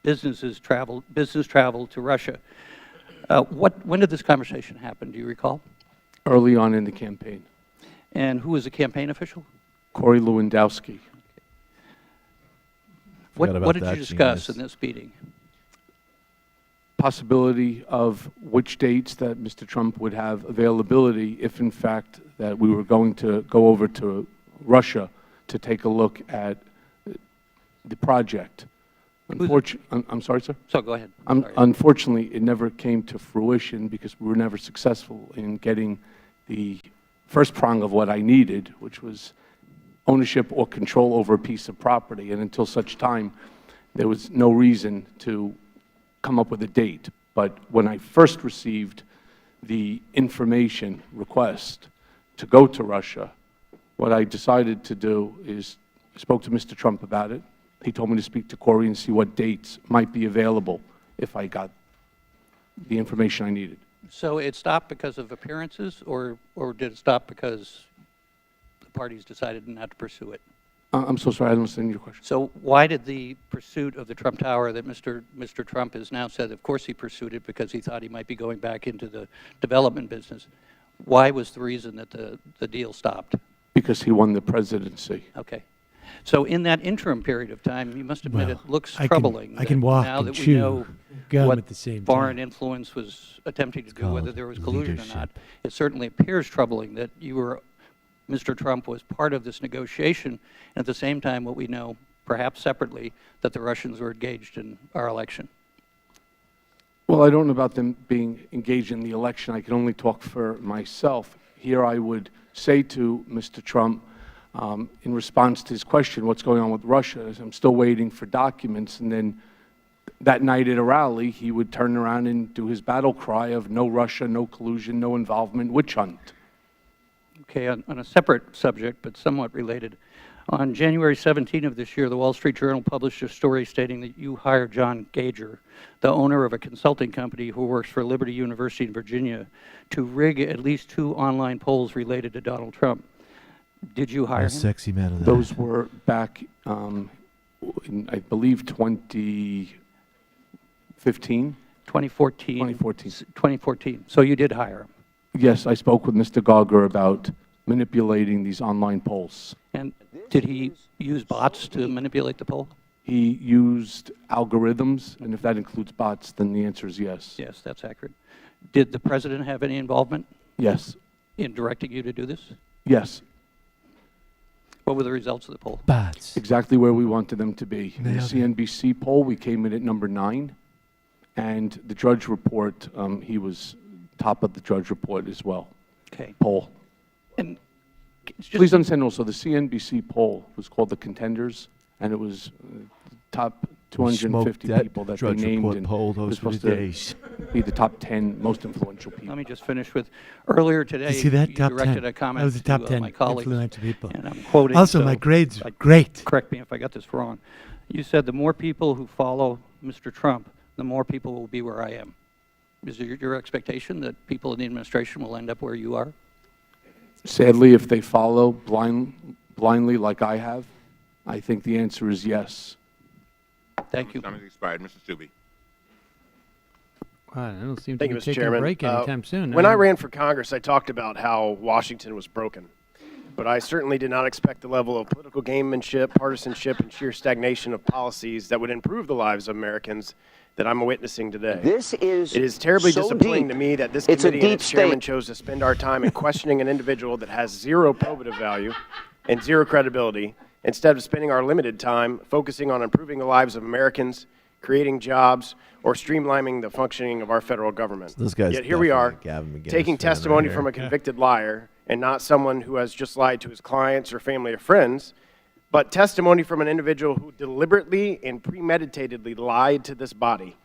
business travel to Russia. When did this conversation happen? Do you recall? Early on in the campaign. And who was the campaign official? Corey Lewandowski. What did you discuss in this meeting? Possibility of which dates that Mr. Trump would have availability if, in fact, that we were going to go over to Russia to take a look at the project. I'm sorry, sir? So go ahead. Unfortunately, it never came to fruition because we were never successful in getting the first prong of what I needed, which was ownership or control over a piece of property. And until such time, there was no reason to come up with a date. But when I first received the information request to go to Russia, what I decided to do is I spoke to Mr. Trump about it. He told me to speak to Corey and see what dates might be available if I got the information I needed. So it stopped because of appearances, or did it stop because the parties decided not to pursue it? I'm so sorry, I don't understand your question. So why did the pursuit of the Trump Tower that Mr. Trump has now said, of course he pursued it because he thought he might be going back into the development business, why was the reason that the deal stopped? Because he won the presidency. Okay. So in that interim period of time, you must admit it looks troubling. I can walk now and that we chew know gum what at the same foreign time. influence was attempting to do, whether there was collusion or not, it certainly appears troubling that Mr. Trump was part of this negotiation, and at the same time what we know, perhaps separately, that the Russians were engaged in our election. Well, I don't know about them being engaged in the election. I can only talk for myself. Here I would say to Mr. Trump, in response to his question, what's going on with Russia, is I'm still waiting for documents. And then that night at a rally, he would turn around and do his battle cry of no Russia, no collusion, no involvement, witch hunt. Okay, on a separate subject, but somewhat related, on January 17 of this year, the Wall Street Journal published a story stating that you hired John Gager, the owner of a consulting company who works for Liberty University in Virginia, to rig at least 2 online polls related to Donald Trump. Did you hire him? Sexy man of that. Those were back, in, I believe, 2015? 2014. 2014. 2014. So you did hire him? Yes, I spoke with Mr. Gauger about manipulating these online polls. And did he use bots to manipulate the poll? He used algorithms, and if that includes bots, then the answer is yes. Yes, that's accurate. Did the president have any involvement? Yes. In directing you to do this? Yes. What were the results of the poll? Bots. Exactly where we wanted them to be. In the Nailed it. CNBC poll, we came in at number 9, and the Drudge Report, he was top of the Drudge Report as well. Okay. Poll. And please understand also, the CNBC poll was called The Contenders, and it was top 250 that people that they Drudge named, Report and poll it was those were supposed the to days. be the top 10 most influential people. Let me just finish with, earlier today, You see that? you Top directed 10. a comment That was the top to 10 my colleagues, influential people. and I'm quoting. Also, so my grades were great. Correct me if I got this wrong. You said the more people who follow Mr. Trump, the more people will be where I am. Is it your expectation that people in the administration will end up where you are? Sadly, if they follow blindly like I have, I think the answer is yes. Thank you. Time has expired. Mr. Stubbe. Wow, I don't seem to Thank be you, Mr. taking Chairman. a break anytime soon. When I ran for Congress, I talked about how Washington was broken. But I certainly did not expect the level of political gamemanship, partisanship, and sheer stagnation of policies that would improve the lives of Americans that I'm witnessing today. It is terribly disappointing to me that this committee and its chairman chose to spend our time in questioning an individual that has zero probative value and zero credibility, instead of spending our limited time focusing on improving the lives of Americans, creating jobs, or streamlining the functioning of our federal government. Those guys Yet here we are, definitely Gavin McInnes taking fan right testimony here. from a convicted liar, and not someone who has just lied to his clients or family or friends, but testimony from an individual who deliberately and premeditatedly lied to this body.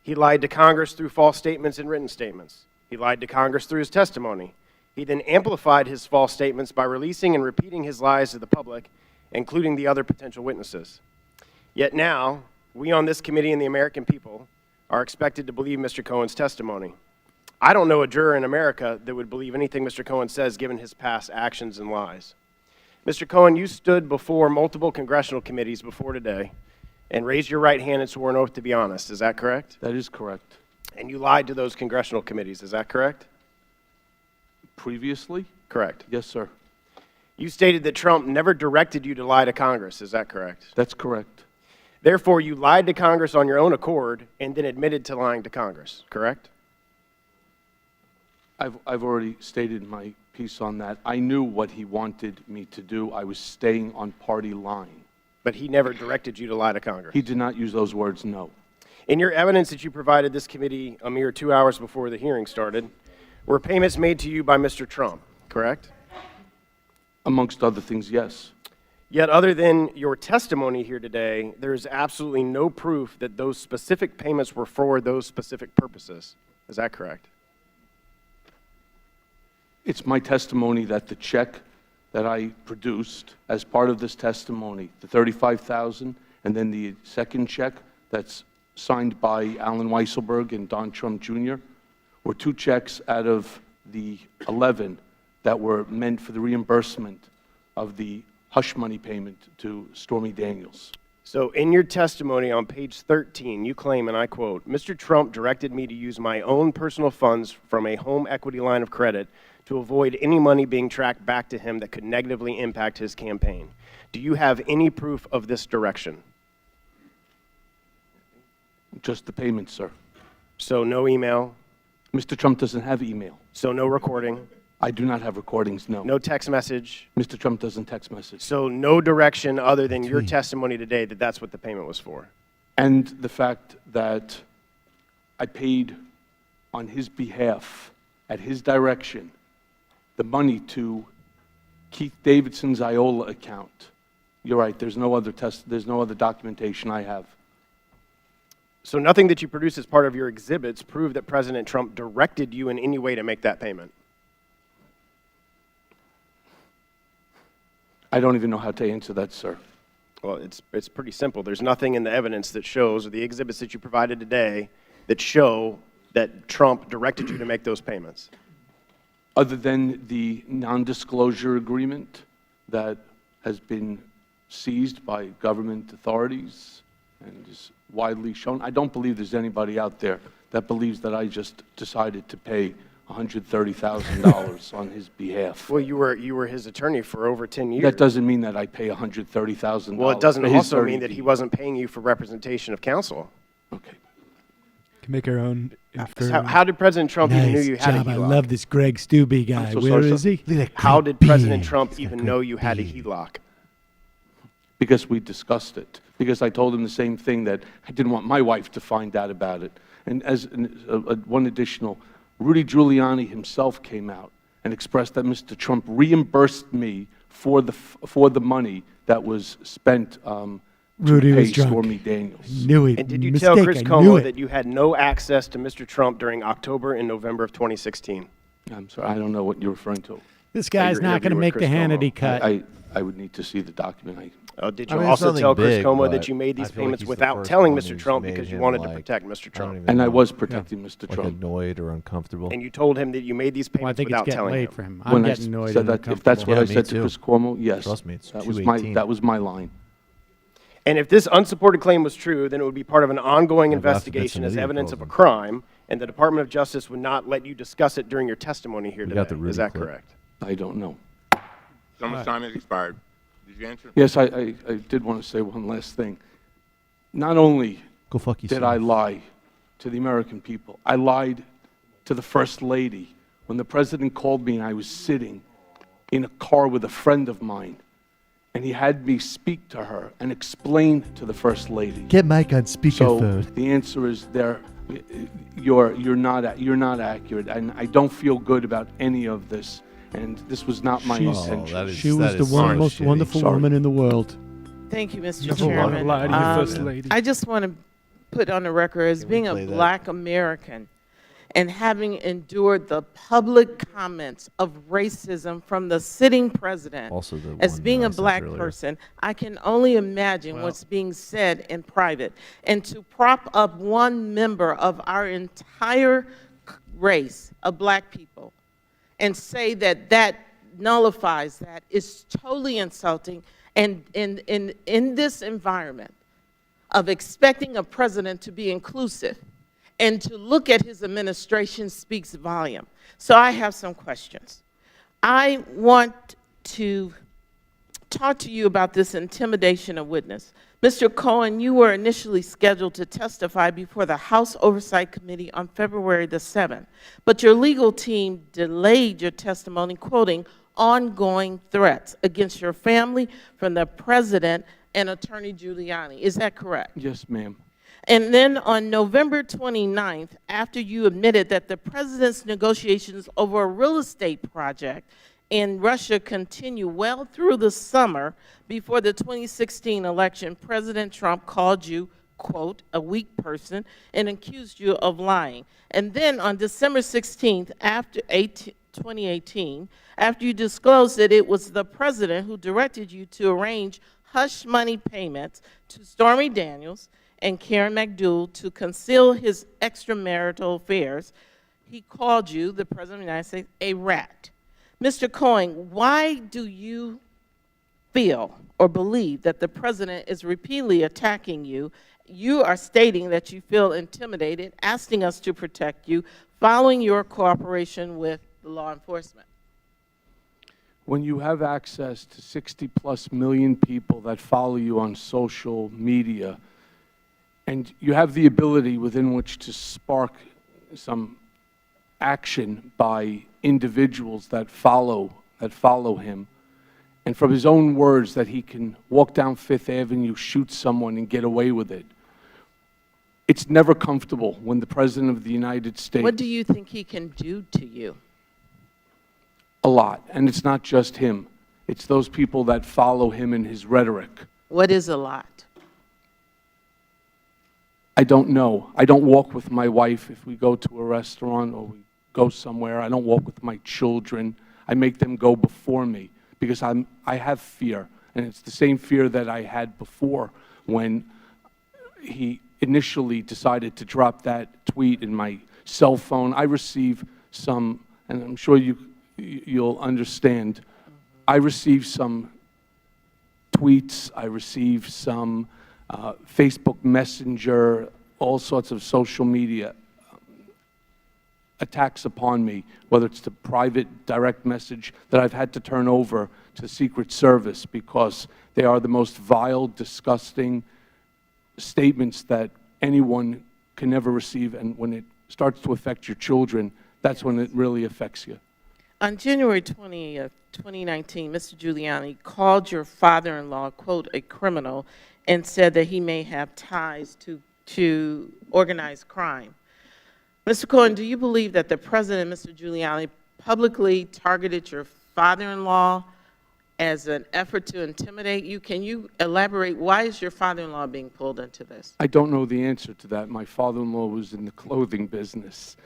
He lied to Congress through false statements and written statements. He lied to Congress through his testimony. He then amplified his false statements by releasing and repeating his lies to the public, including the other potential witnesses. Yet now, we on this committee and the American people are expected to believe Mr. Cohen's testimony. I don't know a juror in America that would believe anything Mr. Cohen says given his past actions and lies. Mr. Cohen, you stood before multiple congressional committees before today and raised your right hand and swore an oath to be honest. Is that correct? That is correct. And you lied to those congressional committees. Is that correct? Previously? Correct. Yes, sir. You stated that Trump never directed you to lie to Congress. Is that correct? That's correct. Therefore, you lied to Congress on your own accord and then admitted to lying to Congress, correct? I've already stated my piece on that. I knew what he wanted me to do. I was staying on party line. But he never directed you to lie to Congress? He did not use those words, no. In your evidence that you provided this committee a mere 2 hours before the hearing started, were payments made to you by Mr. Trump, correct? Amongst other things, yes. Yet other than your testimony here today, there is absolutely no proof that those specific payments were for those specific purposes. Is that correct? It's my testimony that the check that I produced as part of this testimony, the $35,000, and then the second check that's signed by Alan Weisselberg and Don Trump Jr., were 2 checks out of the 11 that were meant for the reimbursement of the hush money payment to Stormy Daniels. So in your testimony on page 13, you claim, and I quote, "Mr. Trump directed me to use my own personal funds from a home equity line of credit to avoid any money being tracked back to him that could negatively impact his campaign." Do you have any proof of this direction? Just the payment, sir. So no email? Mr. Trump doesn't have email. So no recording? I do not have recordings, no. No text message? Mr. Trump doesn't text message. So no direction other than your testimony today that that's what the payment was for? And the fact that I paid on his behalf, at his direction, the money to Keith Davidson's IOLA account. You're right, there's no other documentation I have. So nothing that you produced as part of your exhibits proved that President Trump directed you in any way to make that payment? I don't even know how to answer that, sir. Well, it's pretty simple. There's nothing in the evidence that shows, or the exhibits that you provided today, that show that Trump directed you to make those payments. Other than the non-disclosure agreement that has been seized by government authorities and is widely shown, I don't believe there's anybody out there that believes that I just decided to pay $130,000 on his behalf. Well, you were his attorney for over 10 years. That doesn't mean that I pay $130,000. Well, it doesn't also mean that he wasn't paying you for representation of counsel. Okay. Can make our own. How did President Trump even know you had job. a HELOC? I love this Greg Stubbe guy. Where is he? How did President Trump even know you had a HELOC? Because we discussed it. Because I told him the same thing, that I didn't want my wife to find out about it. And as one additional, Rudy Giuliani himself came out and expressed that Mr. Trump reimbursed me for the money that was spent Rudy to pay was drunk. Stormy Daniels. Knew it. And did you tell Chris Como that you had no access to Mr. Trump during October and November of 2016? I'm sorry, I don't know what you're referring to. This guy's not going to make the Hannity cut. I would need to see the document. Did you also tell Chris Como that you made these payments without telling Mr. Trump because you wanted to protect Mr. Trump? And I was protecting Mr. Trump. Annoyed or uncomfortable. And you told him that you made these payments without telling him? For him. I'm getting annoyed and if that's what I said to too. Chris Cuomo, yes. Trust me, it's that 218. was my line. And if this unsupported claim was true, then it would be part of an ongoing investigation as evidence of a crime, and the Department of Justice would not let you discuss it during your testimony here today. Is that correct? I don't know. Someone's time has expired. Did you answer? Yes, I did want to say one last thing. Not only did I lie to the American people, I lied to the First Lady. When the President called me and I was sitting in a car with a friend of mine, and he had me speak to her and explain to the First Lady. Get Mike on speakerphone. So the answer is you're not accurate, and I don't feel good about any of this. And this was not my intention. She was the most wonderful woman in the world. Thank you, Mr. Never want to lie to your First Lady. I just want to put on the record, as being a black American and having endured the public comments of racism from the sitting president, as being a black person, I can only imagine what's being said in private. And to prop up one member of our entire race of black people and say that that nullifies that is totally insulting. And in this environment of expecting a president to be inclusive and to look at his administration speaks volume. So I have some questions. I want to talk to you about this intimidation of witness, Mr. Cohen, you were initially scheduled to testify before the House Oversight Committee on February the 7th, but your legal team delayed your testimony, quoting, ongoing threats against your family from the President and Attorney Giuliani. Is that correct? Yes, ma'am. And then on November 29th, after you admitted that the President's negotiations over a real estate project in Russia continue well through the summer before the 2016 election, President Trump called you, quote, a weak person and accused you of lying. And then on December 16th, after 2018, after you disclosed that it was the President who directed you to arrange hush money payments to Stormy Daniels and Karen McDougal to conceal his extramarital affairs, he called you, the President of the United States, a rat. Mr. Cohen, why do you feel or believe that the President is repeatedly attacking you? You are stating that you feel intimidated, asking us to protect you, following your cooperation with the law enforcement. When you have access to 60+ million people that follow you on social media, and you have the ability within which to spark some action by individuals that follow him, and from his own words that he can walk down Fifth Avenue, shoot someone, and get away with it. It's never comfortable when the President of the United States... What do you think he can do to you? A lot, and it's not just him. It's those people that follow him in his rhetoric. What is a lot? I don't know. I don't walk with my wife if we go to a restaurant or we go somewhere. I don't walk with my children. I make them go before me because I have fear, and it's the same fear that I had before when he initially decided to drop that tweet in my cell phone. I receive some, and I'm sure you'll understand, I receive some tweets, I receive some Facebook Messenger, all sorts of social media attacks upon me, whether it's the private direct message that I've had to turn over to the Secret Service because they are the most vile, disgusting statements that anyone can ever receive, and when it starts to affect your children, that's when it really affects you. On January 20th, 2019, Mr. Giuliani called your father-in-law, quote, a criminal, and said that he may have ties to organized crime. Mr. Cohen, do you believe that the President, Mr. Giuliani, publicly targeted your father-in-law as an effort to intimidate you? Can you elaborate? Why is your father-in-law being pulled into this? I don't know the answer to that. My father-in-law was in the clothing business,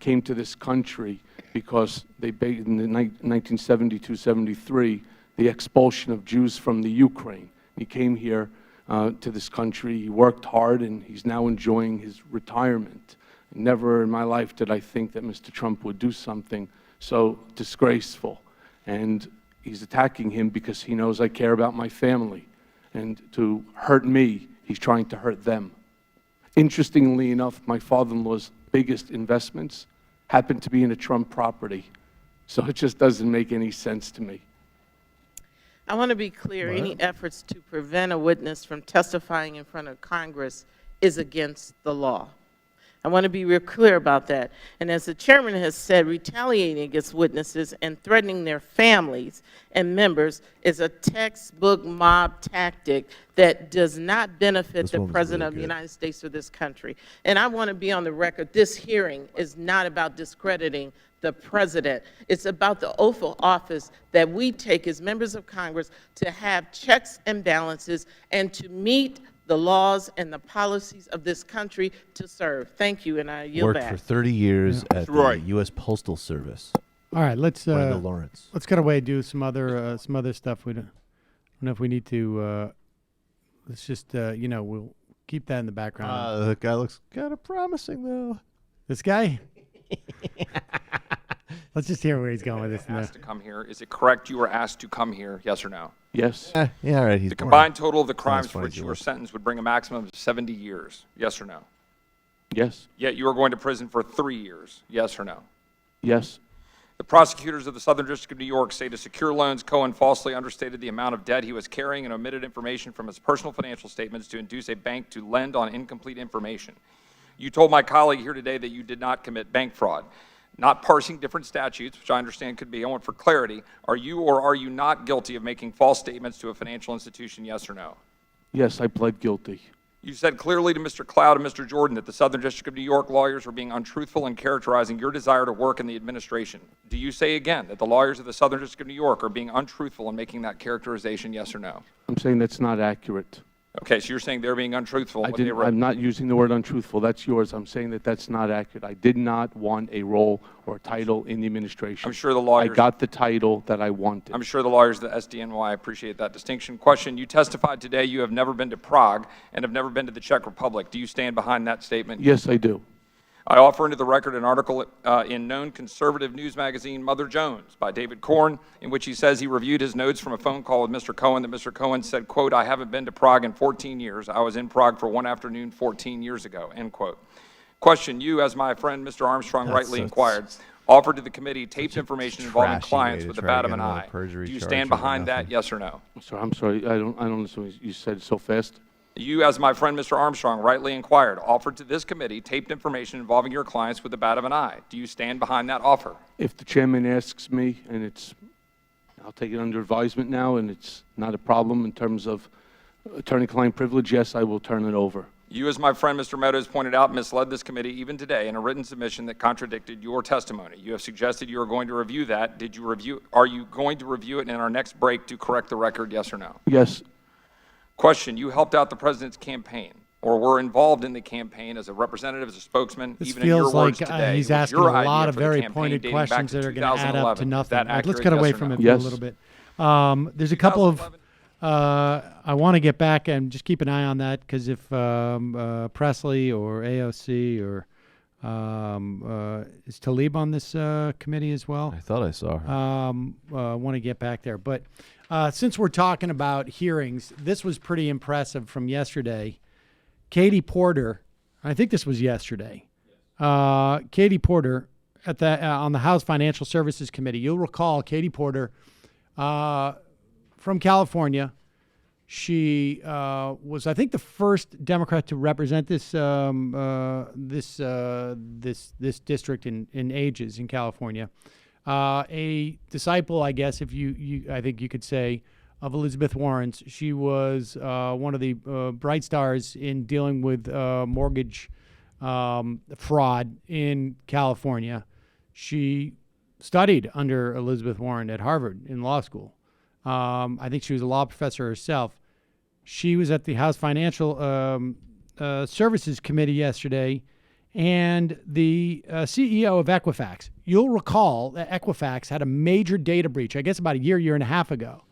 came to this country because they in the 1972-73, the expulsion of Jews from the Ukraine. He came here to this country. He worked hard, and he's now enjoying his retirement. Never in my life did I think that Mr. Trump would do something so disgraceful. And he's attacking him because he knows I care about my family. And to hurt me, he's trying to hurt them. Interestingly enough, my father-in-law's biggest investments happen to be in a Trump property. So it just doesn't make any sense to me. I want to be clear, any efforts to prevent a witness from testifying in front of Congress is against the law. I want to be real clear about that. And as the chairman has said, retaliating against witnesses and threatening their families and members is a textbook mob tactic that does not benefit the President of the United States or this country. And I want to be on the record, this hearing is not about discrediting the President. It's about the oath of office that we take as members of Congress to have checks and balances and to meet the laws and the policies of this country to serve. Thank you, and I yield back. Worked for 30 years at the U.S. Postal Service. All right, let's Lawrence. Let's cut away and do some other stuff. We don't know if we need to. Let's just we'll keep that in the background. The guy looks kind of promising though. This guy. Let's just hear where he's going with this. Asked to come here. Is it correct you were asked to come here? Yes or no? Yes. Yeah, all right. The combined total of the crimes for which you were sentenced would bring a maximum of 70 years. Yes or no? Yes. Yet you are going to prison for 3 years. Yes or no? Yes. The prosecutors of the Southern District of New York say to secure loans, Cohen falsely understated the amount of debt he was carrying and omitted information from his personal financial statements to induce a bank to lend on incomplete information. You told my colleague here today that you did not commit bank fraud. Not parsing different statutes, which I understand could be. I want for clarity. Are you or are you not guilty of making false statements to a financial institution, yes or no? Yes, I pled guilty. You said clearly to Mr. Cloud and Mr. Jordan that the Southern District of New York lawyers were being untruthful in characterizing your desire to work in the administration. Do you say again that the lawyers of the Southern District of New York are being untruthful in making that characterization, yes or no? I'm saying that's not accurate. Okay, so you're saying they're being untruthful. I'm not using the word untruthful. That's yours. I'm saying that that's not accurate. I did not want a role or a title in the administration. I'm sure the lawyers... I got the title that I wanted. I'm sure the lawyers of the SDNY appreciate that distinction. Question, you testified today you have never been to Prague and have never been to the Czech Republic. Do you stand behind that statement? Yes, I do. I offer into the record an article in known conservative news magazine Mother Jones by David Korn, in which he says he reviewed his notes from a phone call with Mr. Cohen, that Mr. Cohen said, quote, I haven't been to Prague in 14 years. I was in Prague for one afternoon 14 years ago, end quote. Question, you, as my friend Mr. Armstrong rightly inquired, offered to the committee taped information involving clients with the bat of an eye. Do you stand behind that, yes or no? I'm sorry. I don't understand what you said so fast. You, as my friend Mr. Armstrong rightly inquired, offered to this committee taped information involving your clients with the bat of an eye. Do you stand behind that offer? If the chairman asks me, and I'll take it under advisement now, and it's not a problem in terms of attorney-client privilege, yes, I will turn it over. You, as my friend Mr. Meadows pointed out, misled this committee even today in a written submission that contradicted your testimony. You have suggested you are going to review that. Are you going to review it in our next break to correct the record, yes or no? Yes. Question, you helped out the president's campaign or were involved in the campaign as a representative, as a spokesman, even in your words today. He's asking a lot of very pointed questions that are going to add up to nothing. Let's get away from it for a little bit. There's a couple of, I want to get back and just keep an eye on that, because if Presley or AOC or is Tlaib on this committee as well? I thought I saw her. I want to get back there. But since we're talking about hearings, this was pretty impressive from yesterday. Katie Porter, I think this was yesterday. Katie Porter at on the House Financial Services Committee. You'll recall Katie Porter from California. She was, I think, the first Democrat to represent this this district in ages in California. A disciple, I guess, if I think you could say, of Elizabeth Warren's. She was one of the bright stars in dealing with mortgage fraud in California. She studied under Elizabeth Warren at Harvard in law school. I think she was a law professor herself. She was at the House Financial Services Committee yesterday, and the CEO of Equifax. You'll recall that Equifax had a major data breach, I guess about a year and a half ago.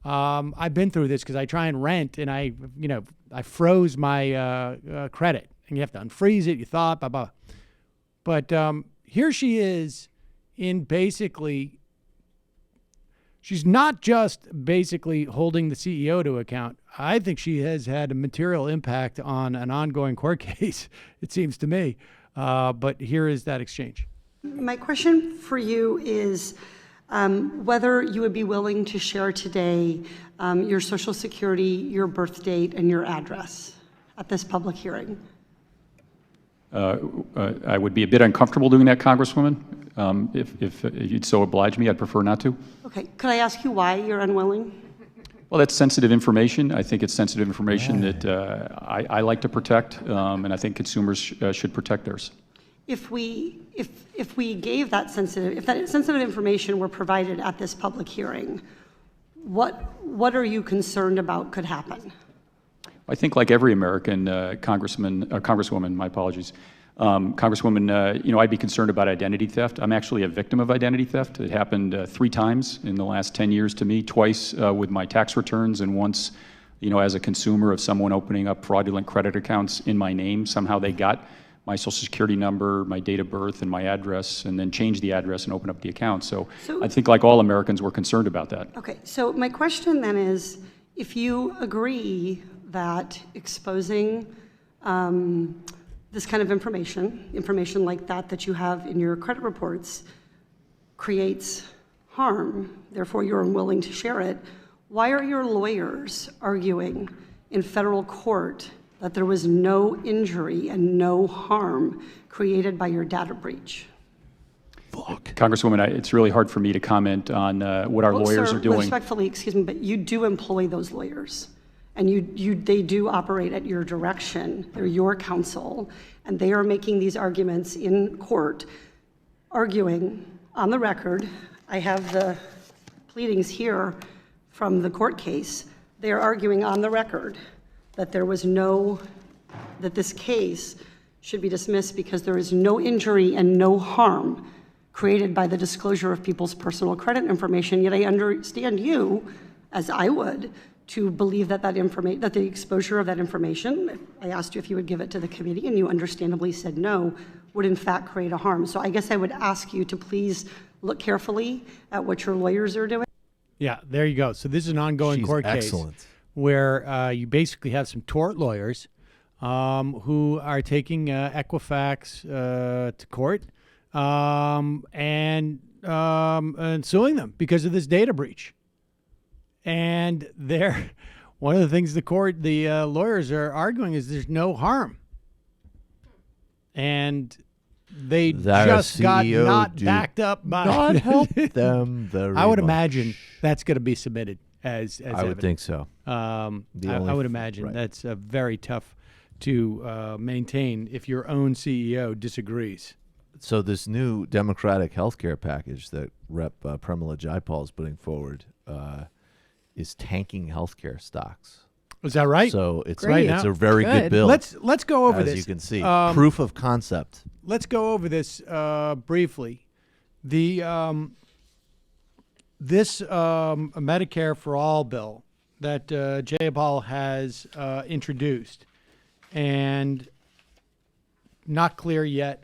I've been through this because I try and rent, and I froze my credit, and you have to unfreeze it. You thought, blah, blah. But here she is in basically, she's not just basically holding the CEO to account. I think she has had a material impact on an ongoing court case, it seems to me. But here is that exchange. My question for you is whether you would be willing to share today your Social Security, your birth date, and your address at this public hearing. I would be a bit uncomfortable doing that, Congresswoman. If you'd so oblige me, I'd prefer not to. Okay. Could I ask you why you're unwilling? Well, that's sensitive information. I think it's sensitive information that I like to protect, and I think consumers should protect theirs. If we gave that if that sensitive information were provided at this public hearing, what are you concerned about could happen? I think, like every American Congresswoman, my apologies, Congresswoman, I'd be concerned about identity theft. I'm actually a victim of identity theft. It happened 3 times in the last 10 years to me, twice with my tax returns, and once, as a consumer of someone opening up fraudulent credit accounts in my name. Somehow they got my Social Security number, my date of birth, and my address, and then changed the address and opened up the account. So I think, like all Americans, we're concerned about that. Okay. So my question then is, if you agree that exposing this kind of information like that you have in your credit reports, creates harm, therefore you're unwilling to share it, why are your lawyers arguing in federal court that there was no injury and no harm created by your data breach? Congresswoman, it's really hard for me to comment on what our lawyers sir, are doing. Respectfully, excuse me, but you do employ those lawyers, and they do operate at your direction. They're your counsel, and they are making these arguments in court, arguing on the record. I have the pleadings here from the court case. They are arguing on the record that that this case should be dismissed because there is no injury and no harm created by the disclosure of people's personal credit information. Yet I understand you, as I would, to believe that that the exposure of that information, I asked you if you would give it to the committee, and you understandably said no, would in fact create a harm. So I guess I would ask you to please look carefully at what your lawyers are doing. Yeah, there you go. So this is an ongoing court case where you basically have some tort lawyers who are taking Equifax to court and suing them because of this data breach. And one of the things the lawyers are arguing is there's no harm. And they just got not backed up by not help them very I would much. imagine that's going to be submitted as I would think so. I would imagine that's very tough to maintain if your own CEO disagrees. So this new Democratic healthcare package that Rep. Pramila Jayapal is putting forward is tanking healthcare stocks. Is that right? So it's Great. it's a very good bill. Let's go over as this. As you can see, proof of concept. Let's go over this briefly. This Medicare for All bill that Jayapal has introduced, and not clear yet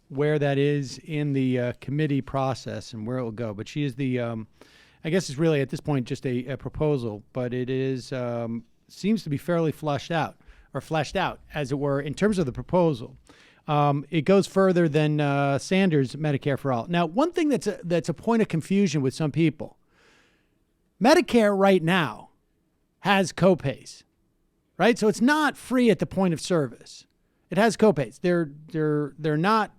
where that is in the committee process and where it will go. But she is I guess it's really at this point just a proposal, but it is seems to be fairly fleshed out, as it were, in terms of the proposal. It goes further than Sanders' Medicare for All. Now, one thing that's a point of confusion with some people, Medicare right now has copays, right? So it's not free at the point of service. It has copays. They're not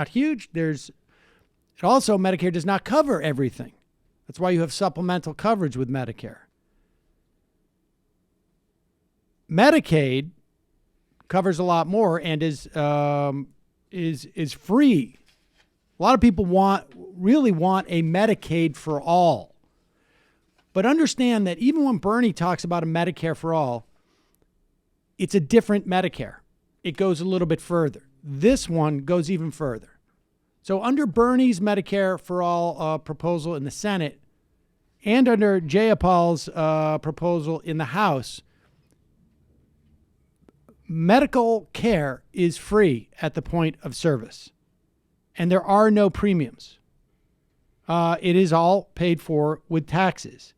huge. Also, Medicare does not cover everything. That's why you have supplemental coverage with Medicare. Medicaid covers a lot more and is free. A lot of people really want a Medicaid for all. But understand that even when Bernie talks about a Medicare for all, it's a different Medicare. It goes a little bit further. This one goes even further. So under Bernie's Medicare for All proposal in the Senate and under Jayapal's proposal in the House, medical care is free at the point of service, and there are no premiums. It is all paid for with taxes.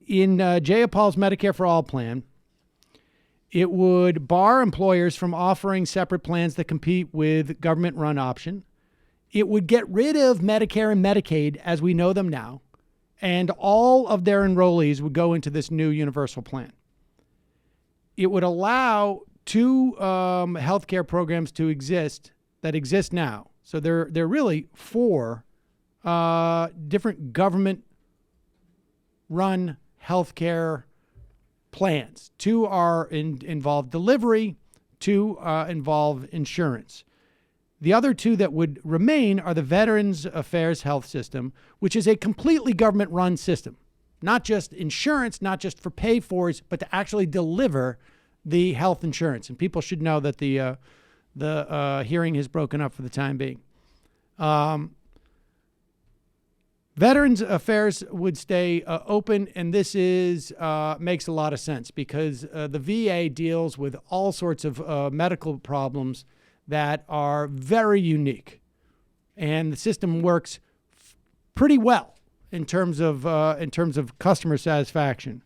In Jayapal's Medicare for All plan, it would bar employers from offering separate plans that compete with government-run option. It would get rid of Medicare and Medicaid as we know them now, and all of their enrollees would go into this new universal plan. It would allow two healthcare programs to exist that exist now. So they're really four different government-run healthcare plans. Two are involve delivery, two involve insurance. The other two that would remain are the Veterans Affairs Health System, which is a completely government-run system. Not just insurance, not just for pay-fors, but to actually deliver the health insurance. And people should know that the hearing has broken up for the time being. Veterans Affairs would stay open, and this makes a lot of sense because the VA deals with all sorts of medical problems that are very unique, and the system works pretty well in terms of customer satisfaction.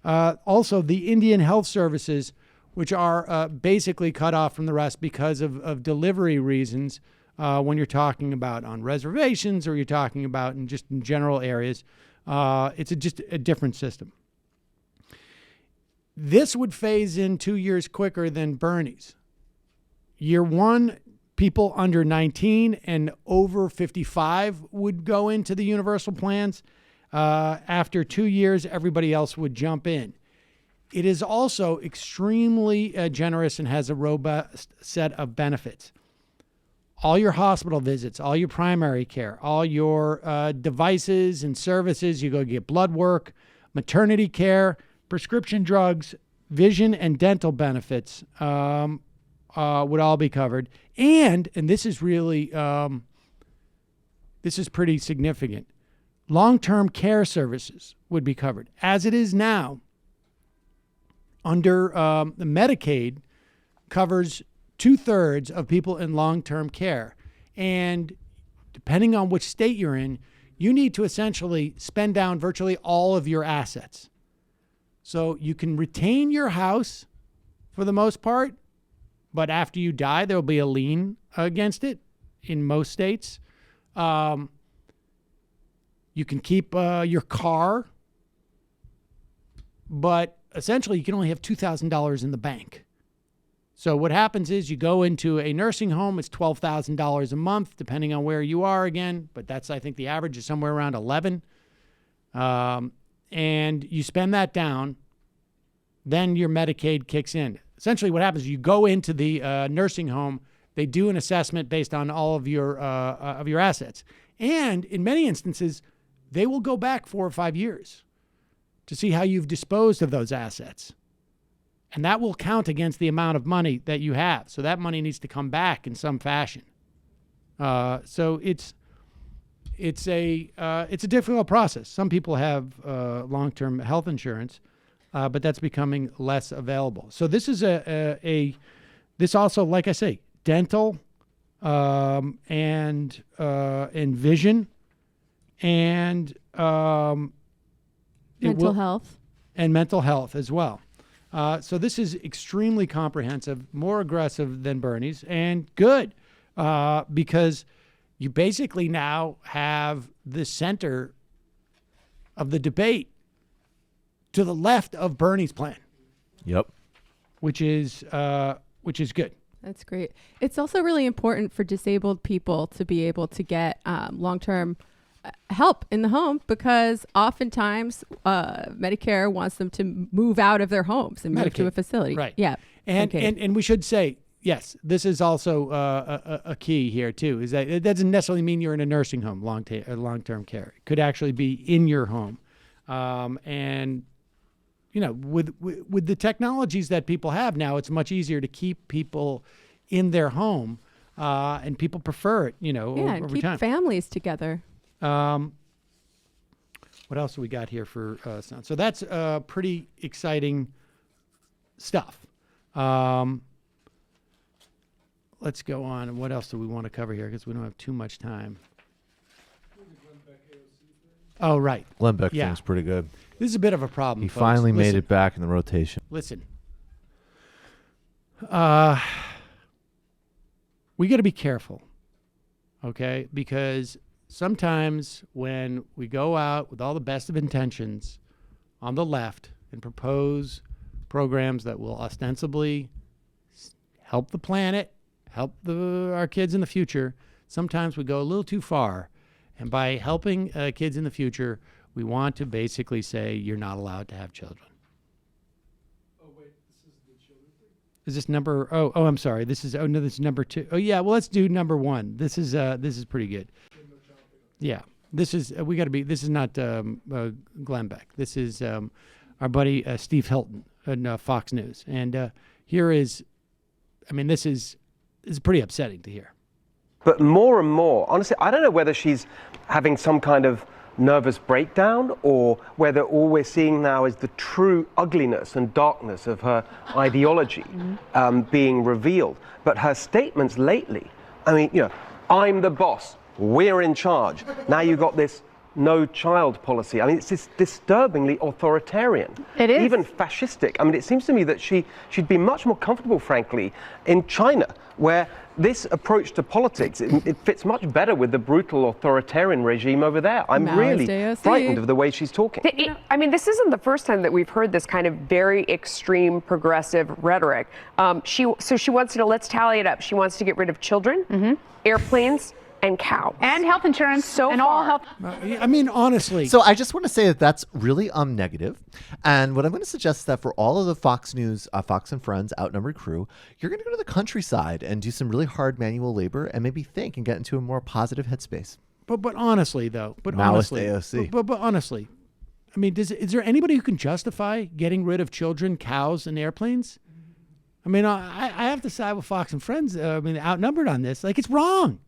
Also, the Indian Health Services, which are basically cut off from the rest because of delivery reasons, when you're talking about on reservations or you're talking about in just in general areas. It's just a different system. This would phase in 2 years quicker than Bernie's. Year one, people under 19 and over 55 would go into the universal plans. After 2 years, everybody else would jump in. It is also extremely generous and has a robust set of benefits. All your hospital visits, all your primary care, all your devices and services, you go get blood work, maternity care, prescription drugs, vision and dental benefits would all be covered. And this is really, this is pretty significant. Long-term care services would be covered. As it is now, under the Medicaid covers 2/3 of people in long-term care. And depending on which state you're in, you need to essentially spend down virtually all of your assets. So you can retain your house for the most part, but after you die, there'll be a lien against it in most states. You can keep your car, but essentially you can only have $2,000 in the bank. So what happens is you go into a nursing home, it's $12,000 a month, depending on where you are again, but that's, I think the average is somewhere around 11. And you spend that down, then your Medicaid kicks in. Essentially what happens is you go into the nursing home, they do an assessment based on all of your assets. And in many instances, they will go back 4 or 5 years to see how you've disposed of those assets. And that will count against the amount of money that you have. So that money needs to come back in some fashion. So it's a difficult process. Some people have long-term health insurance, but that's becoming less available. So this is this also, like I say, dental and vision and mental health. And mental health as well. So this is extremely comprehensive, more aggressive than Bernie's, and good because you basically now have the center of the debate to the left of Bernie's plan. Yep. Which is good. That's great. It's also really important for disabled people to be able to get long-term help in the home because oftentimes Medicare wants them to move out of their homes and move to a facility. Right. Yeah. And we should say, yes, this is also a key here too, is that it doesn't necessarily mean you're in a nursing home, long-term care. It could actually be in your home. And, you know, with the technologies that people have now, it's much easier to keep people in their home and people prefer it, you know, yeah, over and keep time. families together. What else do we got here for sound? So that's pretty exciting stuff. Let's go on. What else do we want to cover here? Because we don't have too much time. Oh, right. Glenn Beck thing's pretty good. This is a bit of a problem, He folks. finally made Listen. it back in the rotation. Listen. We got to be careful, okay? Because sometimes when we go out with all the best of intentions on the left and propose programs that will ostensibly help the planet, help our kids in the future, sometimes we go a little too far. And by helping kids in the future, we want to basically say you're not allowed to have children. Oh, wait, this is the children thing? Is this number? Oh, I'm sorry. This is number 2. Oh, yeah. Well, let's do number 1. This is pretty good. Yeah. This is This is not Glenn Beck. This is our buddy Steve Hilton on Fox News. And here is, I mean, this is pretty upsetting to hear. But more and more, honestly, I don't know whether she's having some kind of nervous breakdown or whether all we're seeing now is the true ugliness and darkness of her ideology being revealed. But her statements lately, I mean, you know, I'm the boss, we're in charge. Now you've got this no child policy. I mean, it's just disturbingly authoritarian. It is. Even fascistic. I mean, it seems to me that she'd be much more comfortable, frankly, in China, where this approach to politics, it fits much better with the brutal authoritarian regime over there. I'm really frightened of the way she's talking. I mean, this isn't the first time that we've heard this kind of very extreme progressive rhetoric. So she wants to, let's tally it up. She wants to get rid of children, airplanes, and cows. And health insurance. So and far. all health. I mean, honestly. So I just want to say that that's really negative. And what I'm going to suggest is that for all of the Fox News, Fox and Friends outnumbered crew, you're going to go to the countryside and do some really hard manual labor and maybe think and get into a more positive headspace. But honestly, though. Maoist AOC. But honestly, I mean, is there anybody who can justify getting rid of children, cows, and airplanes? I mean, I have to side with Fox and Friends. I mean, outnumbered on this. Like, it's wrong.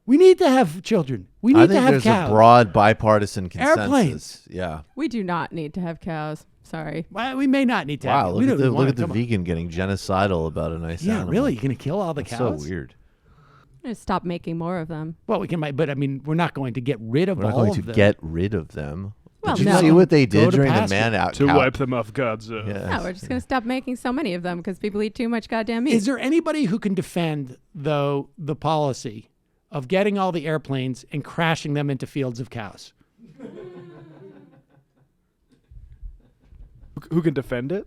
We need to have children. We need to have cows. There's a broad bipartisan consensus. Airplanes. Yeah. We do not need to have cows. Sorry. Well, we may not need to have Wow, cows. look at the vegan getting genocidal about a nice animal. Really? You're going to kill all the That's cows? so weird. Just stop making more of them. Well, we can, but I mean, we're not going to get rid of We're not all going of to them. get rid of them. Well, Did you no. see what they Go did to during the pasture. man out To wipe them off God's earth. Yes. No, we're just going to stop making so many of them because people eat too much goddamn meat. Is there anybody who can defend, though, the policy of getting all the airplanes and crashing them into fields of cows? Who can defend it?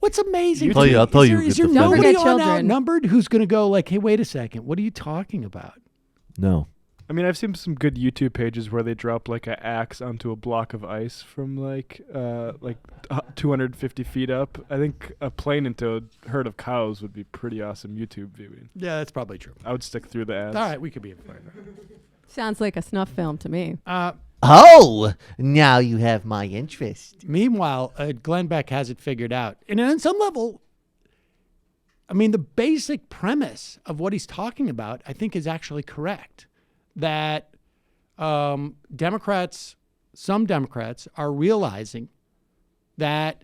What's amazing? I'll tell you. Is there nobody on Outnumbered who's going to go like, "Hey, wait a second, what are you talking about?" No. I mean, I've seen some good YouTube pages where they drop like an axe onto a block of ice from like 250 feet up. I think a plane into a herd of cows would be pretty awesome YouTube viewing. Yeah, that's probably true. I would stick through the ads. All right, we could be in favor. Sounds like a snuff film to me. Oh, now you have my interest. Meanwhile, Glenn Beck has it figured out. And on some level, I mean, the basic premise of what he's talking about, I think, is actually correct. That Democrats, some Democrats, are realizing that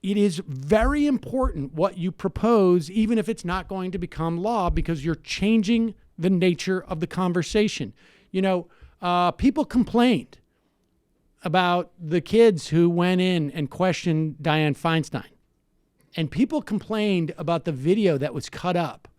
it is very important what you propose, even if it's not going to become law, because you're changing the nature of the conversation. You know, people complained about the kids who went in and questioned Dianne Feinstein. And people complained about the video that was cut up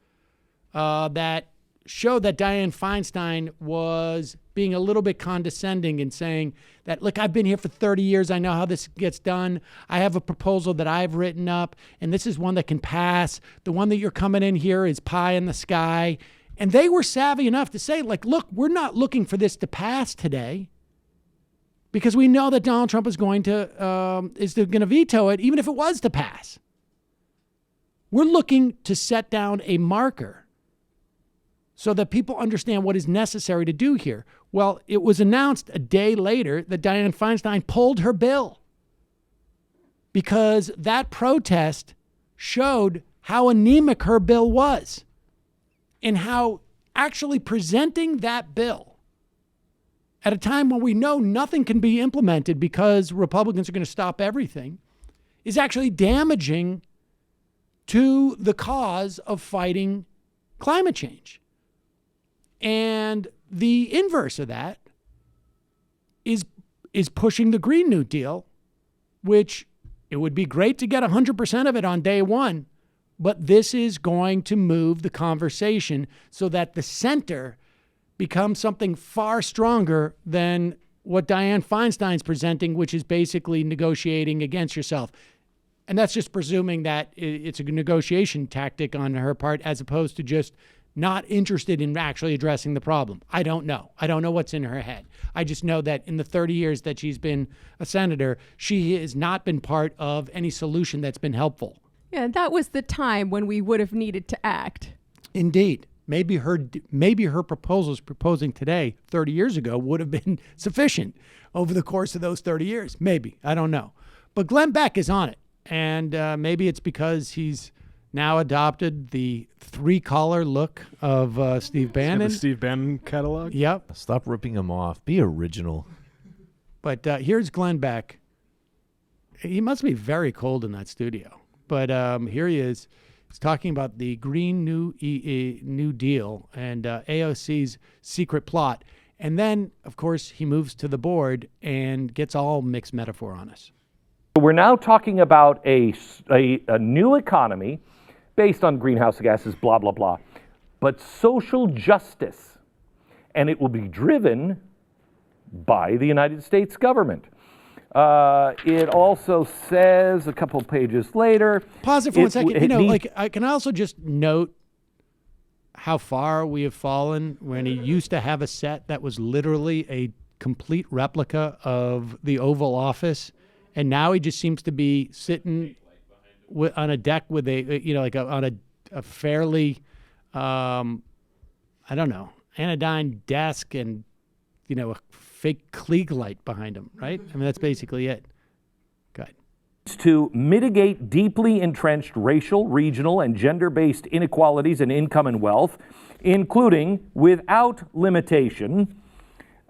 that showed that Dianne Feinstein was being a little bit condescending and saying that, look, I've been here for 30 years. I know how this gets done. I have a proposal that I've written up, and this is one that can pass. The one that you're coming in here is pie in the sky. And they were savvy enough to say, like, look, we're not looking for this to pass today because we know that Donald Trump is going to veto it, even if it was to pass. We're looking to set down a marker so that people understand what is necessary to do here. Well, it was announced a day later that Dianne Feinstein pulled her bill because that protest showed how anemic her bill was and how actually presenting that bill at a time when we know nothing can be implemented because Republicans are going to stop everything is actually damaging to the cause of fighting climate change. And the inverse of that is pushing the Green New Deal, which it would be great to get 100% of it on day one, but this is going to move the conversation so that the center becomes something far stronger than what Dianne Feinstein's presenting, which is basically negotiating against yourself. And that's just presuming that it's a negotiation tactic on her part as opposed to just not interested in actually addressing the problem. I don't know. I don't know what's in her head. I just know that in the 30 years that she's been a senator, she has not been part of any solution that's been helpful. Yeah, that was the time when we would have needed to act. Indeed. Maybe her proposals proposing today 30 years ago would have been sufficient over the course of those 30 years. Maybe. I don't know. But Glenn Beck is on it. And maybe it's because he's now adopted the 3-collar look of Steve Bannon. The Steve Bannon catalog? Yep. Stop ripping him off. Be original. But here's Glenn Beck. He must be very cold in that studio. But here he is. He's talking about the Green New Deal and AOC's secret plot. And then, of course, he moves to the board and gets all mixed metaphor on us. We're now talking about a new economy based on greenhouse gases, blah, blah, blah. but social justice. And it will be driven by the United States government. It also says a couple pages later. Pause it for 1 second. I can also just note how far we have fallen when he used to have a set that was literally a complete replica of the Oval Office, and now he just seems to be sitting on a deck with on a fairly, I don't know, anodyne desk and, a fake Klieg light behind him, right? I mean, that's basically it. Go ahead. To mitigate deeply entrenched racial, regional, and gender-based inequalities in income and wealth, including, without limitation,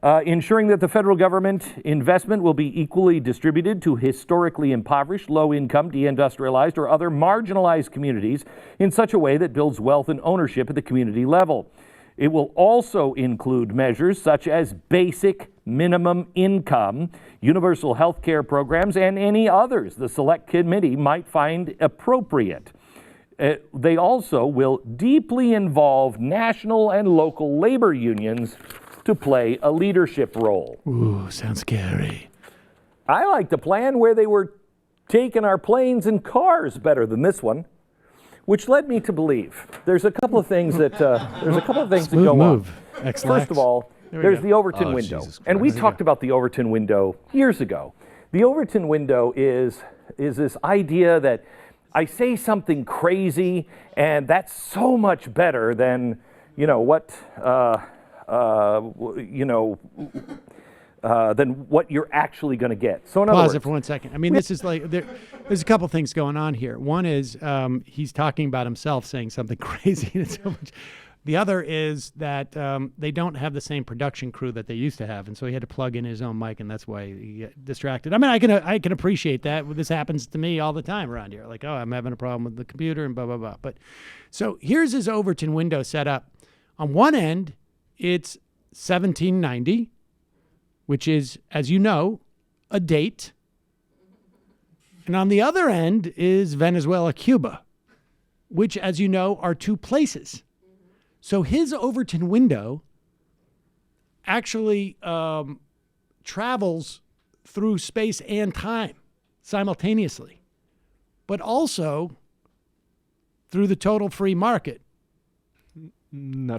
ensuring that the federal government investment will be equally distributed to historically impoverished, low-income, deindustrialized, or other marginalized communities in such a way that builds wealth and ownership at the community level. It will also include measures such as basic minimum income, universal health care programs, and any others the Select Committee might find appropriate. They also will deeply involve national and local labor unions to play a leadership role. Ooh, sounds scary. I like the plan where they were taking our planes and cars better than this one, which led me to believe there's a couple of things that go on. First of all, there's the Overton window, and we talked about the Overton window years ago. The Overton window is this idea that I say something crazy, and that's so much better than than what you're actually going to get. So in other words, pause it for 1 second. I mean, this is like there's a couple things going on here. One is he's talking about himself saying something crazy. And so much. The other is that they don't have the same production crew that they used to have, and so he had to plug in his own mic, and that's why he got distracted. I mean, I can appreciate that. This happens to me all the time around here. Like, I'm having a problem with the computer and blah blah blah. But so here's his Overton window set up. On one end, it's 1790. Which is, as you know, a date. And on the other end is Venezuela, Cuba, which, as you know, are two places. So his Overton window actually travels through space and time simultaneously, but also through the total free market.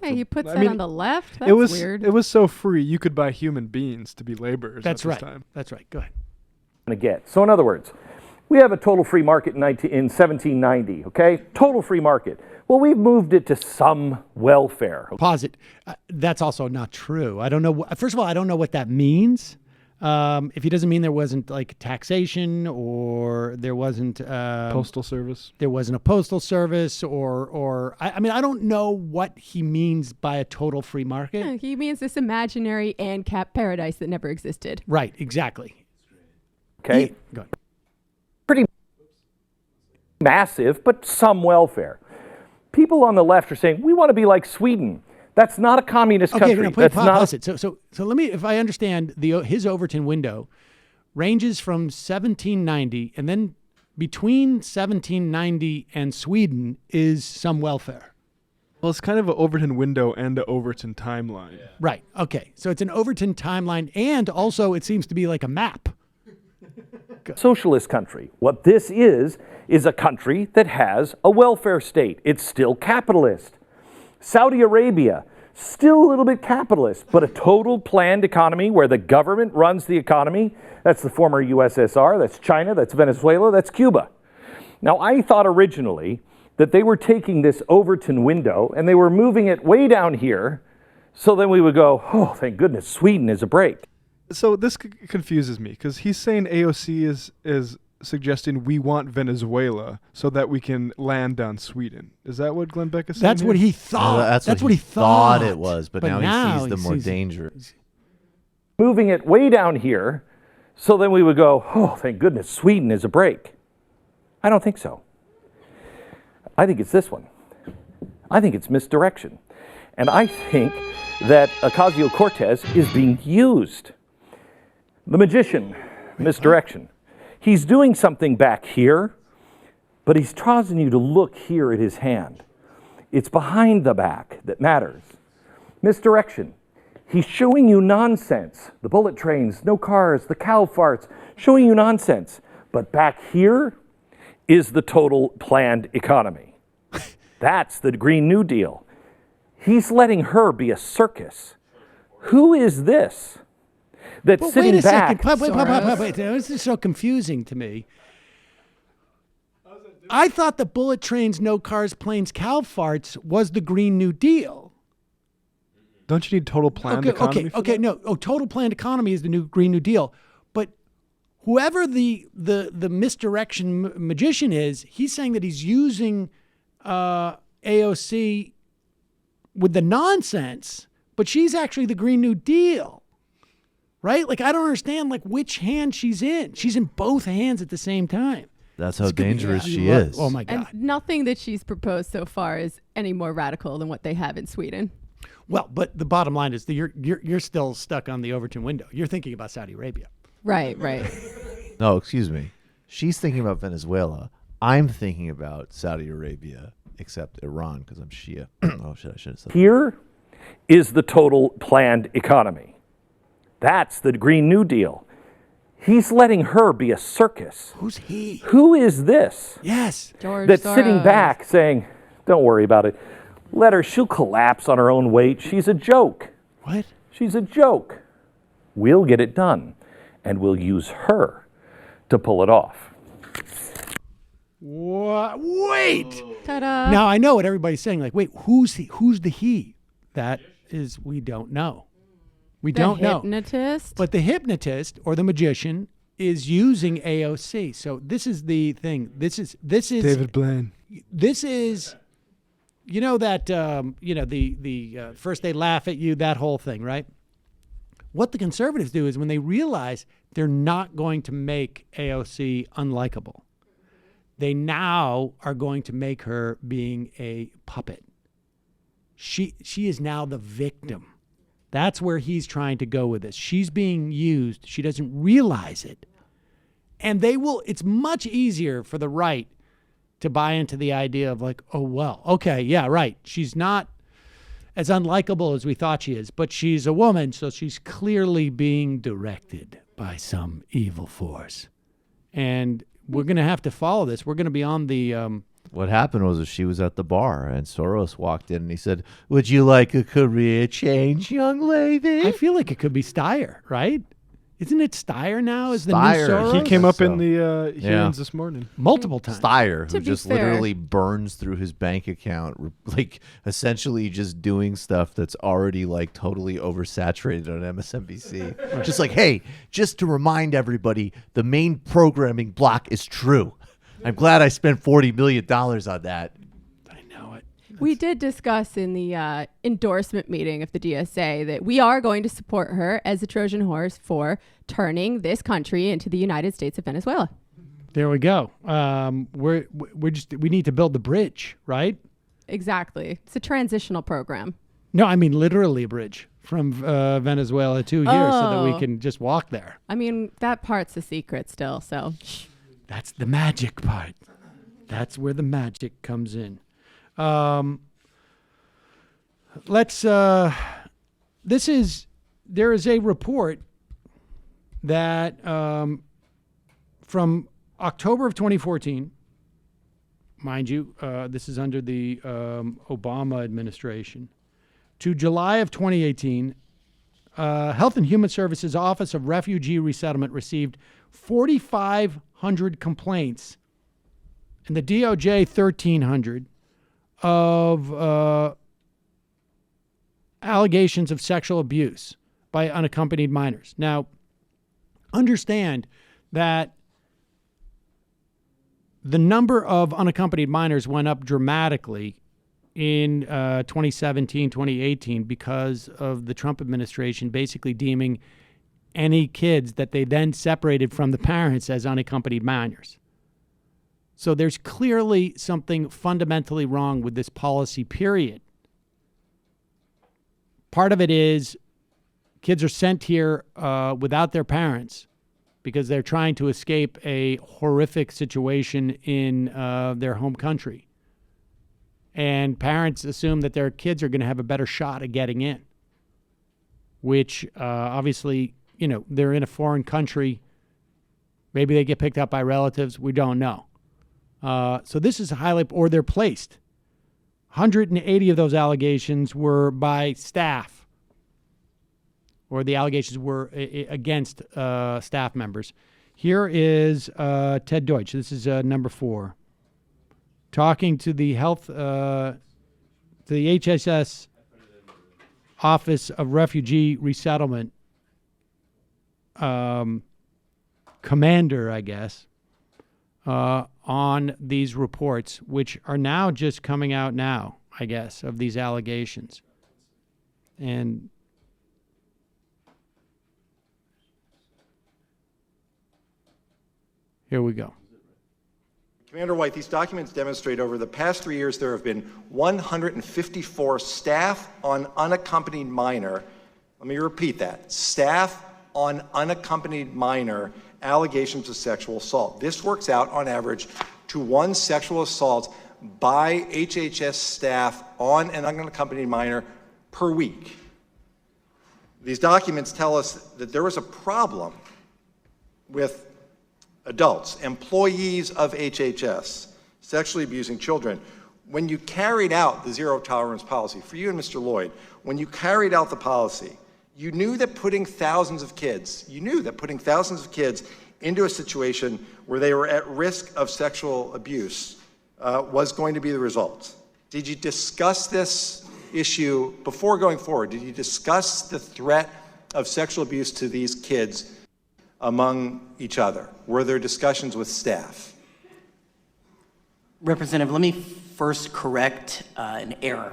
Hey, he puts that on the left? That's weird. It was so free, you could buy human beings to be laborers. That's at right. This time. That's right. Go ahead. So in other words, we have a total free market in 1790, okay? Total free market. Well, we've moved it to some welfare. Pause it. That's also not true. I don't know. First of all, I don't know what that means. If he doesn't mean there wasn't like taxation or there wasn't postal service, there wasn't a postal service or I mean, I don't know what he means by a total free market. Yeah, he means this imaginary ANCAP paradise that never existed. Right, exactly. Okay. Go ahead. Pretty massive, but some welfare. People on the left are saying, we want to be like Sweden. That's not a communist country. That's not. So let me, if I understand, his Overton window ranges from 1790, and then between 1790 and Sweden is some welfare. Well, it's kind of an Overton window and an Overton timeline. Yeah. Right. Okay. So it's an Overton timeline, and also it seems to be like a map. Socialist country. What this is a country that has a welfare state. It's still capitalist. Saudi Arabia, still a little bit capitalist, but a total planned economy where the government runs the economy. That's the former USSR, that's China, that's Venezuela, that's Cuba. Now, I thought originally that they were taking this Overton window and they were moving it way down here, so then we would go, oh, thank goodness, Sweden is a break. So this confuses me, because he's saying AOC is suggesting we want Venezuela so that we can land on Sweden. Is that what Glenn Beck is saying? That's what he thought. That's what he thought it was, but now he sees the more danger. Moving it way down here, so then we would go, oh, thank goodness, Sweden is a break. I don't think so. I think it's this one. I think it's misdirection. And I think that Ocasio-Cortez is being used. The magician, misdirection. He's doing something back here, but he's causing you to look here at his hand. It's behind the back that matters. Misdirection. He's showing you nonsense. The bullet trains, no cars, the cow farts, showing you nonsense. But back here is the total planned economy. That's the Green New Deal. He's letting her be a circus. Who is this that's sitting back? Wait. This is so confusing to me. I thought the bullet trains, no cars, planes, cow farts was the Green New Deal. Don't you need total planned economy? No. Total planned economy is the new Green New Deal. But whoever the misdirection magician is, he's saying that he's using AOC with the nonsense, but she's actually the Green New Deal, right? Like, I don't understand, like, which hand she's in. She's in both hands at the same time. That's how dangerous she is. Oh, my God. And nothing that she's proposed so far is any more radical than what they have in Sweden. Well, but the bottom line is that you're still stuck on the Overton window. You're thinking about Saudi Arabia. Right. No, excuse me. She's thinking about Venezuela. I'm thinking about Saudi Arabia, except Iran, because I'm Shia. I should have said that. Here is the total planned economy. That's the Green New Deal. He's letting her be a circus. Who's he? Who is this? Yes. George that's Soros. Sitting back saying, don't worry about it. Let her, she'll collapse on her own weight. She's a joke. What? She's a joke. We'll get it done, and we'll use her to pull it off. What? Wait. Ta-da. Now I know what everybody's saying. Like, wait, who's he? Who's the he? That is, we don't know. We don't know. The hypnotist? But the hypnotist or the magician is using AOC. So this is the thing. This is David Blaine. This is, you know that the first they laugh at you, that whole thing, right? What the conservatives do is when they realize they're not going to make AOC unlikable, they now are going to make her being a puppet. She is now the victim. That's where he's trying to go with this. She's being used. She doesn't realize it. And it's much easier for the right to buy into the idea of like, oh, well, okay, yeah, right. She's not as unlikable as we thought she is, but she's a woman, so she's clearly being directed by some evil force. And we're going to have to follow this. We're going to be on the... What happened was she was at the bar, and Soros walked in, and he said, would you like a career change, young lady? I feel like it could be Steyer, right? Isn't it Steyer now? Is the new Steyer. Soros? He came up in the hearings this morning. Multiple times. Steyer, who just literally burns through his bank account, like essentially just doing stuff that's already like totally oversaturated on MSNBC. Just like, hey, just to remind everybody, the main programming block is true. I'm glad I spent $40 million on that. I know it. We did discuss in the endorsement meeting of the DSA that we are going to support her as a Trojan horse for turning this country into the United States of Venezuela. There we go. We need to build the bridge, right? Exactly. It's a transitional program. No, I mean literally a bridge from Venezuela to here so that we can just walk there. I mean, that part's a secret still, so... That's the magic part. That's where the magic comes in. There is a report that from October of 2014, mind you, this is under the Obama administration, to July of 2018, Health and Human Services Office of Refugee Resettlement received 4,500 complaints, and the DOJ 1,300 of allegations of sexual abuse by unaccompanied minors. Now, understand that the number of unaccompanied minors went up dramatically in 2017, 2018 because of the Trump administration basically deeming any kids that they then separated from the parents as unaccompanied minors. So there's clearly something fundamentally wrong with this policy, period. Part of it is kids are sent here without their parents because they're trying to escape a horrific situation in their home country. And parents assume that their kids are going to have a better shot at getting in, which obviously, they're in a foreign country. Maybe they get picked up by relatives. We don't know. So this is or they're placed. 180 of those allegations were by staff, or the allegations were against staff members. Here is Ted Deutsch. This is number 4. Talking to the to the HHS Office of Refugee Resettlement commander, I guess, on these reports, which are now just coming out now, I guess, of these allegations. And here we go. Commander White, these documents demonstrate over the past 3 years there have been 154 staff on unaccompanied minor, let me repeat that, staff on unaccompanied minor allegations of sexual assault. This works out on average to 1 sexual assault by HHS staff on an unaccompanied minor per week. These documents tell us that there was a problem with adults, employees of HHS, sexually abusing children. When you carried out the zero tolerance policy, for you and Mr. Lloyd, when you carried out the policy, you knew that putting thousands of kids into a situation where they were at risk of sexual abuse was going to be the result. Did you discuss this issue before going forward? Did you discuss the threat of sexual abuse to these kids among each other? Were there discussions with staff? Representative, let me first correct an error.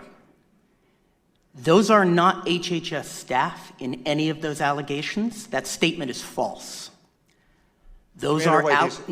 Those are not HHS staff in any of those allegations. That statement is false. Those are sir.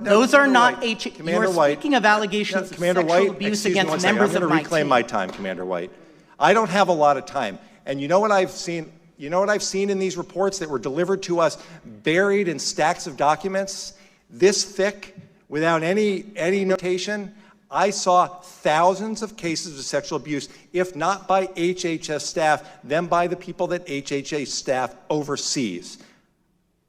Those are not HHS. You are speaking of allegations of sexual abuse against members of my team. I'm going to reclaim my time, Commander White. I don't have a lot of time. And you know what I've seen? You know what I've seen in these reports that were delivered to us, buried in stacks of documents, this thick, without any notation? I saw thousands of cases of sexual abuse, if not by HHS staff, then by the people that HHS staff oversees.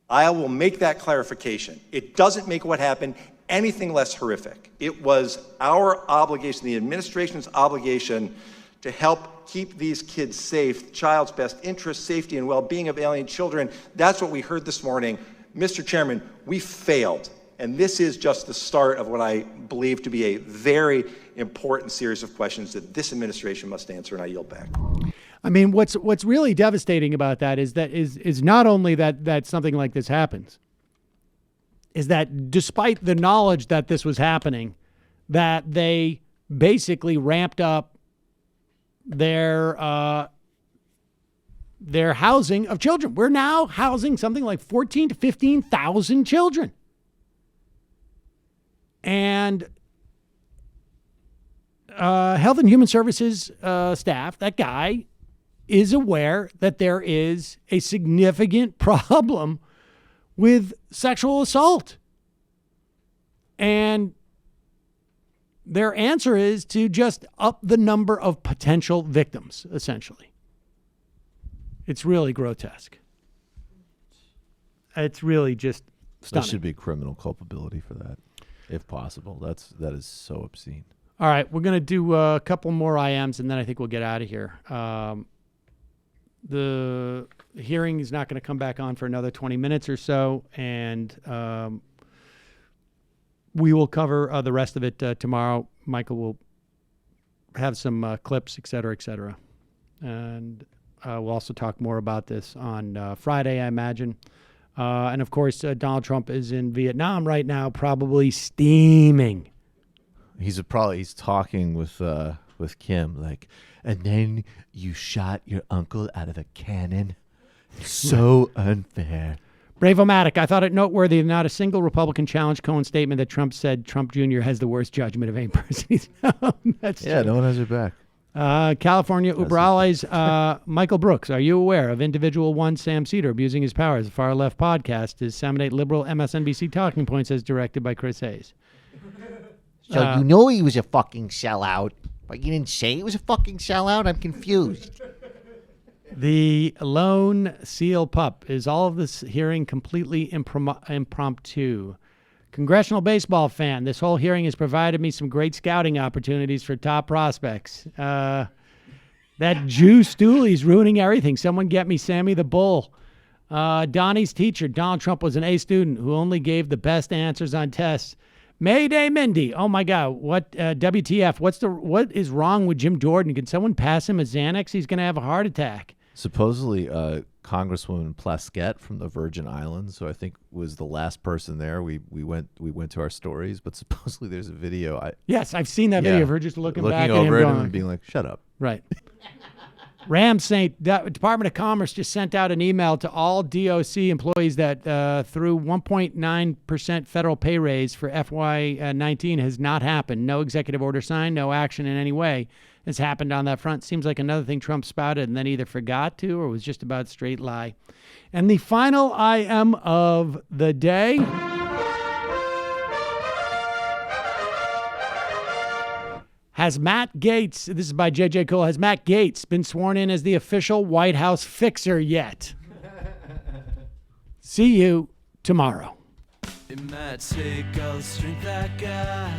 I will make that clarification. It doesn't make what happened anything less horrific. It was our obligation, the administration's obligation, to help keep these kids safe, child's best interest, safety, and well-being of alien children. That's what we heard this morning. Mr. Chairman, we failed. And this is just the start of what I believe to be a very important series of questions that this administration must answer, and I yield back. I mean, what's really devastating about that is not only that something like this happens, is that despite the knowledge that this was happening, that they basically ramped up their housing of children. We're now housing something like 14,000 to 15,000 children. And Health and Human Services staff, that guy, is aware that there is a significant problem with sexual assault. And their answer is to just up the number of potential victims, essentially. It's really grotesque. It's really just stunning. There should be criminal culpability for that, if possible. That is so obscene. All right, we're going to do a couple more IMs, and then I think we'll get out of here. The hearing is not going to come back on for another 20 minutes or so, and we will cover the rest of it tomorrow. Michael will have some clips, et cetera, et cetera. And we'll also talk more about this on Friday, I imagine. And, of course, Donald Trump is in Vietnam right now, probably steaming. He's talking with Kim, like, and then you shot your uncle out of a cannon. So unfair. Bravo-matic, I thought it noteworthy that not a single Republican challenged Cohen's statement that Trump said Trump Jr. has the worst judgment of any person he's known. That's yeah, true. No one has your back. California Uberales, Michael Brooks, are you aware of individual one Sam Seder abusing his powers? The Far Left podcast disseminate liberal MSNBC talking points as directed by Chris Hayes. So you know he was a fucking sellout, but you didn't say he was a fucking sellout? I'm confused. The lone seal pup. Is all of this hearing completely impromptu? Congressional baseball fan. This whole hearing has provided me some great scouting opportunities for top prospects. That Jew Stooley's ruining everything. Someone get me Sammy the Bull. Donnie's teacher. Donald Trump was an A student who only gave the best answers on tests. Mayday Mindy. Oh my God. What WTF? What is wrong with Jim Jordan? Can someone pass him a Xanax? He's going to have a heart attack. Supposedly, Congresswoman Plaskett from the Virgin Islands, who I think was the last person there. We went to our stories, but supposedly there's a video. Yes, I've seen that video of her just looking back at over him, at him and being like, "Shut up." Right. Department of Commerce just sent out an email to all DOC employees that through 1.9% federal pay raise for FY19 has not happened. No executive order signed, no action in any way has happened on that front. Seems like another thing Trump spouted and then either forgot to or was just about straight lie. And the final IM of the day. Has Matt Gaetz, this is by J.J. Cole, has Matt Gaetz been sworn in as the official White House fixer yet? See you tomorrow. It might take all the strength I got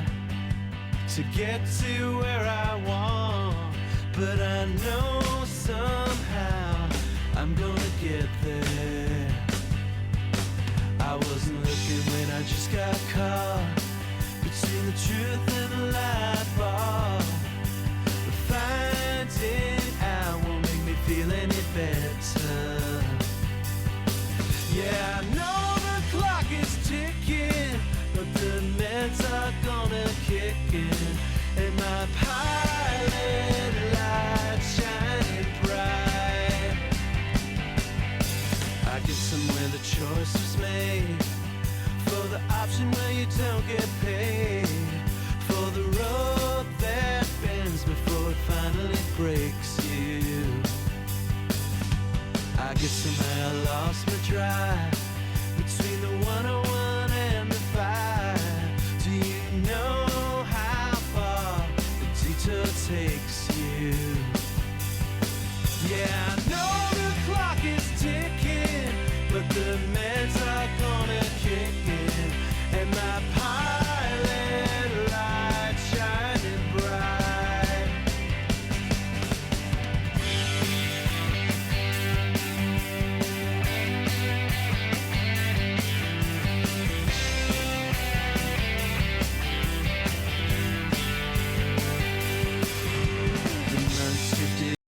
to get to where I want, but I know somehow I'm gonna get there. I wasn't looking when I just got caught between the truth and the lie bar, but finding out won't make me feel any better. Yeah, I know the clock is ticking, but the meds are gonna kick in, and my pilot light shining bright. I guess somewhere the choice was made for the option where you don't get paid, for the road that bends before it finally breaks you. I guess somehow I lost my drive